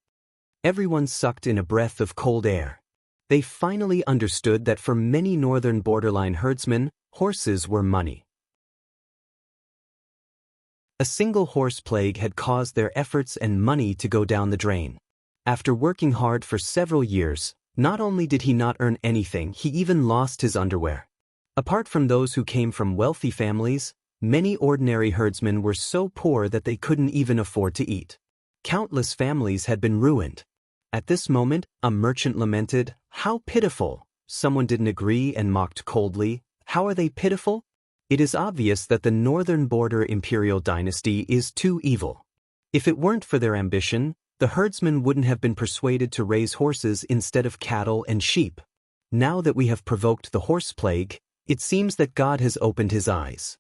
Speaker 1: Everyone sucked in a breath of cold air. They finally understood that for many northern borderline herdsmen, horses were money. A single horse plague had caused their efforts and money to go down the drain. After working hard for several years, not only did he not earn anything, he even lost his underwear. Apart from those who came from wealthy families, many ordinary herdsmen were so poor that they couldn't even afford to eat. Countless families had been ruined. At this moment, a merchant lamented, "How pitiful!" Someone didn't agree and mocked coldly, "How are they pitiful?" It is obvious that the northern border imperial dynasty is too evil. If it weren't for their ambition, the herdsmen wouldn't have been persuaded to raise horses instead of cattle and sheep. Now that we have provoked the horse plague, it seems that God has opened his eyes.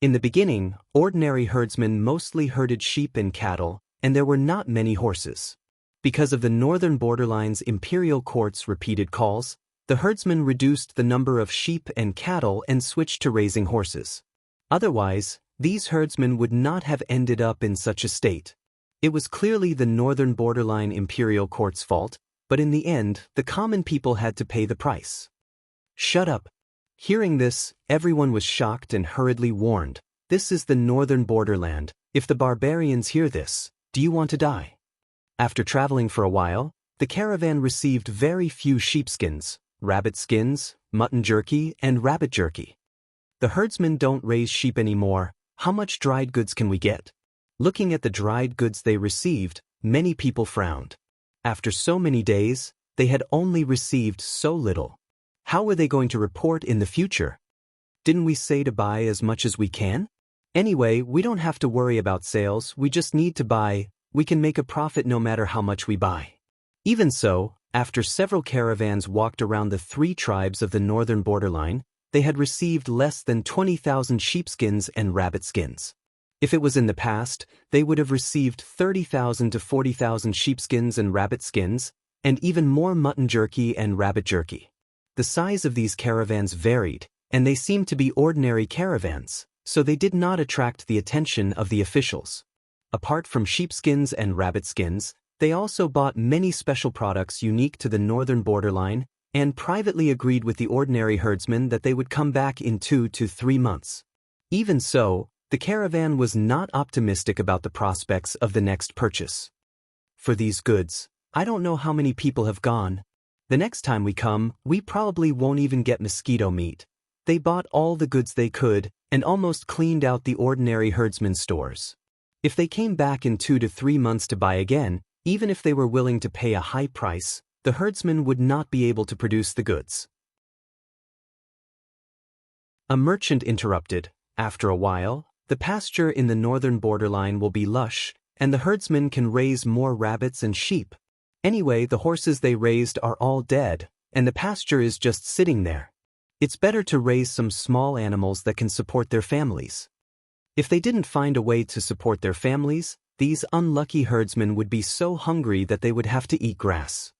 Speaker 1: In the beginning, ordinary herdsmen mostly herded sheep and cattle, and there were not many horses. Because of the northern borderline's imperial court's repeated calls, the herdsmen reduced the number of sheep and cattle and switched to raising horses. Otherwise, these herdsmen would not have ended up in such a state. It was clearly the northern borderline imperial court's fault, but in the end, the common people had to pay the price. "Shut up," Hearing this, everyone was shocked and hurriedly warned. This is the northern borderland. If the barbarians hear this, do you want to die? After traveling for a while, the caravan received very few sheepskins, rabbit skins, mutton jerky, and rabbit jerky. The herdsmen don't raise sheep anymore. How much dried goods can we get? Looking at the dried goods they received, many people frowned. After so many days, they had only received so little. How were they going to report in the future? Didn't we say to buy as much as we can? Anyway, we don't have to worry about sales, we just need to buy. We can make a profit no matter how much we buy. Even so, after several caravans walked around the 3 tribes of the northern borderline, they had received less than 20,000 sheepskins and rabbit skins. If it was in the past, they would have received 30,000 to 40,000 sheepskins and rabbit skins, and even more mutton jerky and rabbit jerky. The size of these caravans varied, and they seemed to be ordinary caravans, so they did not attract the attention of the officials. Apart from sheepskins and rabbit skins, they also bought many special products unique to the northern borderline, and privately agreed with the ordinary herdsmen that they would come back in 2 to 3 months. Even so, the caravan was not optimistic about the prospects of the next purchase. For these goods, I don't know how many people have gone. The next time we come, we probably won't even get mosquito meat. They bought all the goods they could, and almost cleaned out the ordinary herdsmen's stores. If they came back in 2 to 3 months to buy again, even if they were willing to pay a high price, the herdsmen would not be able to produce the goods. A merchant interrupted. After a while, the pasture in the northern borderline will be lush, and the herdsmen can raise more rabbits and sheep. Anyway, the horses they raised are all dead, and the pasture is just sitting there. It's better to raise some small animals that can support their families. If they didn't find a way to support their families, these unlucky herdsmen would be so hungry that they would have to eat grass.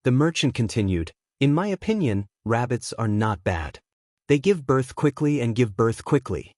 Speaker 1: The merchant continued, in my opinion, rabbits are not bad. They give birth quickly and give birth quickly.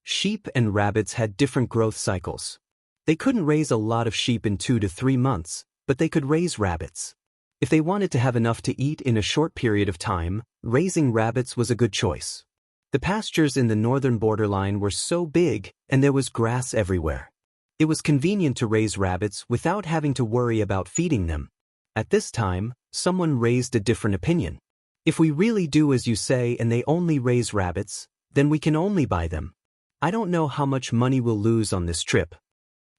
Speaker 1: Sheep and rabbits had different growth cycles. They couldn't raise a lot of sheep in 2 to 3 months, but they could raise rabbits. If they wanted to have enough to eat in a short period of time, raising rabbits was a good choice. The pastures in the northern borderline were so big, and there was grass everywhere. It was convenient to raise rabbits without having to worry about feeding them. At this time, someone raised a different opinion. If we really do as you say and they only raise rabbits, then we can only buy them. I don't know how much money we'll lose on this trip.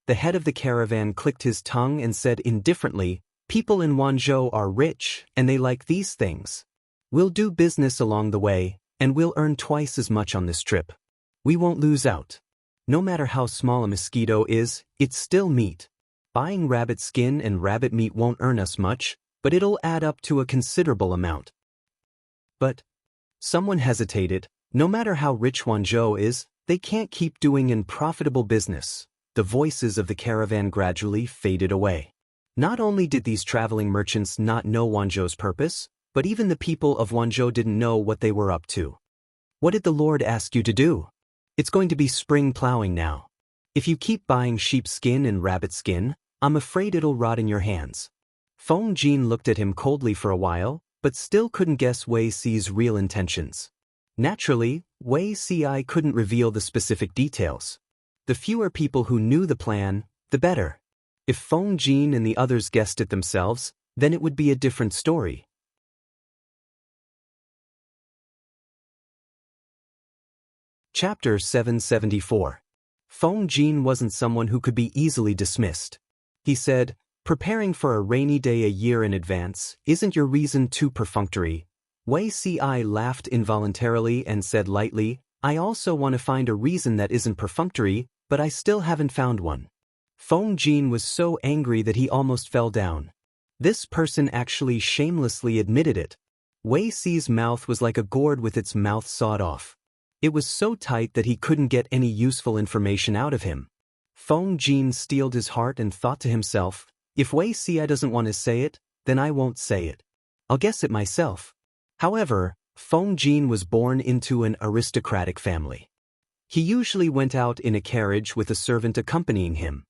Speaker 1: The head of the caravan clicked his tongue and said indifferently, people in Wanzhou are rich, and they like these things. We'll do business along the way, and we'll earn twice as much on this trip. We won't lose out. No matter how small a mosquito is, it's still meat. Buying rabbit skin and rabbit meat won't earn us much, but it'll add up to a considerable amount. But someone hesitated. No matter how rich Wanzhou is, they can't keep doing unprofitable business. The voices of the caravan gradually faded away. Not only did these traveling merchants not know Wanzhou's purpose, but even the people of Wanzhou didn't know what they were up to. What did the Lord ask you to do? It's going to be spring plowing now. If you keep buying sheep skin and rabbit skin, I'm afraid it'll rot in your hands. Feng Jin looked at him coldly for a while, but still couldn't guess Wei Si's real intentions. Naturally, Wei Si couldn't reveal the specific details. The fewer people who knew the plan, the better. If Feng Jin and the others guessed it themselves, then it would be a different story. Chapter 774. Feng Jin wasn't someone who could be easily dismissed. He said, preparing for a rainy day a year in advance, isn't your reason too perfunctory? Wei Si laughed involuntarily and said lightly, I also want to find a reason that isn't perfunctory, but I still haven't found one. Feng Jin was so angry that he almost fell down. This person actually shamelessly admitted it. Wei Si's mouth was like a gourd with its mouth sawed off. It was so tight that he couldn't get any useful information out of him. Feng Jin steeled his heart and thought to himself, if Wei Si doesn't want to say it, then I won't say it. I'll guess it myself. However, Feng Jin was born into an aristocratic family. He usually went out in a carriage with a servant accompanying him.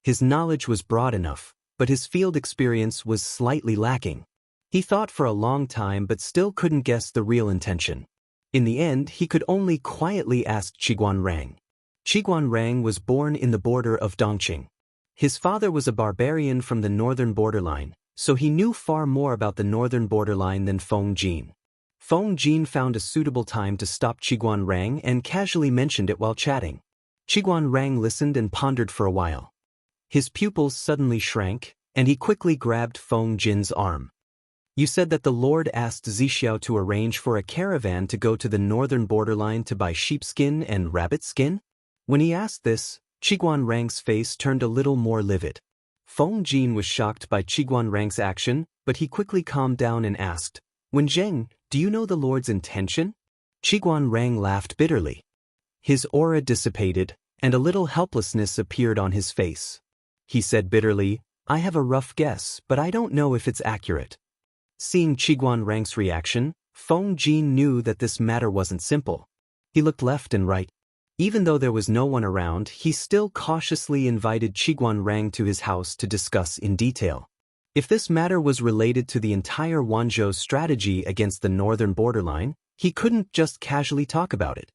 Speaker 1: His knowledge was broad enough, but his field experience was slightly lacking. He thought for a long time but still couldn't guess the real intention. In the end, he could only quietly ask Qiguanrang. Qiguanrang was born in the border of Dongqing. His father was a barbarian from the northern borderline, so he knew far more about the northern borderline than Feng Jin. Feng Jin found a suitable time to stop Qiguanrang and casually mentioned it while chatting. Qiguanrang listened and pondered for a while. His pupils suddenly shrank, and he quickly grabbed Feng Jin's arm. You said that the Lord asked Zixiao to arrange for a caravan to go to the northern borderline to buy sheepskin and rabbit skin? When he asked this, Qiguanrang's face turned a little more livid. Feng Jin was shocked by Qiguanrang's action, but he quickly calmed down and asked, Wen Zheng, do you know the Lord's intention? Qiguanrang laughed bitterly. His aura dissipated, and a little helplessness appeared on his face. He said bitterly, I have a rough guess, but I don't know if it's accurate. Seeing Qiguanrang's reaction, Feng Jin knew that this matter wasn't simple. He looked left and right. Even though there was no one around, he still cautiously invited Qiguanrang to his house to discuss in detail. If this matter was related to the entire Wanzhou's strategy against the northern borderline, he couldn't just casually talk about it.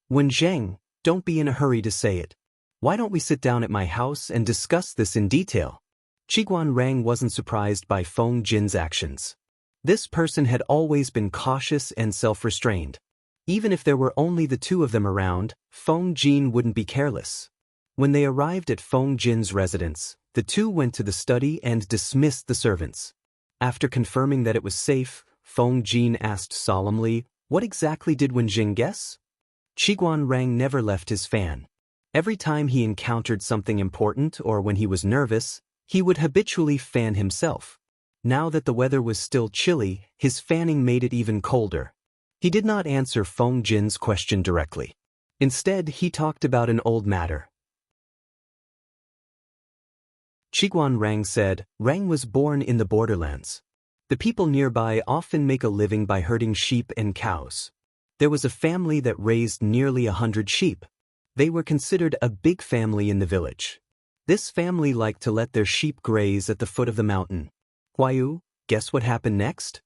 Speaker 1: Wen Zheng, don't be in a hurry to say it. Why don't we sit down at my house and discuss this in detail? Qiguanrang wasn't surprised by Feng Jin's actions. This person had always been cautious and self-restrained. Even if there were only the two of them around, Feng Jin wouldn't be careless. When they arrived at Feng Jin's residence, the two went to the study and dismissed the servants. After confirming that it was safe, Feng Jin asked solemnly, What exactly did Wen Jing guess? Qiguanrang never left his fan. Every time he encountered something important or when he was nervous, he would habitually fan himself. Now that the weather was still chilly, his fanning made it even colder. He did not answer Feng Jin's question directly. Instead, he talked about an old matter. Qiguanrang said, Rang was born in the borderlands. The people nearby often make a living by herding sheep and cows. There was a family that raised nearly 100 sheep. They were considered a big family in the village. This family liked to let their sheep graze at the foot of the mountain. Huayu, guess what happened next?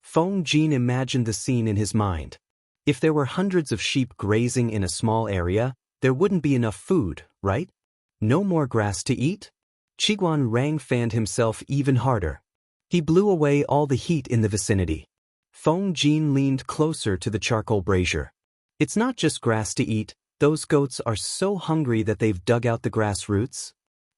Speaker 1: Feng Jin imagined the scene in his mind. If there were hundreds of sheep grazing in a small area, there wouldn't be enough food, right? No more grass to eat? Qiguanrang fanned himself even harder. He blew away all the heat in the vicinity. Feng Jin leaned closer to the charcoal brazier. It's not just grass to eat, those goats are so hungry that they've dug out the grass roots.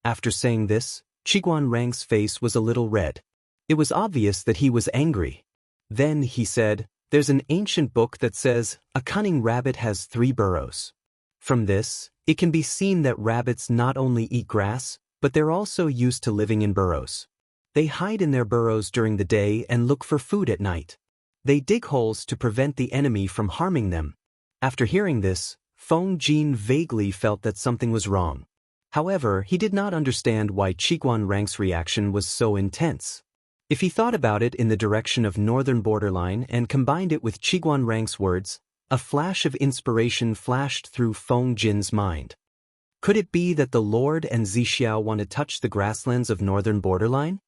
Speaker 1: After saying this, Qiguanrang's face was a little red. It was obvious that he was angry. Then he said, There's an ancient book that says, a cunning rabbit has 3 burrows. From this, it can be seen that rabbits not only eat grass, but they're also used to living in burrows. They hide in their burrows during the day and look for food at night. They dig holes to prevent the enemy from harming them. After hearing this, Feng Jin vaguely felt that something was wrong. However, he did not understand why Qiguanrang's reaction was so intense. If he thought about it in the direction of northern borderline and combined it with Qiguanrang's words, a flash of inspiration flashed through Feng Jin's mind. Could it be that the Lord and Zixiao want to touch the grasslands of northern borderline?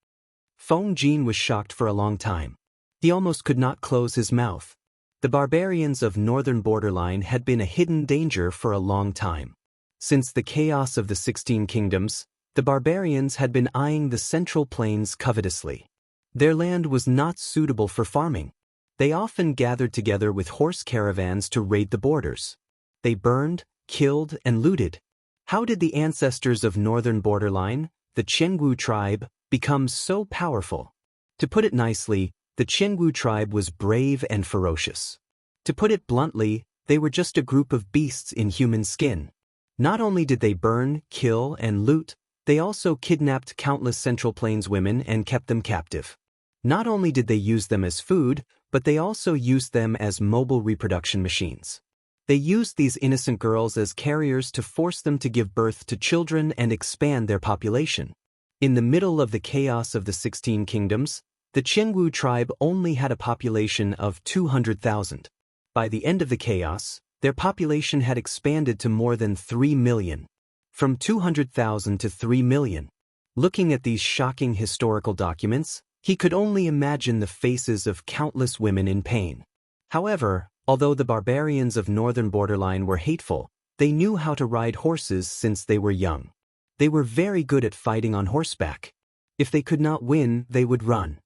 Speaker 1: Feng Jin was shocked for a long time. He almost could not close his mouth. The barbarians of northern borderline had been a hidden danger for a long time. Since the chaos of the 16 kingdoms, the barbarians had been eyeing the central plains covetously. Their land was not suitable for farming. They often gathered together with horse caravans to raid the borders. They burned, killed, and looted. How did the ancestors of northern borderline, the Qiangu tribe, become so powerful? To put it nicely, the Qiangu tribe was brave and ferocious. To put it bluntly, they were just a group of beasts in human skin. Not only did they burn, kill, and loot, they also kidnapped countless Central Plains women and kept them captive. Not only did they use them as food, but they also used them as mobile reproduction machines. They used these innocent girls as carriers to force them to give birth to children and expand their population. In the middle of the chaos of the 16 kingdoms, the Qiangu tribe only had a population of 200,000. By the end of the chaos, their population had expanded to more than 3 million. From 200,000 to 3 million. Looking at these shocking historical documents, he could only imagine the faces of countless women in pain. However, Although the barbarians of northern borderline were hateful, they knew how to ride horses since they were young. They were very good at fighting on horseback. If they could not win, they would run.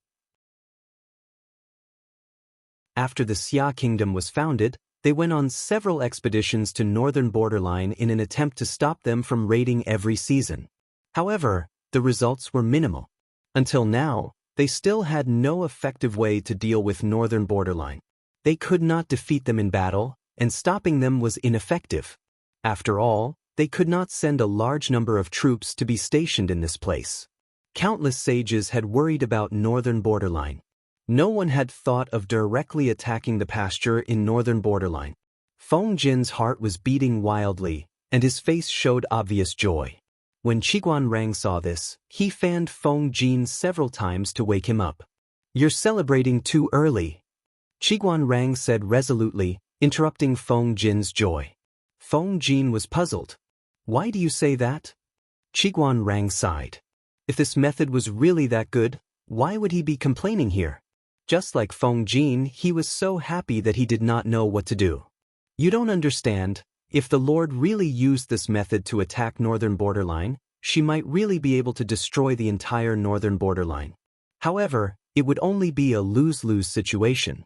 Speaker 1: After the Xia kingdom was founded, they went on several expeditions to northern borderline in an attempt to stop them from raiding every season. However, the results were minimal. Until now, they still had no effective way to deal with northern borderline. They could not defeat them in battle, and stopping them was ineffective. After all, they could not send a large number of troops to be stationed in this place. Countless sages had worried about northern borderline. No one had thought of directly attacking the pasture in northern borderline. Feng Jin's heart was beating wildly, and his face showed obvious joy. When Qiguan Rang saw this, he fanned Feng Jin several times to wake him up. "You're celebrating too early," Qiguan Rang said resolutely, interrupting Feng Jin's joy. Feng Jin was puzzled. "Why do you say that?" Qiguan Rang sighed. If this method was really that good, why would he be complaining here? Just like Feng Jin, he was so happy that he did not know what to do. "You don't understand. If the Lord really used this method to attack northern borderline, she might really be able to destroy the entire northern borderline. However, it would only be a lose-lose situation."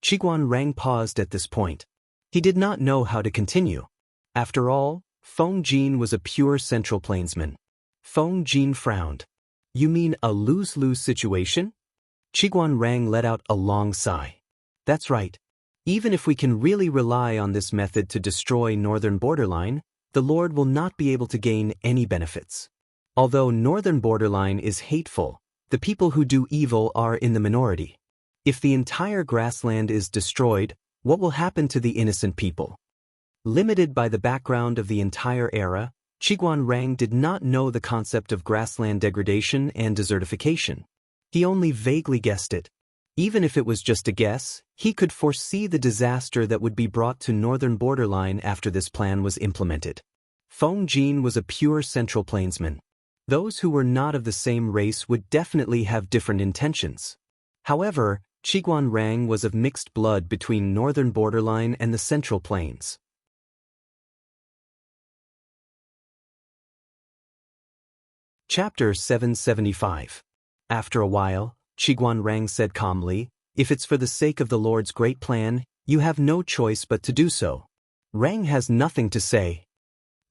Speaker 1: Qiguan Rang paused at this point. He did not know how to continue. After all, Feng Jin was a pure Central Plainsman. Feng Jin frowned. "You mean a lose-lose situation?" Qiguan Rang let out a long sigh. "That's right. Even if we can really rely on this method to destroy northern borderline, the Lord will not be able to gain any benefits. Although northern borderline is hateful, the people who do evil are in the minority. If the entire grassland is destroyed, what will happen to the innocent people?" Limited by the background of the entire era, Qiguan Rang did not know the concept of grassland degradation and desertification. He only vaguely guessed it. Even if it was just a guess, he could foresee the disaster that would be brought to northern borderline after this plan was implemented. Feng Jin was a pure Central Plainsman. Those who were not of the same race would definitely have different intentions. However, Qiguan Rang was of mixed blood between northern borderline and the Central Plains. Chapter 775. After a while, Qiguan Rang said calmly, "If it's for the sake of the Lord's great plan, you have no choice but to do so." Rang has nothing to say.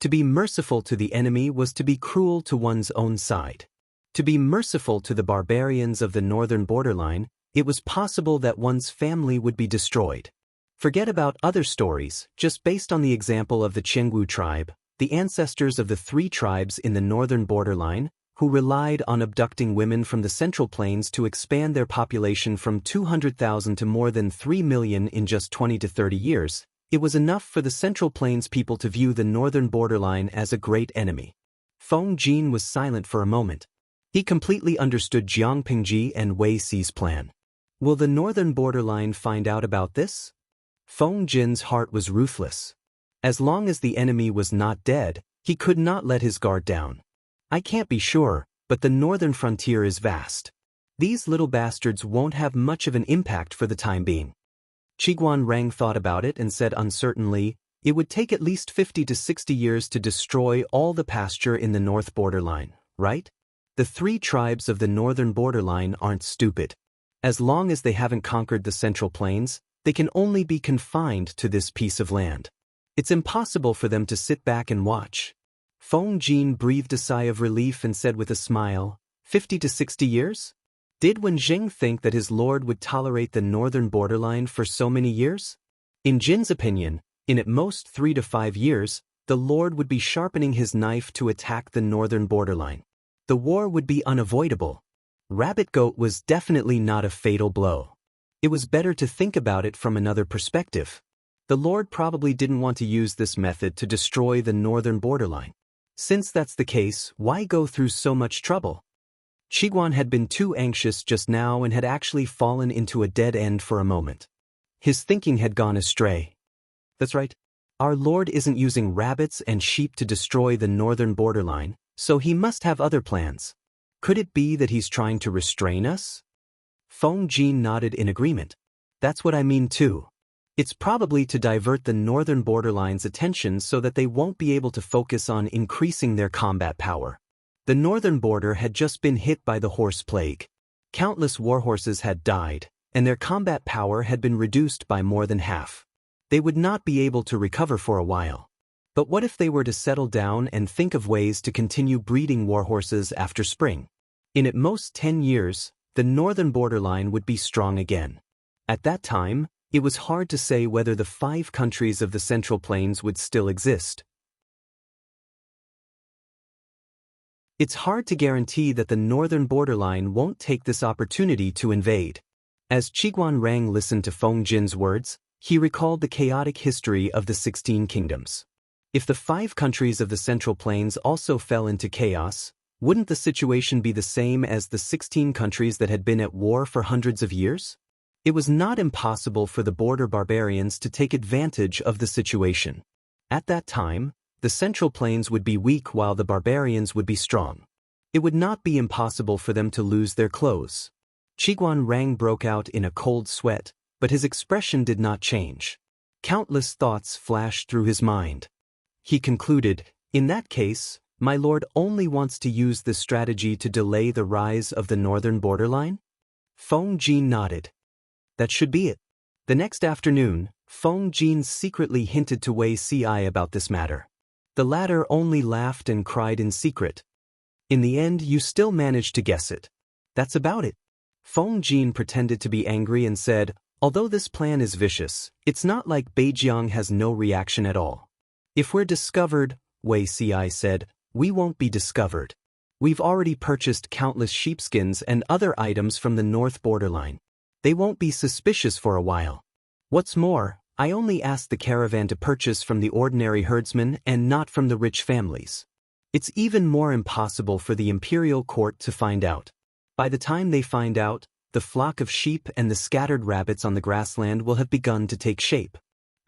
Speaker 1: To be merciful to the enemy was to be cruel to one's own side. To be merciful to the barbarians of the northern borderline, it was possible that one's family would be destroyed. Forget about other stories, just based on the example of the Qiangwu tribe, the ancestors of the 3 tribes in the northern borderline, who relied on abducting women from the Central Plains to expand their population from 200,000 to more than 3 million in just 20 to 30 years, it was enough for the Central Plains people to view the northern borderline as a great enemy. Feng Jin was silent for a moment. He completely understood Jiang Pingji and Wei Si's plan. Will the northern borderline find out about this? Feng Jin's heart was ruthless. As long as the enemy was not dead, he could not let his guard down. "I can't be sure, but the northern frontier is vast. These little bastards won't have much of an impact for the time being." Qiguan Rang thought about it and said uncertainly, "It would take at least 50 to 60 years to destroy all the pasture in the north borderline, right? The 3 tribes of the northern borderline aren't stupid. As long as they haven't conquered the Central Plains, they can only be confined to this piece of land. It's impossible for them to sit back and watch." Feng Jin breathed a sigh of relief and said with a smile, 50 to 60 years? Did Wen Jing think that his lord would tolerate the northern borderline for so many years? In Jin's opinion, in at most 3 to 5 years, the lord would be sharpening his knife to attack the northern borderline. The war would be unavoidable. Rabbit Goat was definitely not a fatal blow. It was better to think about it from another perspective. The Lord probably didn't want to use this method to destroy the northern borderline. Since that's the case, why go through so much trouble? Qiguan had been too anxious just now and had actually fallen into a dead end for a moment. His thinking had gone astray. That's right. Our Lord isn't using rabbits and sheep to destroy the northern borderline, so he must have other plans. Could it be that he's trying to restrain us? Feng Jin nodded in agreement. That's what I mean too. It's probably to divert the northern borderline's attention so that they won't be able to focus on increasing their combat power. The northern border had just been hit by the horse plague. Countless warhorses had died, and their combat power had been reduced by more than half. They would not be able to recover for a while. But what if they were to settle down and think of ways to continue breeding warhorses after spring? In at most 10 years, the northern borderline would be strong again. At that time, it was hard to say whether the 5 countries of the Central Plains would still exist. It's hard to guarantee that the northern borderline won't take this opportunity to invade. As Qiguan Rang listened to Feng Jin's words, he recalled the chaotic history of the 16 kingdoms. If the 5 countries of the Central Plains also fell into chaos, wouldn't the situation be the same as the 16 countries that had been at war for hundreds of years? It was not impossible for the border barbarians to take advantage of the situation. At that time, the Central Plains would be weak while the barbarians would be strong. It would not be impossible for them to lose their clothes. Qiguan Rang broke out in a cold sweat, but his expression did not change. Countless thoughts flashed through his mind. He concluded, "In that case, my lord only wants to use this strategy to delay the rise of the northern borderline?" Feng Jin nodded. "That should be it." The next afternoon, Feng Jin secretly hinted to Wei Si about this matter. The latter only laughed and cried in secret. "In the end, you still managed to guess it. That's about it." Feng Jin pretended to be angry and said, "Although this plan is vicious, it's not like Beijiang has no reaction at all." "If we're discovered," Wei Si said, "we won't be discovered. We've already purchased countless sheepskins and other items from the north borderline. They won't be suspicious for a while. What's more, I only asked the caravan to purchase from the ordinary herdsmen and not from the rich families. It's even more impossible for the imperial court to find out. By the time they find out, the flock of sheep and the scattered rabbits on the grassland will have begun to take shape.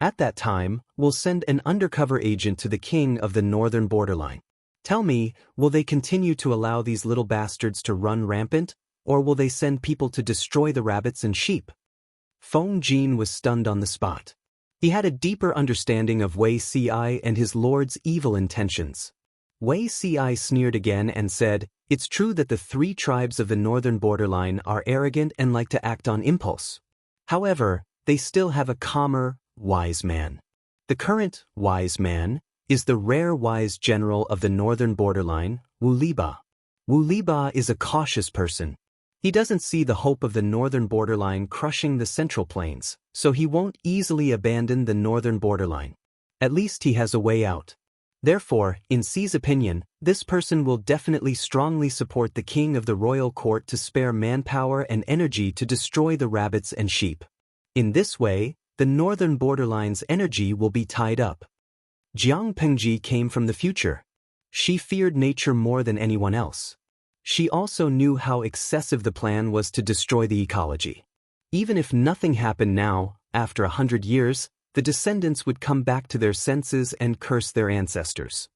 Speaker 1: At that time, we'll send an undercover agent to the king of the northern borderline. Tell me, will they continue to allow these little bastards to run rampant, or will they send people to destroy the rabbits and sheep?" Feng Jin was stunned on the spot. He had a deeper understanding of Wei Si and his lord's evil intentions. Wei Si sneered again and said, "It's true that the 3 tribes of the northern borderline are arrogant and like to act on impulse. However, they still have a calmer, wise man. The current wise man is the rare wise general of the northern borderline, Wu Liba. Wu Liba is a cautious person. He doesn't see the hope of the northern borderline crushing the Central Plains, so he won't easily abandon the northern borderline. At least he has a way out. Therefore, in Xi's opinion, this person will definitely strongly support the king of the royal court to spare manpower and energy to destroy the rabbits and sheep. In this way, the northern borderline's energy will be tied up." Jiang Pengji came from the future. She feared nature more than anyone else. She also knew how excessive the plan was to destroy the ecology. Even if nothing happened now, after 100 years, the descendants would come back to their senses and curse their ancestors.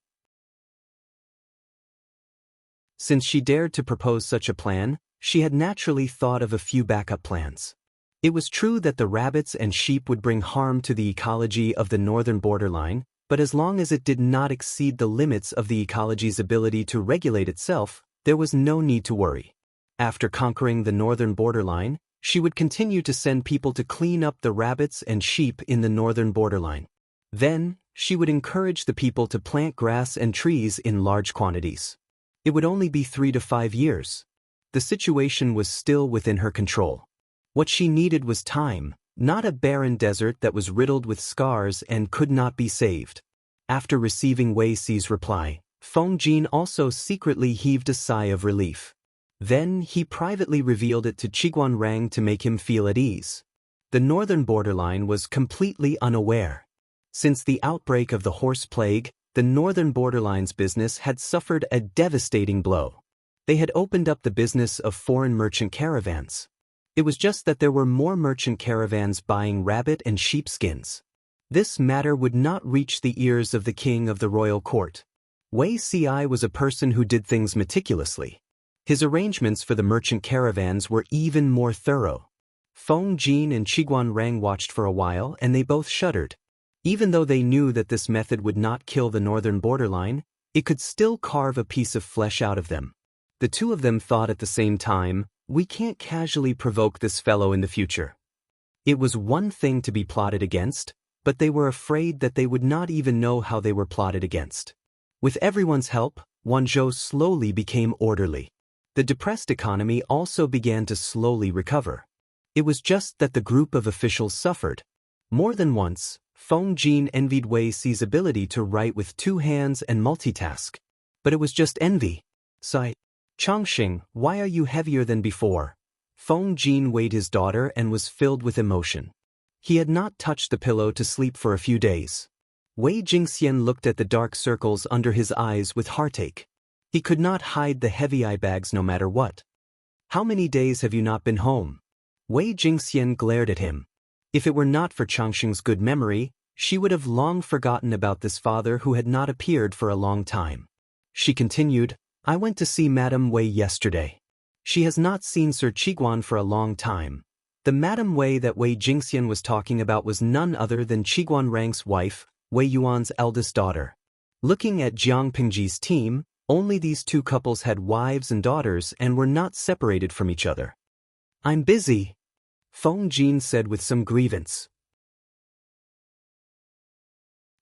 Speaker 1: Since she dared to propose such a plan, she had naturally thought of a few backup plans. It was true that the rabbits and sheep would bring harm to the ecology of the northern borderline, but as long as it did not exceed the limits of the ecology's ability to regulate itself, there was no need to worry. After conquering the northern borderline, she would continue to send people to clean up the rabbits and sheep in the northern borderline. Then, she would encourage the people to plant grass and trees in large quantities. It would only be 3 to 5 years. The situation was still within her control. What she needed was time, not a barren desert that was riddled with scars and could not be saved. After receiving Wei Si's reply, Feng Jin also secretly heaved a sigh of relief. Then he privately revealed it to Qiguan Rang to make him feel at ease. The northern borderline was completely unaware. Since the outbreak of the horse plague, the northern borderline's business had suffered a devastating blow. They had opened up the business of foreign merchant caravans. It was just that there were more merchant caravans buying rabbit and sheep skins. This matter would not reach the ears of the king of the royal court. Wei Si was a person who did things meticulously. His arrangements for the merchant caravans were even more thorough. Feng Jin and Qiguan Rang watched for a while and they both shuddered. Even though they knew that this method would not kill the northern borderline, it could still carve a piece of flesh out of them. The two of them thought at the same time, we can't casually provoke this fellow in the future. It was one thing to be plotted against, but they were afraid that they would not even know how they were plotted against. With everyone's help, Wanzhou slowly became orderly. The depressed economy also began to slowly recover. It was just that the group of officials suffered. More than once, Feng Jin envied Wei Xi's ability to write with two hands and multitask. But it was just envy. Sigh. Changxing, why are you heavier than before? Feng Jin weighed his daughter and was filled with emotion. He had not touched the pillow to sleep for a few days. Wei Jingxian looked at the dark circles under his eyes with heartache. He could not hide the heavy eye bags no matter what. How many days have you not been home? Wei Jingxian glared at him. If it were not for Changxing's good memory, she would have long forgotten about this father who had not appeared for a long time. She continued, I went to see Madame Wei yesterday. She has not seen Sir Qiguan for a long time. The Madame Wei that Wei Jingxian was talking about was none other than Qiguan Rang's wife, Wei Yuan's eldest daughter. Looking at Jiang Pingji's team, only these two couples had wives and daughters and were not separated from each other. I'm busy, Feng Jin said with some grievance.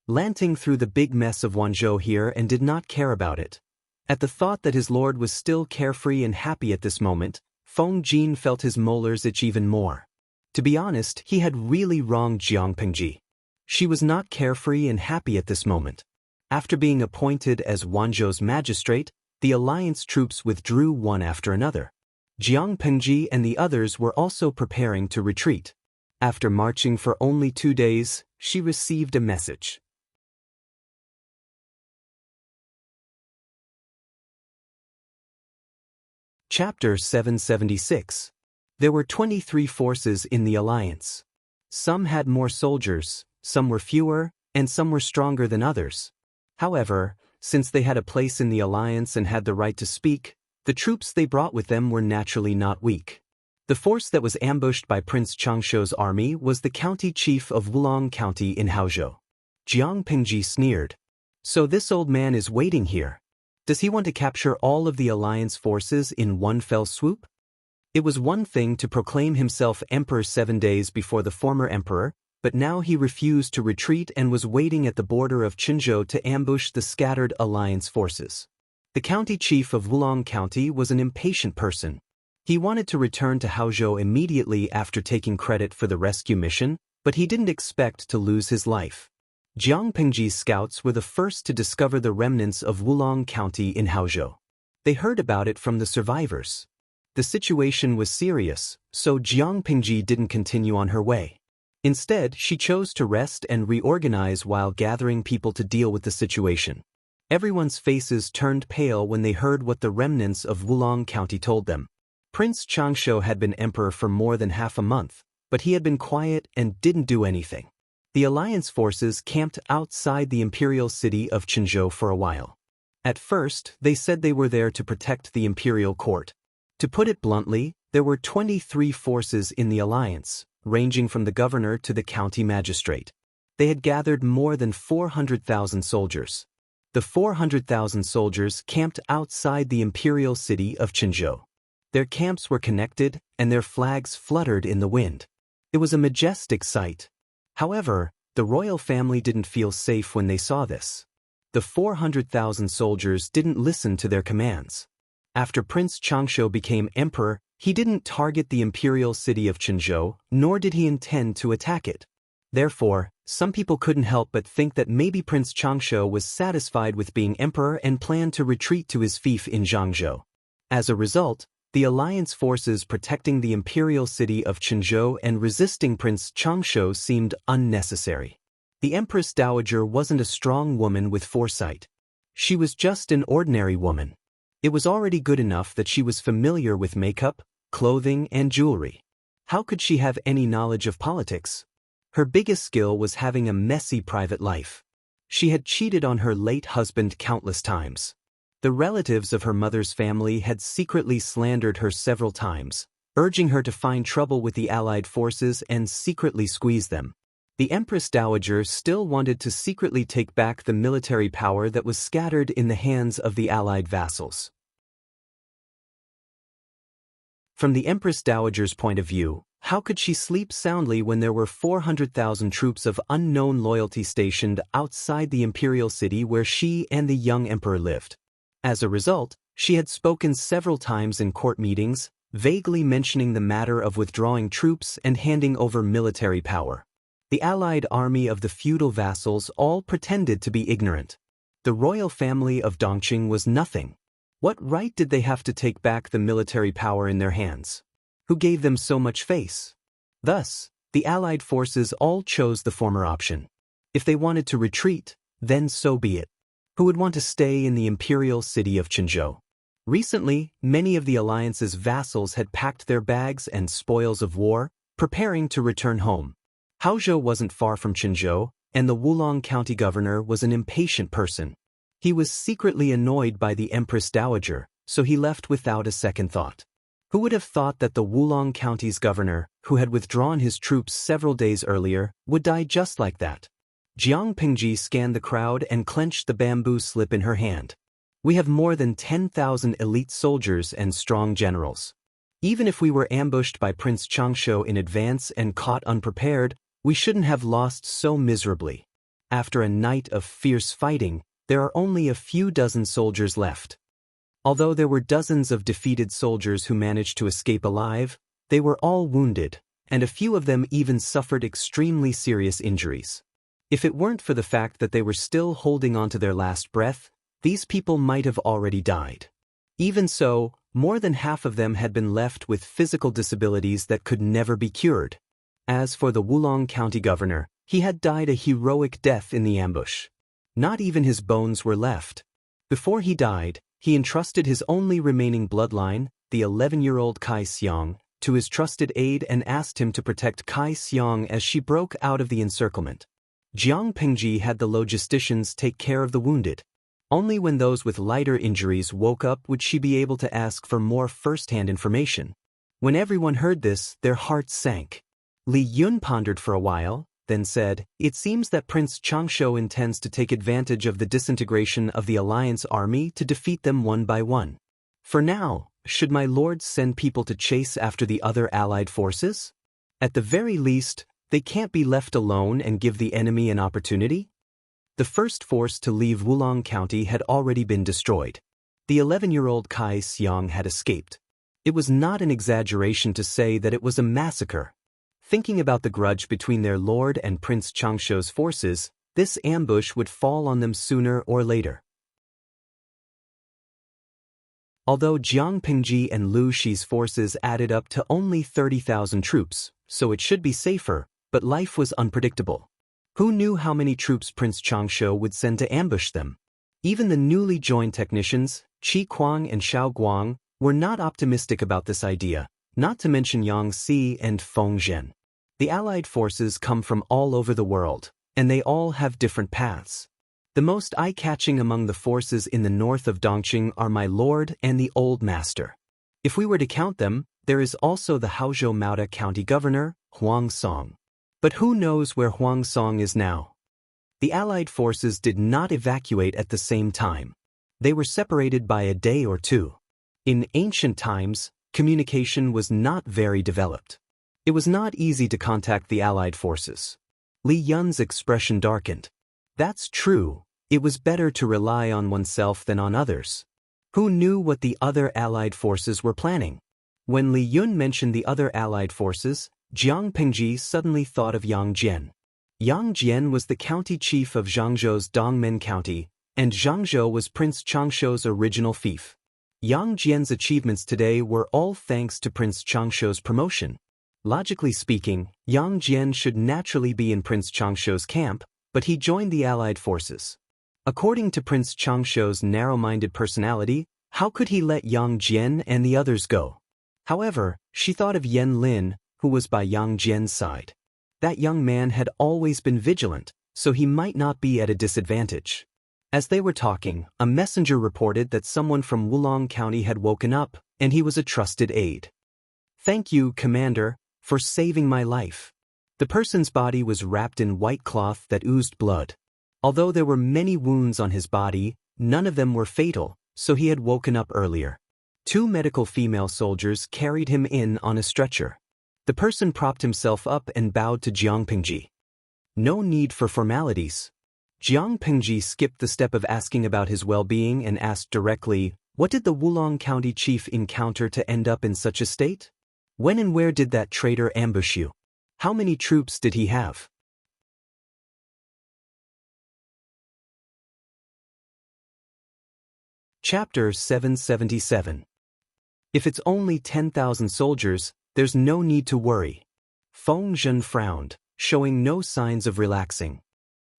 Speaker 1: Lanting through the big mess of Wanzhou here and did not care about it. At the thought that his lord was still carefree and happy at this moment, Feng Jin felt his molars itch even more. To be honest, he had really wronged Jiang Pingji. She was not carefree and happy at this moment. After being appointed as Wanzhou's magistrate, the alliance troops withdrew one after another. Jiang Pingji and the others were also preparing to retreat. After marching for only 2 days, she received a message. Chapter 776. There were 23 forces in the alliance. Some had more soldiers, some were fewer, and some were stronger than others. However, since they had a place in the alliance and had the right to speak, the troops they brought with them were naturally not weak. The force that was ambushed by Prince Changshou's army was the county chief of Wulong County in Haozhou. Jiang Pingji sneered. So this old man is waiting here. Does he want to capture all of the alliance forces in one fell swoop? It was one thing to proclaim himself emperor 7 days before the former emperor, but now he refused to retreat and was waiting at the border of Qinzhou to ambush the scattered alliance forces. The county chief of Wulong County was an impatient person. He wanted to return to Haozhou immediately after taking credit for the rescue mission, but he didn't expect to lose his life. Jiang Pingji's scouts were the first to discover the remnants of Wulong County in Haozhou. They heard about it from the survivors. The situation was serious, so Jiang Pingji didn't continue on her way. Instead, she chose to rest and reorganize while gathering people to deal with the situation. Everyone's faces turned pale when they heard what the remnants of Wulong County told them. Prince Changshou had been emperor for more than half a month, but he had been quiet and didn't do anything. The alliance forces camped outside the imperial city of Qinzhou for a while. At first, they said they were there to protect the imperial court. To put it bluntly, there were 23 forces in the alliance, ranging from the governor to the county magistrate. They had gathered more than 400,000 soldiers. The 400,000 soldiers camped outside the imperial city of Qinzhou. Their camps were connected, and their flags fluttered in the wind. It was a majestic sight. However, the royal family didn't feel safe when they saw this. The 400,000 soldiers didn't listen to their commands. After Prince Changshou became emperor, he didn't target the imperial city of Qinzhou, nor did he intend to attack it. Therefore, some people couldn't help but think that maybe Prince Changshou was satisfied with being emperor and planned to retreat to his fief in Zhangzhou. As a result, the alliance forces protecting the imperial city of Qinzhou and resisting Prince Changshou seemed unnecessary. The Empress Dowager wasn't a strong woman with foresight. She was just an ordinary woman. It was already good enough that she was familiar with makeup, clothing, and jewelry. How could she have any knowledge of politics? Her biggest skill was having a messy private life. She had cheated on her late husband countless times. The relatives of her mother's family had secretly slandered her several times, urging her to find trouble with the Allied forces and secretly squeeze them. The Empress Dowager still wanted to secretly take back the military power that was scattered in the hands of the Allied vassals. From the Empress Dowager's point of view, how could she sleep soundly when there were 400,000 troops of unknown loyalty stationed outside the imperial city where she and the young emperor lived? As a result, she had spoken several times in court meetings, vaguely mentioning the matter of withdrawing troops and handing over military power. The allied army of the feudal vassals all pretended to be ignorant. The royal family of Dongqing was nothing. What right did they have to take back the military power in their hands? Who gave them so much face? Thus, the allied forces all chose the former option. If they wanted to retreat, then so be it. Who would want to stay in the imperial city of Qinzhou? Recently, many of the alliance's vassals had packed their bags and spoils of war, preparing to return home. Haozhou wasn't far from Qinzhou, and the Wulong County governor was an impatient person. He was secretly annoyed by the Empress Dowager, so he left without a second thought. Who would have thought that the Wulong County's governor, who had withdrawn his troops several days earlier, would die just like that? Jiang Pingji scanned the crowd and clenched the bamboo slip in her hand. We have more than 10,000 elite soldiers and strong generals. Even if we were ambushed by Prince Changshu in advance and caught unprepared, we shouldn't have lost so miserably. After a night of fierce fighting, there are only a few dozen soldiers left. Although there were dozens of defeated soldiers who managed to escape alive, they were all wounded, and a few of them even suffered extremely serious injuries. If it weren't for the fact that they were still holding on to their last breath, these people might have already died. Even so, more than half of them had been left with physical disabilities that could never be cured. As for the Wulong County governor, he had died a heroic death in the ambush. Not even his bones were left. Before he died, he entrusted his only remaining bloodline, the 11-year-old Kai Xiang, to his trusted aide and asked him to protect Kai Xiang as she broke out of the encirclement. Jiang Pingji had the logisticians take care of the wounded. Only when those with lighter injuries woke up would she be able to ask for more first-hand information. When everyone heard this, their hearts sank. Li Yun pondered for a while, then said, "It seems that Prince Changshu intends to take advantage of the disintegration of the alliance army to defeat them one by one. For now, should my lord send people to chase after the other allied forces? At the very least, they can't be left alone and give the enemy an opportunity?" The first force to leave Wulong County had already been destroyed. The 11-year-old Kai Xiang had escaped. It was not an exaggeration to say that it was a massacre. Thinking about the grudge between their lord and Prince Changshu's forces, this ambush would fall on them sooner or later. Although Jiang Pingji and Lu Shi's forces added up to only 30,000 troops, so it should be safer, but life was unpredictable. Who knew how many troops Prince Changshu would send to ambush them? Even the newly joined technicians, Qi Kuang and Xiao Guang, were not optimistic about this idea, not to mention Yang Si and Feng Zhen. The allied forces come from all over the world, and they all have different paths. The most eye-catching among the forces in the north of Dongqing are my lord and the old master. If we were to count them, there is also the Haozhou Mauda County Governor, Huang Song. But who knows where Huang Song is now? The allied forces did not evacuate at the same time. They were separated by a day or two. In ancient times, communication was not very developed. It was not easy to contact the allied forces. Li Yun's expression darkened. That's true, it was better to rely on oneself than on others. Who knew what the other allied forces were planning? When Li Yun mentioned the other allied forces, Jiang Pingji suddenly thought of Yang Jian. Yang Jian was the county chief of Zhangzhou's Dongmen County, and Zhangzhou was Prince Changshu's original fief. Yang Jian's achievements today were all thanks to Prince Changshu's promotion. Logically speaking, Yang Jian should naturally be in Prince Changshu's camp, but he joined the allied forces. According to Prince Changshu's narrow-minded personality, how could he let Yang Jian and the others go? However, she thought of Wang Lin, who was by Yang Jian's side. That young man had always been vigilant, so he might not be at a disadvantage. As they were talking, a messenger reported that someone from Wulong County had woken up, and he was a trusted aide. Thank you, Commander, for saving my life. The person's body was wrapped in white cloth that oozed blood. Although there were many wounds on his body, none of them were fatal, so he had woken up earlier. 2 medical female soldiers carried him in on a stretcher. The person propped himself up and bowed to Jiang Pingji. No need for formalities. Jiang Pingji skipped the step of asking about his well-being and asked directly, what did the Wulong County chief encounter to end up in such a state? When and where did that traitor ambush you? How many troops did he have? Chapter 777. If it's only 10,000 soldiers, there's no need to worry. Feng Zhen frowned, showing no signs of relaxing.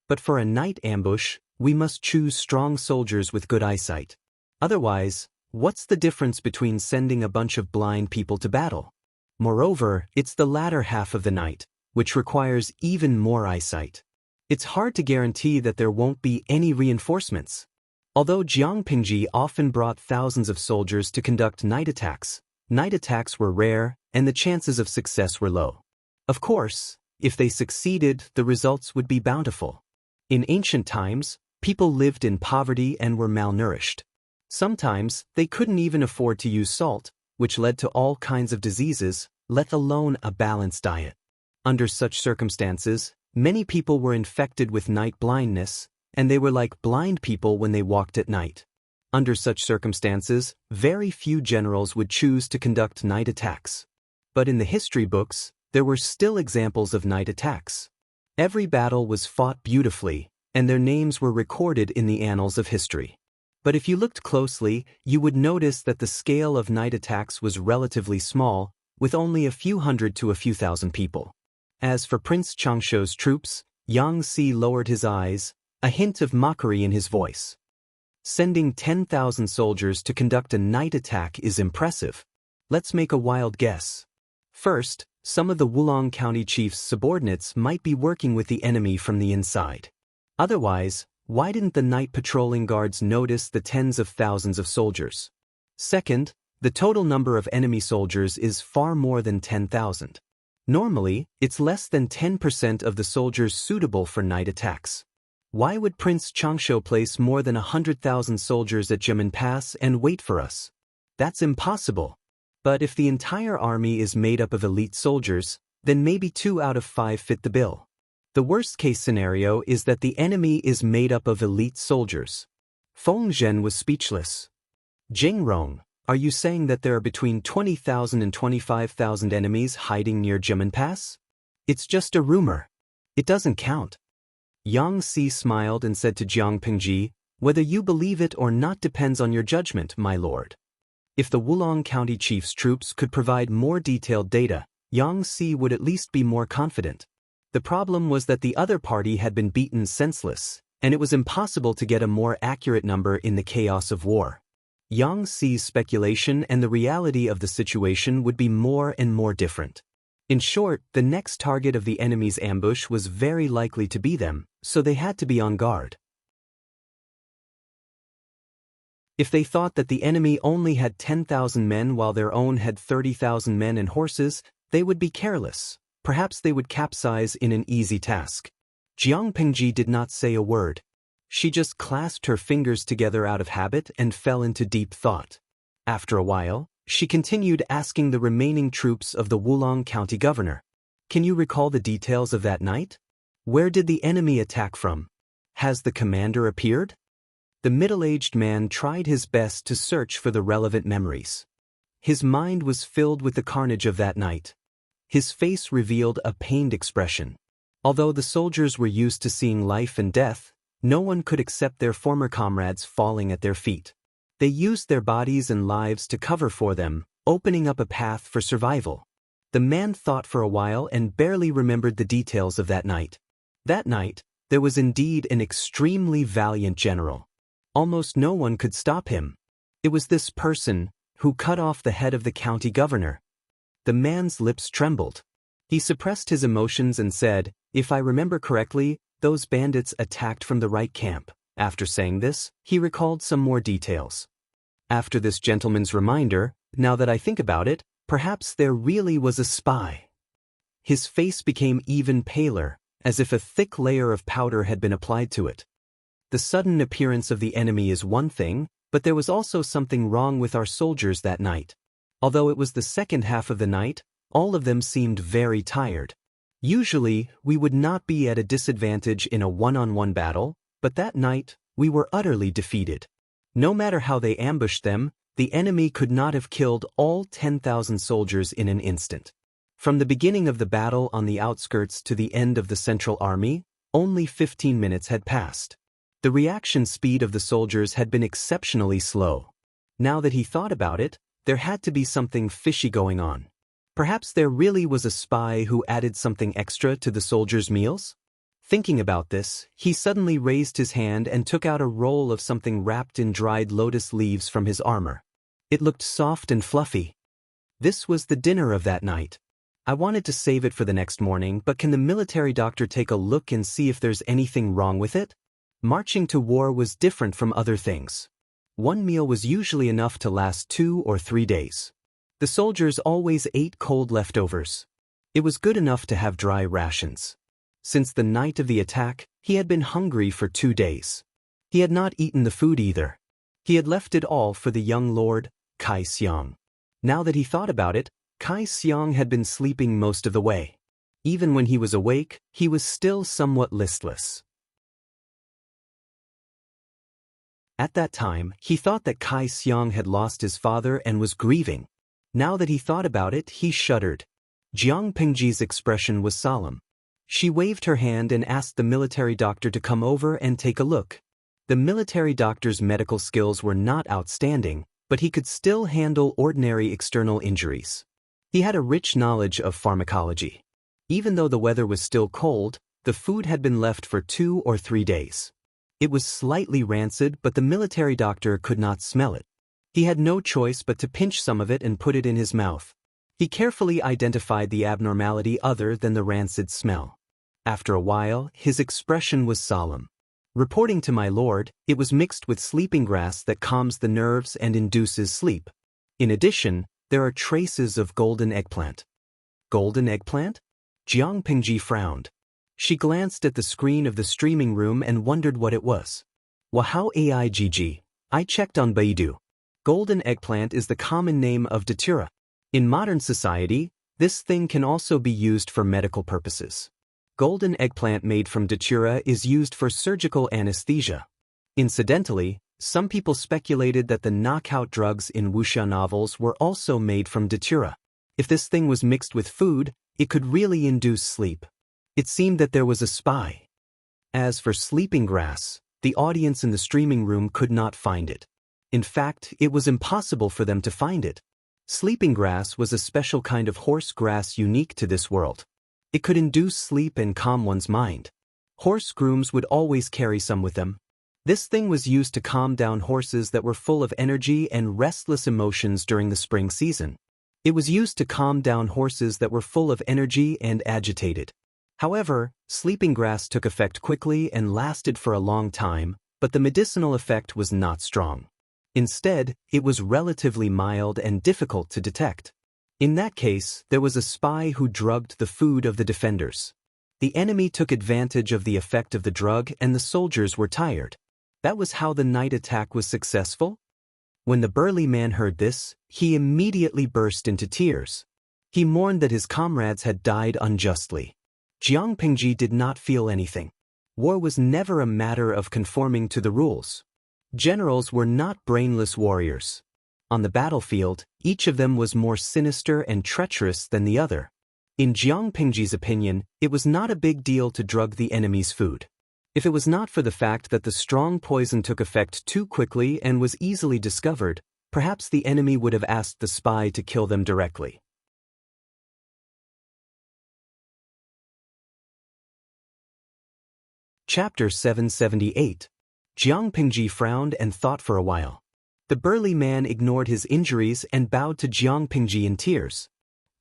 Speaker 1: But for a night ambush, we must choose strong soldiers with good eyesight. Otherwise, what's the difference between sending a bunch of blind people to battle? Moreover, it's the latter half of the night, which requires even more eyesight. It's hard to guarantee that there won't be any reinforcements. Although Jiang Pingji often brought thousands of soldiers to conduct night attacks were rare and the chances of success were low. Of course, if they succeeded, the results would be bountiful. In ancient times, people lived in poverty and were malnourished. Sometimes, they couldn't even afford to use salt, which led to all kinds of diseases, let alone a balanced diet. Under such circumstances, many people were infected with night blindness, and they were like blind people when they walked at night. Under such circumstances, very few generals would choose to conduct night attacks. But in the history books, there were still examples of night attacks. Every battle was fought beautifully, and their names were recorded in the annals of history. But if you looked closely, you would notice that the scale of night attacks was relatively small, with only a few hundred to a few thousand people. As for Prince Changshuo's troops, Yang Si lowered his eyes, a hint of mockery in his voice. Sending 10,000 soldiers to conduct a night attack is impressive. Let's make a wild guess. First, some of the Wulong County chief's subordinates might be working with the enemy from the inside. Otherwise, why didn't the night patrolling guards notice the tens of thousands of soldiers? Second, the total number of enemy soldiers is far more than 10,000. Normally, it's less than 10% of the soldiers suitable for night attacks. Why would Prince Changshuo place more than 100,000 soldiers at Jimen Pass and wait for us? That's impossible. But if the entire army is made up of elite soldiers, then maybe 2 out of 5 fit the bill. The worst-case scenario is that the enemy is made up of elite soldiers. Feng Zhen was speechless. Jing Rong, are you saying that there are between 20,000 and 25,000 enemies hiding near Jimen Pass? It's just a rumor. It doesn't count. Yang Si smiled and said to Jiang Pingji, whether you believe it or not depends on your judgment, my lord. If the Wulong County chief's troops could provide more detailed data, Yang Si would at least be more confident. The problem was that the other party had been beaten senseless, and it was impossible to get a more accurate number in the chaos of war. Yang Si's speculation and the reality of the situation would be more and more different. In short, the next target of the enemy's ambush was very likely to be them, so they had to be on guard. If they thought that the enemy only had 10,000 men while their own had 30,000 men and horses, they would be careless. Perhaps they would capsize in an easy task. Jiang Pingji did not say a word. She just clasped her fingers together out of habit and fell into deep thought. After a while, she continued asking the remaining troops of the Wulong County governor, can you recall the details of that night? Where did the enemy attack from? Has the commander appeared? The middle-aged man tried his best to search for the relevant memories. His mind was filled with the carnage of that night. His face revealed a pained expression. Although the soldiers were used to seeing life and death, no one could accept their former comrades falling at their feet. They used their bodies and lives to cover for them, opening up a path for survival. The man thought for a while and barely remembered the details of that night. That night, there was indeed an extremely valiant general. Almost no one could stop him. It was this person who cut off the head of the county governor. The man's lips trembled. He suppressed his emotions and said, if I remember correctly, those bandits attacked from the right camp. After saying this, he recalled some more details. After this gentleman's reminder, now that I think about it, Perhaps there really was a spy. His face became even paler, as if a thick layer of powder had been applied to it. The sudden appearance of the enemy is one thing, but there was also something wrong with our soldiers that night. Although it was the second half of the night, all of them seemed very tired. Usually, we would not be at a disadvantage in a one-on-one battle, but that night, we were utterly defeated. No matter how they ambushed them, the enemy could not have killed all 10,000 soldiers in an instant. From the beginning of the battle on the outskirts to the end of the central army, only 15 minutes had passed. The reaction speed of the soldiers had been exceptionally slow. Now that he thought about it, there had to be something fishy going on. Perhaps there really was a spy who added something extra to the soldiers' meals? Thinking about this, he suddenly raised his hand and took out a roll of something wrapped in dried lotus leaves from his armor. It looked soft and fluffy. This was the dinner of that night. I wanted to save it for the next morning, but can the military doctor take a look and see if there's anything wrong with it? Marching to war was different from other things. One meal was usually enough to last 2 or 3 days. The soldiers always ate cold leftovers. It was good enough to have dry rations. Since the night of the attack, he had been hungry for 2 days. He had not eaten the food either. He had left it all for the young lord, Kai Xiang. Now that he thought about it, Kai Xiang had been sleeping most of the way. Even when he was awake, he was still somewhat listless. At that time, he thought that Kai Xiang had lost his father and was grieving. Now that he thought about it, he shuddered. Jiang Pingji's expression was solemn. She waved her hand and asked the military doctor to come over and take a look. The military doctor's medical skills were not outstanding, but he could still handle ordinary external injuries. He had a rich knowledge of pharmacology. Even though the weather was still cold, the food had been left for 2 or 3 days. It was slightly rancid, but the military doctor could not smell it. He had no choice but to pinch some of it and put it in his mouth. He carefully identified the abnormality other than the rancid smell. After a while, his expression was solemn. Reporting to my lord, it was mixed with sleeping grass that calms the nerves and induces sleep. In addition, there are traces of golden eggplant. Golden eggplant? Jiang Pingji frowned. She glanced at the screen of the streaming room and wondered what it was. Wahao AIGG. I checked on Baidu. Golden eggplant is the common name of datura. In modern society, this thing can also be used for medical purposes. Golden eggplant made from datura is used for surgical anesthesia. Incidentally, some people speculated that the knockout drugs in Wuxia novels were also made from datura. If this thing was mixed with food, it could really induce sleep. It seemed that there was a spy. As for sleeping grass, the audience in the streaming room could not find it. In fact, it was impossible for them to find it. Sleeping grass was a special kind of horse grass unique to this world. It could induce sleep and calm one's mind. Horse grooms would always carry some with them. This thing was used to calm down horses that were full of energy and restless emotions during the spring season. It was used to calm down horses that were full of energy and agitated. However, sleeping grass took effect quickly and lasted for a long time, but the medicinal effect was not strong. Instead, it was relatively mild and difficult to detect. In that case, there was a spy who drugged the food of the defenders. The enemy took advantage of the effect of the drug and the soldiers were tired. That was how the night attack was successful? When the burly man heard this, he immediately burst into tears. He mourned that his comrades had died unjustly. Jiang Pingji did not feel anything. War was never a matter of conforming to the rules. Generals were not brainless warriors. On the battlefield, each of them was more sinister and treacherous than the other. In Jiang Pingji's opinion, it was not a big deal to drug the enemy's food. If it was not for the fact that the strong poison took effect too quickly and was easily discovered, perhaps the enemy would have asked the spy to kill them directly. Chapter 778. Jiang Pingji frowned and thought for a while. The burly man ignored his injuries and bowed to Jiang Pingji in tears.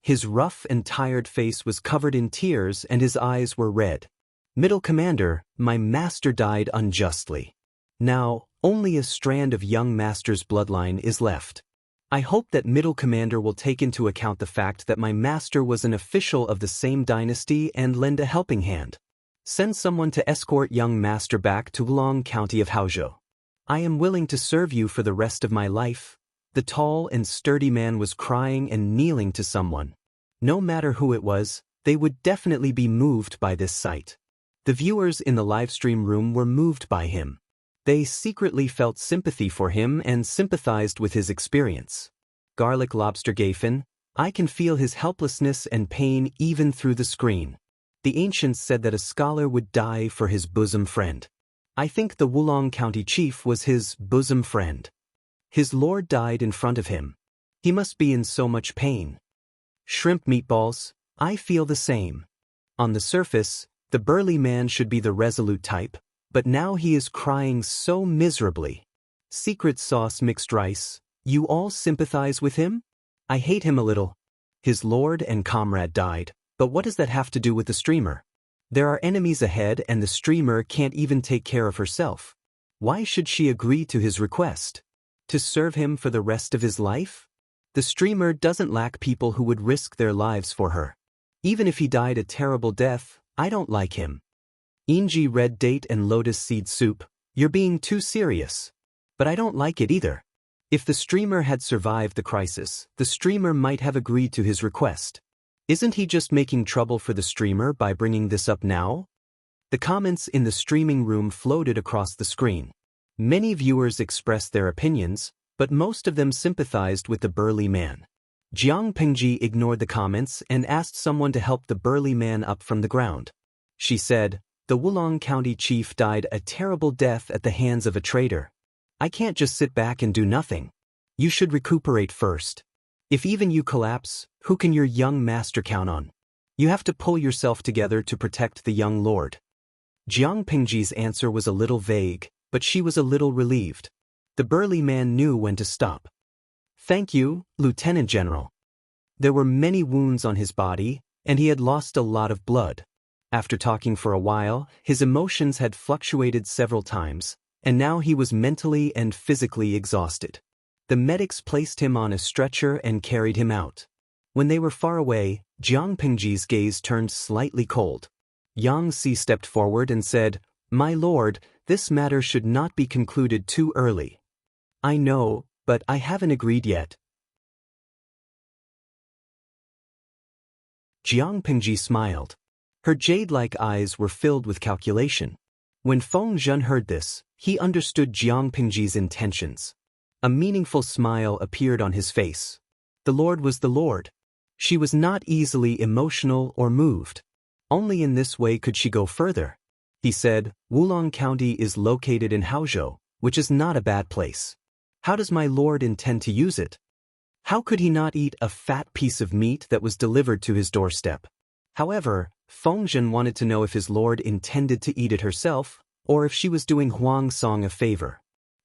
Speaker 1: His rough and tired face was covered in tears and his eyes were red. Middle Commander, my master died unjustly. Now, only a strand of young master's bloodline is left. I hope that middle commander will take into account the fact that my master was an official of the same dynasty and lend a helping hand. Send someone to escort young master back to Wulong County of Haozhou. I am willing to serve you for the rest of my life. The tall and sturdy man was crying and kneeling to someone. No matter who it was, they would definitely be moved by this sight. The viewers in the livestream room were moved by him. They secretly felt sympathy for him and sympathized with his experience. Garlic Lobster Gafen, I can feel his helplessness and pain even through the screen. The ancients said that a scholar would die for his bosom friend. I think the Wulong County chief was his bosom friend. His lord died in front of him. He must be in so much pain. Shrimp meatballs, I feel the same. On the surface, the burly man should be the resolute type, but now he is crying so miserably. Secret sauce mixed rice, you all sympathize with him? I hate him a little. His lord and comrade died, but what does that have to do with the streamer? There are enemies ahead and the streamer can't even take care of herself. Why should she agree to his request? To serve him for the rest of his life? The streamer doesn't lack people who would risk their lives for her. Even if he died a terrible death, I don't like him. Inji red date and lotus seed soup, you're being too serious. But I don't like it either. If the streamer had survived the crisis, the streamer might have agreed to his request. Isn't he just making trouble for the streamer by bringing this up now? The comments in the streaming room floated across the screen. Many viewers expressed their opinions, but most of them sympathized with the burly man. Jiang Pingji ignored the comments and asked someone to help the burly man up from the ground. She said, "The Wulong County chief died a terrible death at the hands of a traitor. I can't just sit back and do nothing. You should recuperate first. If even you collapse, who can your young master count on? You have to pull yourself together to protect the young lord." Jiang Pingji's answer was a little vague, but she was a little relieved. The burly man knew when to stop. "Thank you, Lieutenant General." There were many wounds on his body, and he had lost a lot of blood. After talking for a while, his emotions had fluctuated several times, and now he was mentally and physically exhausted. The medics placed him on a stretcher and carried him out. When they were far away, Jiang Pingji's gaze turned slightly cold. Yang Si stepped forward and said, "My lord, this matter should not be concluded too early." "I know, but I haven't agreed yet." Jiang Pingji smiled. Her jade-like eyes were filled with calculation. When Feng Zhen heard this, he understood Jiang Pingji's intentions. A meaningful smile appeared on his face. The Lord was the Lord. She was not easily emotional or moved. Only in this way could she go further. He said, "Wulong County is located in Haozhou, which is not a bad place. How does my lord intend to use it? How could he not eat a fat piece of meat that was delivered to his doorstep?" However, Feng Zhen wanted to know if his lord intended to eat it herself, or if she was doing Huang Song a favor.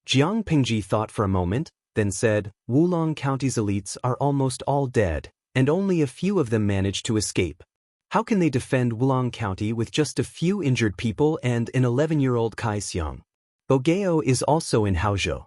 Speaker 1: Jiang Pingji thought for a moment, then said, "Wulong County's elites are almost all dead, and only a few of them managed to escape. How can they defend Wulong County with just a few injured people and an 11-year-old Kai Xiang? Bogeo is also in Haozhou.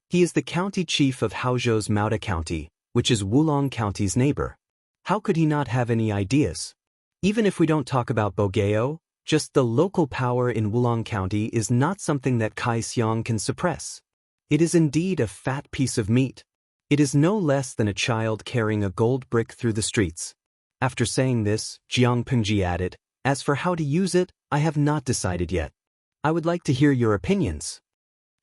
Speaker 1: He is the county chief of Haozhou's Mauda County, which is Wulong County's neighbor. How could he not have any ideas? Even if we don't talk about Bogeo, just the local power in Wulong County is not something that Kai Xiang can suppress. It is indeed a fat piece of meat. It is no less than a child carrying a gold brick through the streets." After saying this, Jiang Pingji added, "As for how to use it, I have not decided yet. I would like to hear your opinions."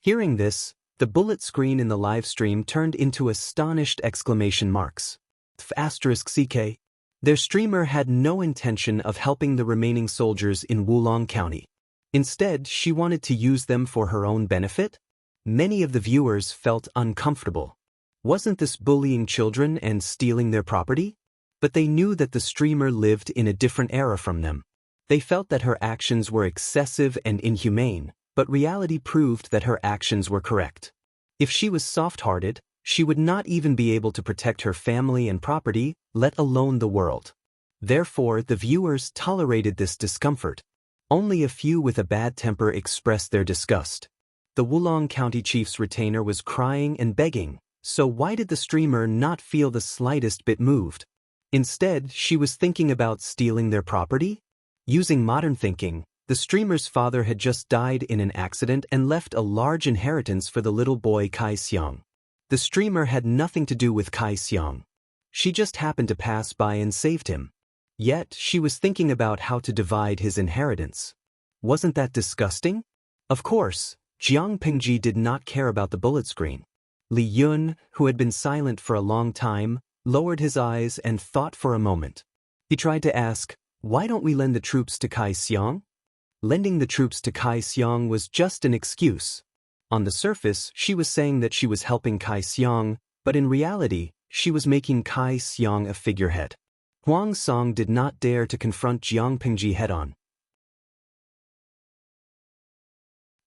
Speaker 1: Hearing this, the bullet screen in the live stream turned into astonished exclamation marks. **CK. Their streamer had no intention of helping the remaining soldiers in Wulong County. Instead, she wanted to use them for her own benefit? Many of the viewers felt uncomfortable. Wasn't this bullying children and stealing their property? But they knew that the streamer lived in a different era from them. They felt that her actions were excessive and inhumane, but reality proved that her actions were correct. If she was soft-hearted, she would not even be able to protect her family and property, let alone the world. Therefore, the viewers tolerated this discomfort. Only a few with a bad temper expressed their disgust. The Wulong County chief's retainer was crying and begging, So why did the streamer not feel the slightest bit moved? Instead, she was thinking about stealing their property? Using modern thinking, the streamer's father had just died in an accident and left a large inheritance for the little boy Kai Xiang. The streamer had nothing to do with Kai Xiang. She just happened to pass by and saved him. Yet, she was thinking about how to divide his inheritance. Wasn't that disgusting? Of course, Jiang Pingji did not care about the bullet screen. Li Yun, who had been silent for a long time, lowered his eyes and thought for a moment. He tried to ask, why don't we lend the troops to Kai Xiang? Lending the troops to Kai Xiang was just an excuse. On the surface, she was saying that she was helping Kai Xiang, but in reality, she was making Kai Xiang a figurehead. Huang Song did not dare to confront Jiang Pingji head-on.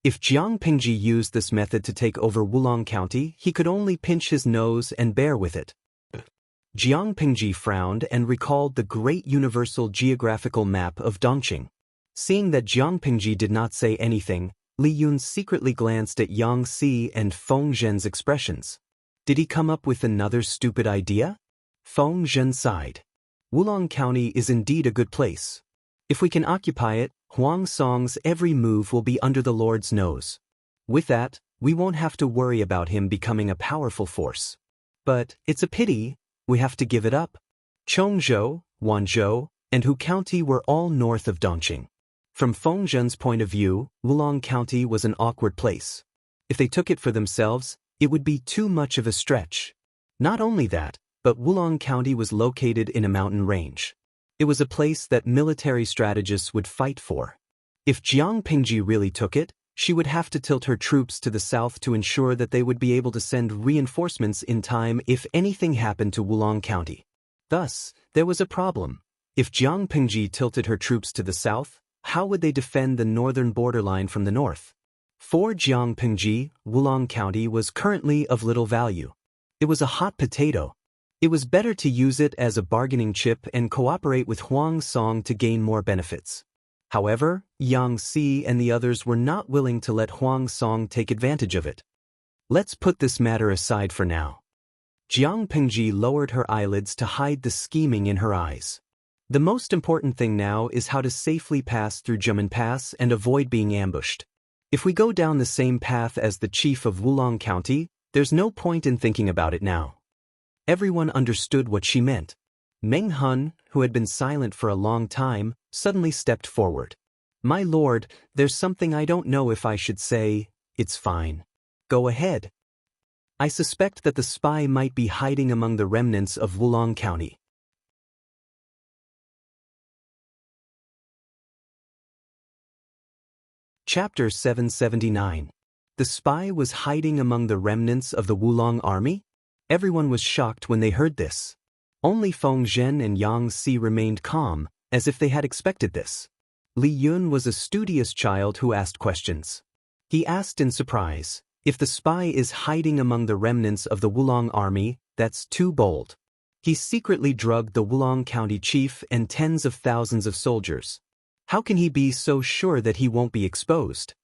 Speaker 1: If Jiang Pingji used this method to take over Wulong County, he could only pinch his nose and bear with it. Jiang Pingji frowned and recalled the great universal geographical map of Dongqing. Seeing that Jiang Pingji did not say anything, Li Yun secretly glanced at Yang Si and Feng Zhen's expressions. Did he come up with another stupid idea? Feng Zhen sighed. Wulong County is indeed a good place. If we can occupy it, Huang Song's every move will be under the Lord's nose. With that, we won't have to worry about him becoming a powerful force. But it's a pity, we have to give it up. Chongzhou, Wanzhou, and Hu County were all north of Dongqing. From Feng Zhen's point of view, Wulong County was an awkward place. If they took it for themselves, it would be too much of a stretch. Not only that, but Wulong County was located in a mountain range. It was a place that military strategists would fight for. If Jiang Pingji really took it, she would have to tilt her troops to the south to ensure that they would be able to send reinforcements in time if anything happened to Wulong County. Thus, there was a problem. If Jiang Pingji tilted her troops to the south, how would they defend the northern borderline from the north? For Jiang Pingji, Wulong County was currently of little value. It was a hot potato. It was better to use it as a bargaining chip and cooperate with Huang Song to gain more benefits. However, Yang Si and the others were not willing to let Huang Song take advantage of it. Let's put this matter aside for now. Jiang Pingji lowered her eyelids to hide the scheming in her eyes. The most important thing now is how to safely pass through Jimen Pass and avoid being ambushed. If we go down the same path as the chief of Wulong County, there's no point in thinking about it now. Everyone understood what she meant. Meng Hun, who had been silent for a long time, suddenly stepped forward. My lord, there's something I don't know if I should say. It's fine. Go ahead. I suspect that the spy might be hiding among the remnants of Wulong County. Chapter 779. The spy was hiding among the remnants of the Wulong army? Everyone was shocked when they heard this. Only Feng Zhen and Yang Si remained calm, as if they had expected this. Li Yun was a studious child who asked questions. He asked in surprise, if the spy is hiding among the remnants of the Wulong army, that's too bold. He secretly drugged the Wulong County chief and tens of thousands of soldiers. How can he be so sure that he won't be exposed?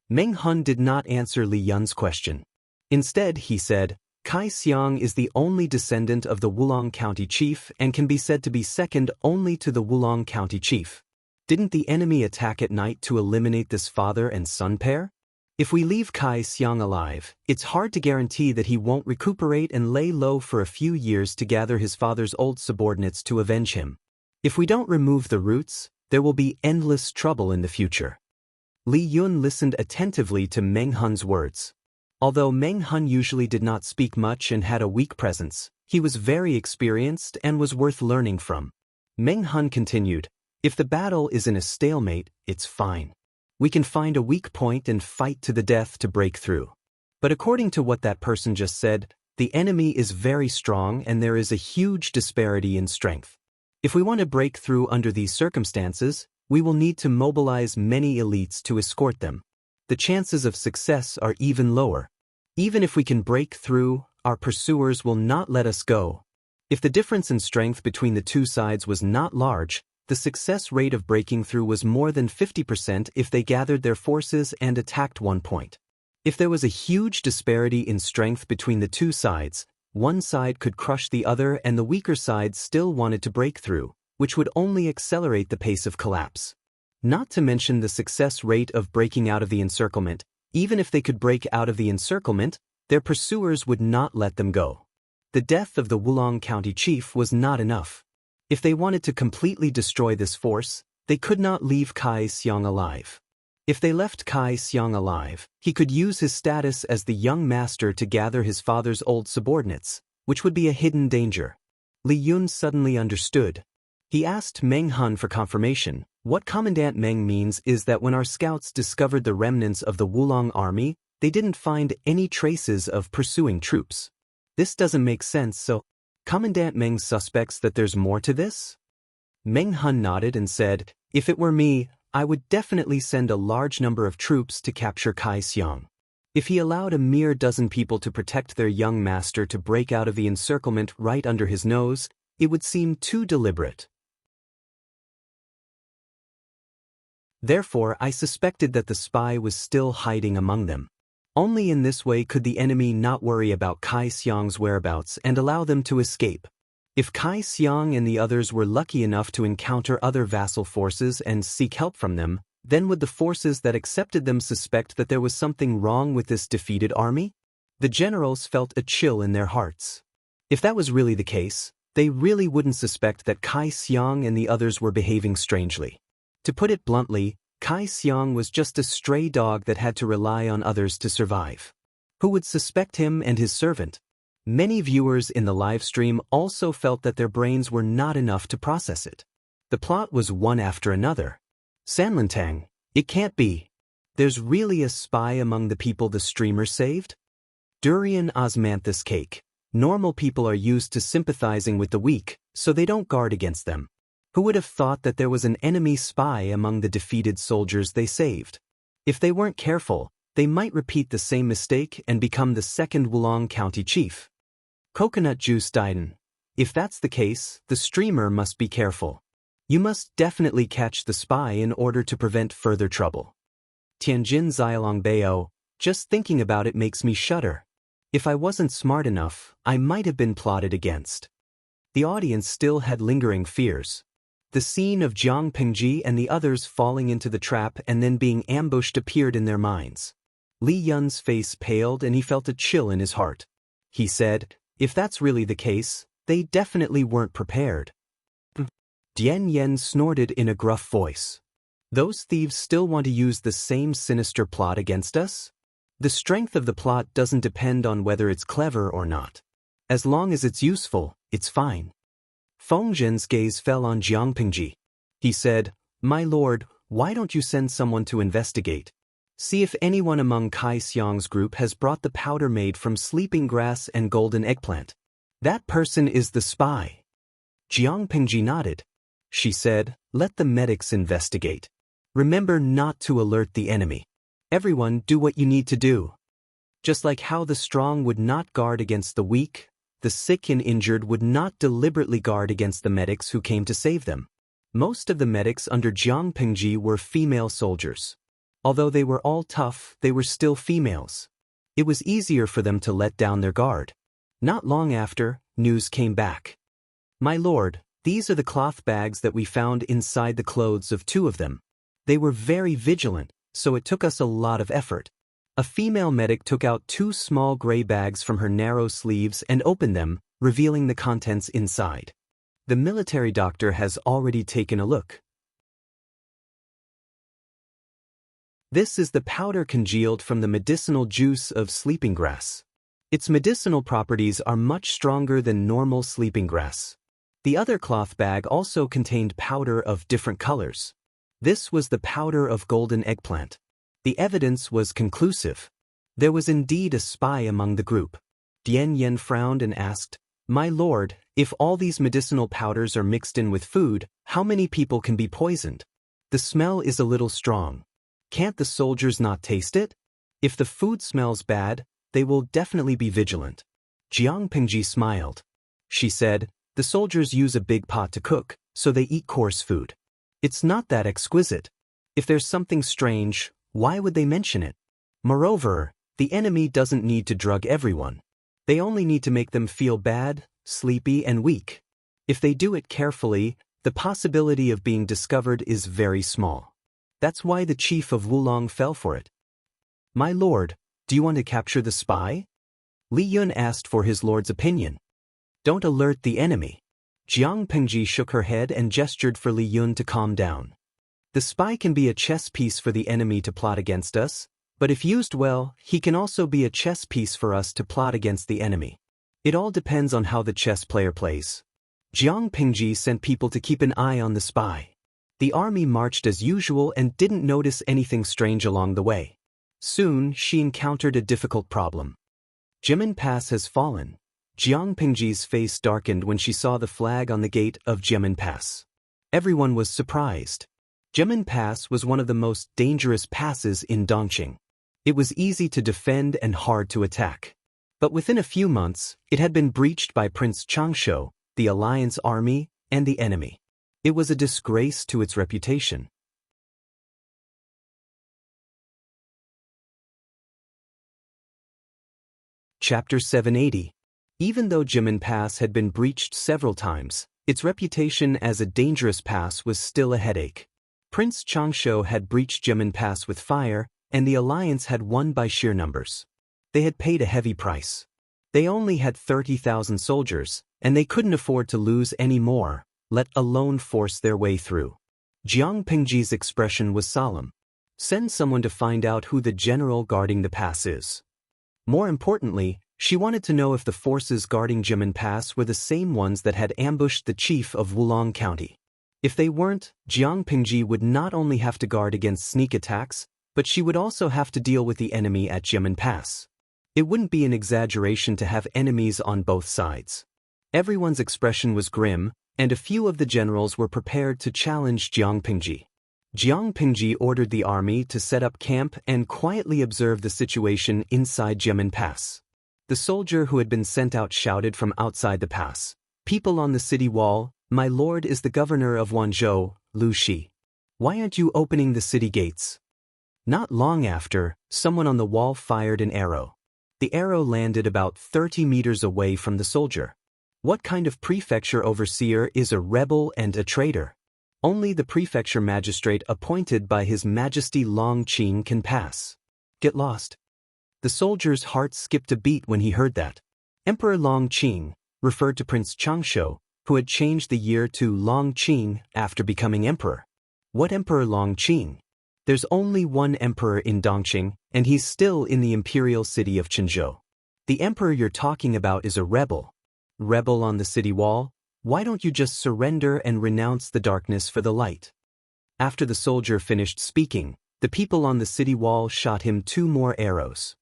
Speaker 1: Meng Hun did not answer Li Yun's question. Instead, he said, Kai Xiang is the only descendant of the Wulong County chief and can be said to be second only to the Wulong County chief. Didn't the enemy attack at night to eliminate this father and son pair? If we leave Kai Xiang alive, it's hard to guarantee that he won't recuperate and lay low for a few years to gather his father's old subordinates to avenge him. If we don't remove the roots, there will be endless trouble in the future. Li Yun listened attentively to Meng Hun's words. Although Meng Hun usually did not speak much and had a weak presence, he was very experienced and was worth learning from. Meng Hun continued, if the battle is in a stalemate, it's fine. We can find a weak point and fight to the death to break through. But according to what that person just said, the enemy is very strong and there is a huge disparity in strength. If we want to break through under these circumstances, we will need to mobilize many elites to escort them. The chances of success are even lower. Even if we can break through, our pursuers will not let us go. If the difference in strength between the two sides was not large, the success rate of breaking through was more than 50% if they gathered their forces and attacked one point. If there was a huge disparity in strength between the two sides, one side could crush the other and the weaker side still wanted to break through, which would only accelerate the pace of collapse. Not to mention the success rate of breaking out of the encirclement. Even if they could break out of the encirclement, their pursuers would not let them go. The death of the Wulong County chief was not enough. If they wanted to completely destroy this force, they could not leave Kai Xiang alive. If they left Kai Xiang alive, he could use his status as the young master to gather his father's old subordinates, which would be a hidden danger. Li Yun suddenly understood. He asked Meng Hun for confirmation. What Commandant Meng means is that when our scouts discovered the remnants of the Wulong army, they didn't find any traces of pursuing troops. This doesn't make sense, so Commandant Meng suspects that there's more to this? Meng Hun nodded and said, if it were me, I would definitely send a large number of troops to capture Kai Xiang. If he allowed a mere dozen people to protect their young master to break out of the encirclement right under his nose, it would seem too deliberate. Therefore, I suspected that the spy was still hiding among them. Only in this way could the enemy not worry about Kai Xiang's whereabouts and allow them to escape. If Kai Xiang and the others were lucky enough to encounter other vassal forces and seek help from them, then would the forces that accepted them suspect that there was something wrong with this defeated army? The generals felt a chill in their hearts. If that was really the case, they really wouldn't suspect that Kai Xiang and the others were behaving strangely. To put it bluntly, Kai Xiang was just a stray dog that had to rely on others to survive. Who would suspect him and his servant? Many viewers in the live stream also felt that their brains were not enough to process it. The plot was one after another. Sanlintang, it can't be. There's really a spy among the people the streamer saved? Durian osmanthus cake. Normal people are used to sympathizing with the weak, so they don't guard against them. Who would have thought that there was an enemy spy among the defeated soldiers they saved? If they weren't careful, they might repeat the same mistake and become the second Wulong County chief. Coconut juice Daiden. If that's the case, the streamer must be careful. You must definitely catch the spy in order to prevent further trouble. Tianjin Xiaolong Bao, just thinking about it makes me shudder. If I wasn't smart enough, I might have been plotted against. The audience still had lingering fears. The scene of Jiang Pingji and the others falling into the trap and then being ambushed appeared in their minds. Li Yun's face paled and he felt a chill in his heart. He said, if that's really the case, they definitely weren't prepared. Dian Yen snorted in a gruff voice. Those thieves still want to use the same sinister plot against us? The strength of the plot doesn't depend on whether it's clever or not. As long as it's useful, it's fine. Feng Zhen's gaze fell on Jiang Pingji. He said, my lord, why don't you send someone to investigate? See if anyone among Kai Xiang's group has brought the powder made from sleeping grass and golden eggplant. That person is the spy. Jiang Pingji nodded. She said, let the medics investigate. Remember not to alert the enemy. Everyone do what you need to do. Just like how the strong would not guard against the weak, the sick and injured would not deliberately guard against the medics who came to save them. Most of the medics under Jiang Pingji were female soldiers. Although they were all tough, they were still females. It was easier for them to let down their guard. Not long after, news came back. My lord, these are the cloth bags that we found inside the clothes of two of them. They were very vigilant, so it took us a lot of effort. A female medic took out 2 small gray bags from her narrow sleeves and opened them, revealing the contents inside. The military doctor has already taken a look. This is the powder congealed from the medicinal juice of sleeping grass. Its medicinal properties are much stronger than normal sleeping grass. The other cloth bag also contained powder of different colors. This was the powder of golden eggplant. The evidence was conclusive. There was indeed a spy among the group. Dian Yen frowned and asked, my lord, if all these medicinal powders are mixed in with food, how many people can be poisoned? The smell is a little strong. Can't the soldiers not taste it? If the food smells bad, they will definitely be vigilant. Jiang Pingji smiled. She said, the soldiers use a big pot to cook, so they eat coarse food. It's not that exquisite. If there's something strange, why would they mention it? Moreover, The enemy doesn't need to drug everyone. They only need to make them feel bad, sleepy, and weak. If they do it carefully, the possibility of being discovered is very small. That's why the chief of Wulong fell for it. My lord, do you want to capture the spy? Li Yun asked for his lord's opinion. Don't alert the enemy. Jiang Pengji shook her head and gestured for Li Yun to calm down. The spy can be a chess piece for the enemy to plot against us, but if used well, he can also be a chess piece for us to plot against the enemy. It all depends on how the chess player plays. Jiang Pengji sent people to keep an eye on the spy. The army marched as usual and didn't notice anything strange along the way. Soon, she encountered a difficult problem. Jimin Pass has fallen. Jiang Pengji's face darkened when she saw the flag on the gate of Jimin Pass. Everyone was surprised. Jimin Pass was one of the most dangerous passes in Dongqing. It was easy to defend and hard to attack. But within a few months, it had been breached by Prince Changsho, the alliance army, and the enemy. It was a disgrace to its reputation. Chapter 780. Even though Jimin Pass had been breached several times, its reputation as a dangerous pass was still a headache. Prince Changsho had breached Jimin Pass with fire, and the alliance had won by sheer numbers. They had paid a heavy price. They only had 30,000 soldiers, and they couldn't afford to lose any more, let alone force their way through. Jiang Pengji's expression was solemn. Send someone to find out who the general guarding the pass is. More importantly, she wanted to know if the forces guarding Jimin Pass were the same ones that had ambushed the chief of Wulong County. If they weren't, Jiang Pengji would not only have to guard against sneak attacks, but she would also have to deal with the enemy at Jimin Pass. It wouldn't be an exaggeration to have enemies on both sides. Everyone's expression was grim, and a few of the generals were prepared to challenge Jiang Pengji. Jiang Pengji ordered the army to set up camp and quietly observe the situation inside Jimin Pass. The soldier who had been sent out shouted from outside the pass, "People on the city wall, my lord is the governor of Wanzhou, Lu Shi. Why aren't you opening the city gates?" Not long after, someone on the wall fired an arrow. The arrow landed about 30 meters away from the soldier. What kind of prefecture overseer is a rebel and a traitor? Only the prefecture magistrate appointed by His Majesty Longqing can pass. Get lost. The soldier's heart skipped a beat when he heard that. Emperor Longqing referred to Prince Changsho, who had changed the year to Longqing after becoming emperor. What Emperor Longqing? There's only one emperor in Dongqing, and he's still in the imperial city of Qinzhou. The emperor you're talking about is a rebel. Rebel on the city wall? Why don't you just surrender and renounce the darkness for the light? After the soldier finished speaking, the people on the city wall shot him 2 more arrows.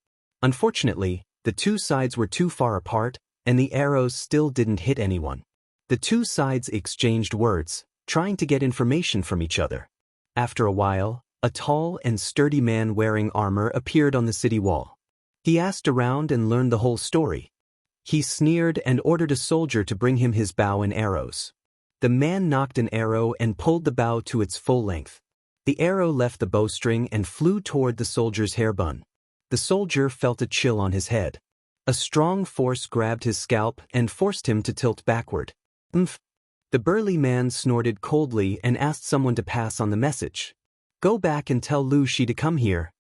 Speaker 1: Unfortunately, the 2 sides were too far apart, and the arrows still didn't hit anyone. The 2 sides exchanged words, trying to get information from each other. After a while, a tall and sturdy man wearing armor appeared on the city wall. He asked around and learned the whole story. He sneered and ordered a soldier to bring him his bow and arrows. The man knocked an arrow and pulled the bow to its full length. The arrow left the bowstring and flew toward the soldier's hairbun. The soldier felt a chill on his head. A strong force grabbed his scalp and forced him to tilt backward. "Umph." The burly man snorted coldly and asked someone to pass on the message. "Go back and tell Lu Shi to come here."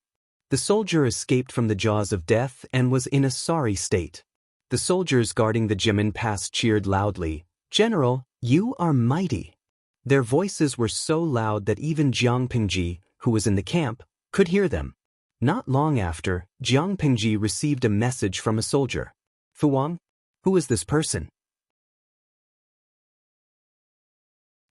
Speaker 1: The soldier escaped from the jaws of death and was in a sorry state. The soldiers guarding the Jimin Pass cheered loudly, "General, you are mighty." Their voices were so loud that even Jiang Pengji, who was in the camp, could hear them. Not long after, Jiang Pengji received a message from a soldier. "Fu Wang? Who is this person?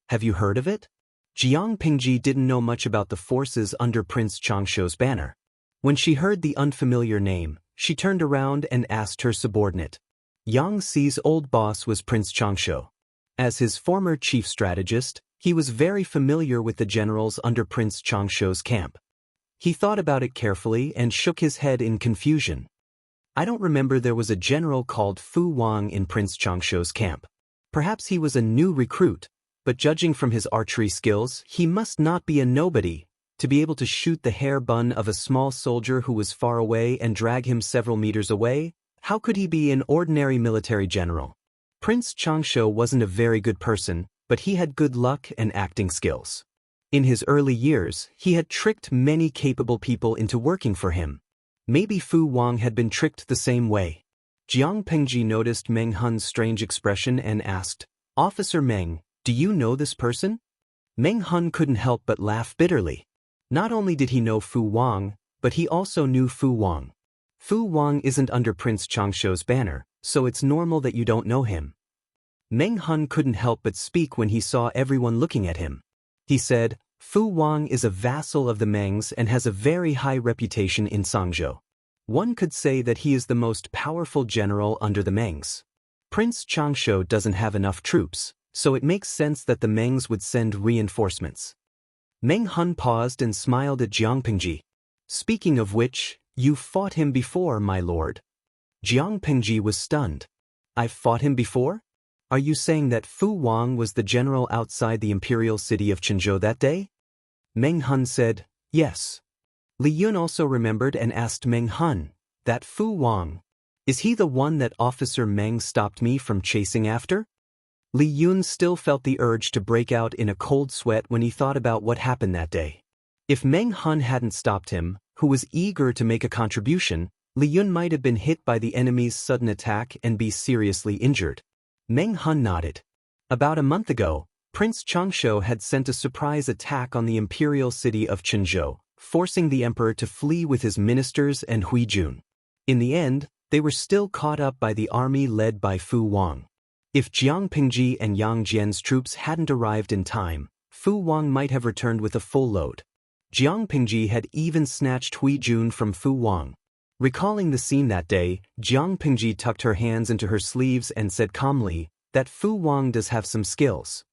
Speaker 1: Have you heard of it?" Jiang Pengji didn't know much about the forces under Prince Changsho's banner. When she heard the unfamiliar name, she turned around and asked her subordinate. Yang Xi's old boss was Prince Changsho. As his former chief strategist, he was very familiar with the generals under Prince Changsho's camp. He thought about it carefully and shook his head in confusion. "I don't remember there was a general called Fu Wang in Prince Changsho's camp. Perhaps he was a new recruit, but judging from his archery skills, he must not be a nobody. To be able to shoot the hair bun of a small soldier who was far away and drag him several meters away, how could he be an ordinary military general? Prince Xianxia wasn't a very good person, but he had good luck and acting skills. In his early years, he had tricked many capable people into working for him. Maybe Fu Wang had been tricked the same way. Jiang Pengji noticed Meng Hun's strange expression and asked, "Officer Meng, do you know this person?" Meng Hun couldn't help but laugh bitterly. Not only did he know Fu Wang, but he also knew Fu Wang. Fu Wang isn't under Prince Xiangxia's banner, so it's normal that you don't know him. Meng Hun couldn't help but speak when he saw everyone looking at him. He said, "Fu Wang is a vassal of the Mengs and has a very high reputation in Sangzhou. One could say that he is the most powerful general under the Mengs. Prince Xiangxia doesn't have enough troops, so it makes sense that the Mengs would send reinforcements." Meng Hun paused and smiled at Jiang Pengji. "Speaking of which, you fought him before, my lord." Jiang Pengji was stunned. "I've fought him before? Are you saying that Fu Wang was the general outside the imperial city of Chenzhou that day?" Meng Hun said, "Yes." Li Yun also remembered and asked Meng Hun, "That Fu Wang, is he the one that Officer Meng stopped me from chasing after?" Li Yun still felt the urge to break out in a cold sweat when he thought about what happened that day. If Meng Hun hadn't stopped him, who was eager to make a contribution, Li Yun might have been hit by the enemy's sudden attack and be seriously injured. Meng Hun nodded. About a month ago, Prince Xianxia had sent a surprise attack on the imperial city of Chenzhou, forcing the emperor to flee with his ministers and Hui Jun. In the end, they were still caught up by the army led by Fu Wang. If Jiang Pengji and Yang Jian's troops hadn't arrived in time, Fu Wang might have returned with a full load. Jiang Pengji had even snatched Hui Jun from Fu Wang. Recalling the scene that day, Jiang Pengji tucked her hands into her sleeves and said calmly that Fu Wang does have some skills.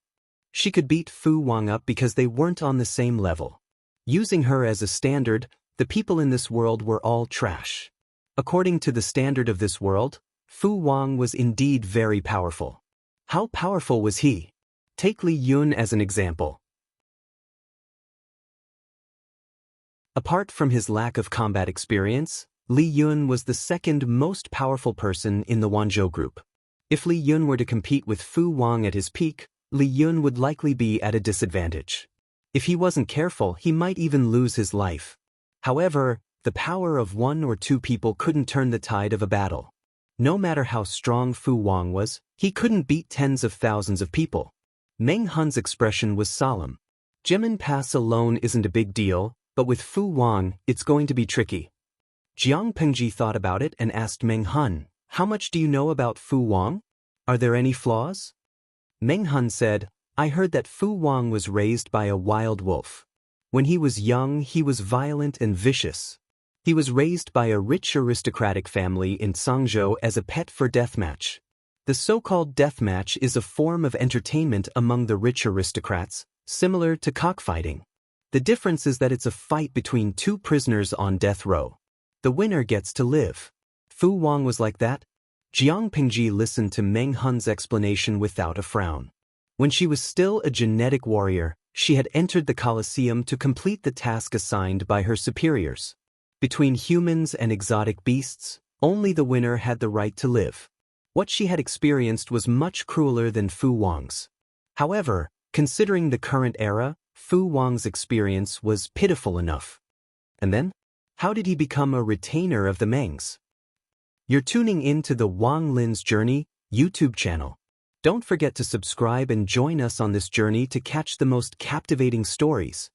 Speaker 1: She could beat Fu Wang up because they weren't on the same level. Using her as a standard, the people in this world were all trash. According to the standard of this world, Fu Wang was indeed very powerful. How powerful was he? Take Li Yun as an example. Apart from his lack of combat experience, Li Yun was the second most powerful person in the Wanzhou group. If Li Yun were to compete with Fu Wang at his peak, Li Yun would likely be at a disadvantage. If he wasn't careful, he might even lose his life. However, the power of one or two people couldn't turn the tide of a battle. No matter how strong Fu Wang was, he couldn't beat tens of thousands of people. Meng Hun's expression was solemn. Gemin Pass alone isn't a big deal, but with Fu Wang, it's going to be tricky. Jiang Pengji thought about it and asked Meng Hun, "How much do you know about Fu Wang? Are there any flaws?" Meng Hun said, "I heard that Fu Wang was raised by a wild wolf. When he was young, he was violent and vicious. He was raised by a rich aristocratic family in Sangzhou as a pet for deathmatch. The so-called deathmatch is a form of entertainment among the rich aristocrats, similar to cockfighting. The difference is that it's a fight between two prisoners on death row. The winner gets to live. Fu Wang was like that?" Jiang Pengji listened to Meng Hun's explanation without a frown. When she was still a genetic warrior, she had entered the Colosseum to complete the task assigned by her superiors. Between humans and exotic beasts, only the winner had the right to live. What she had experienced was much crueler than Fu Wang's. However, considering the current era, Fu Wang's experience was pitiful enough. And then? How did he become a retainer of the Mengs? You're tuning in to the Wang Lin's Journey YouTube channel. Don't forget to subscribe and join us on this journey to catch the most captivating stories.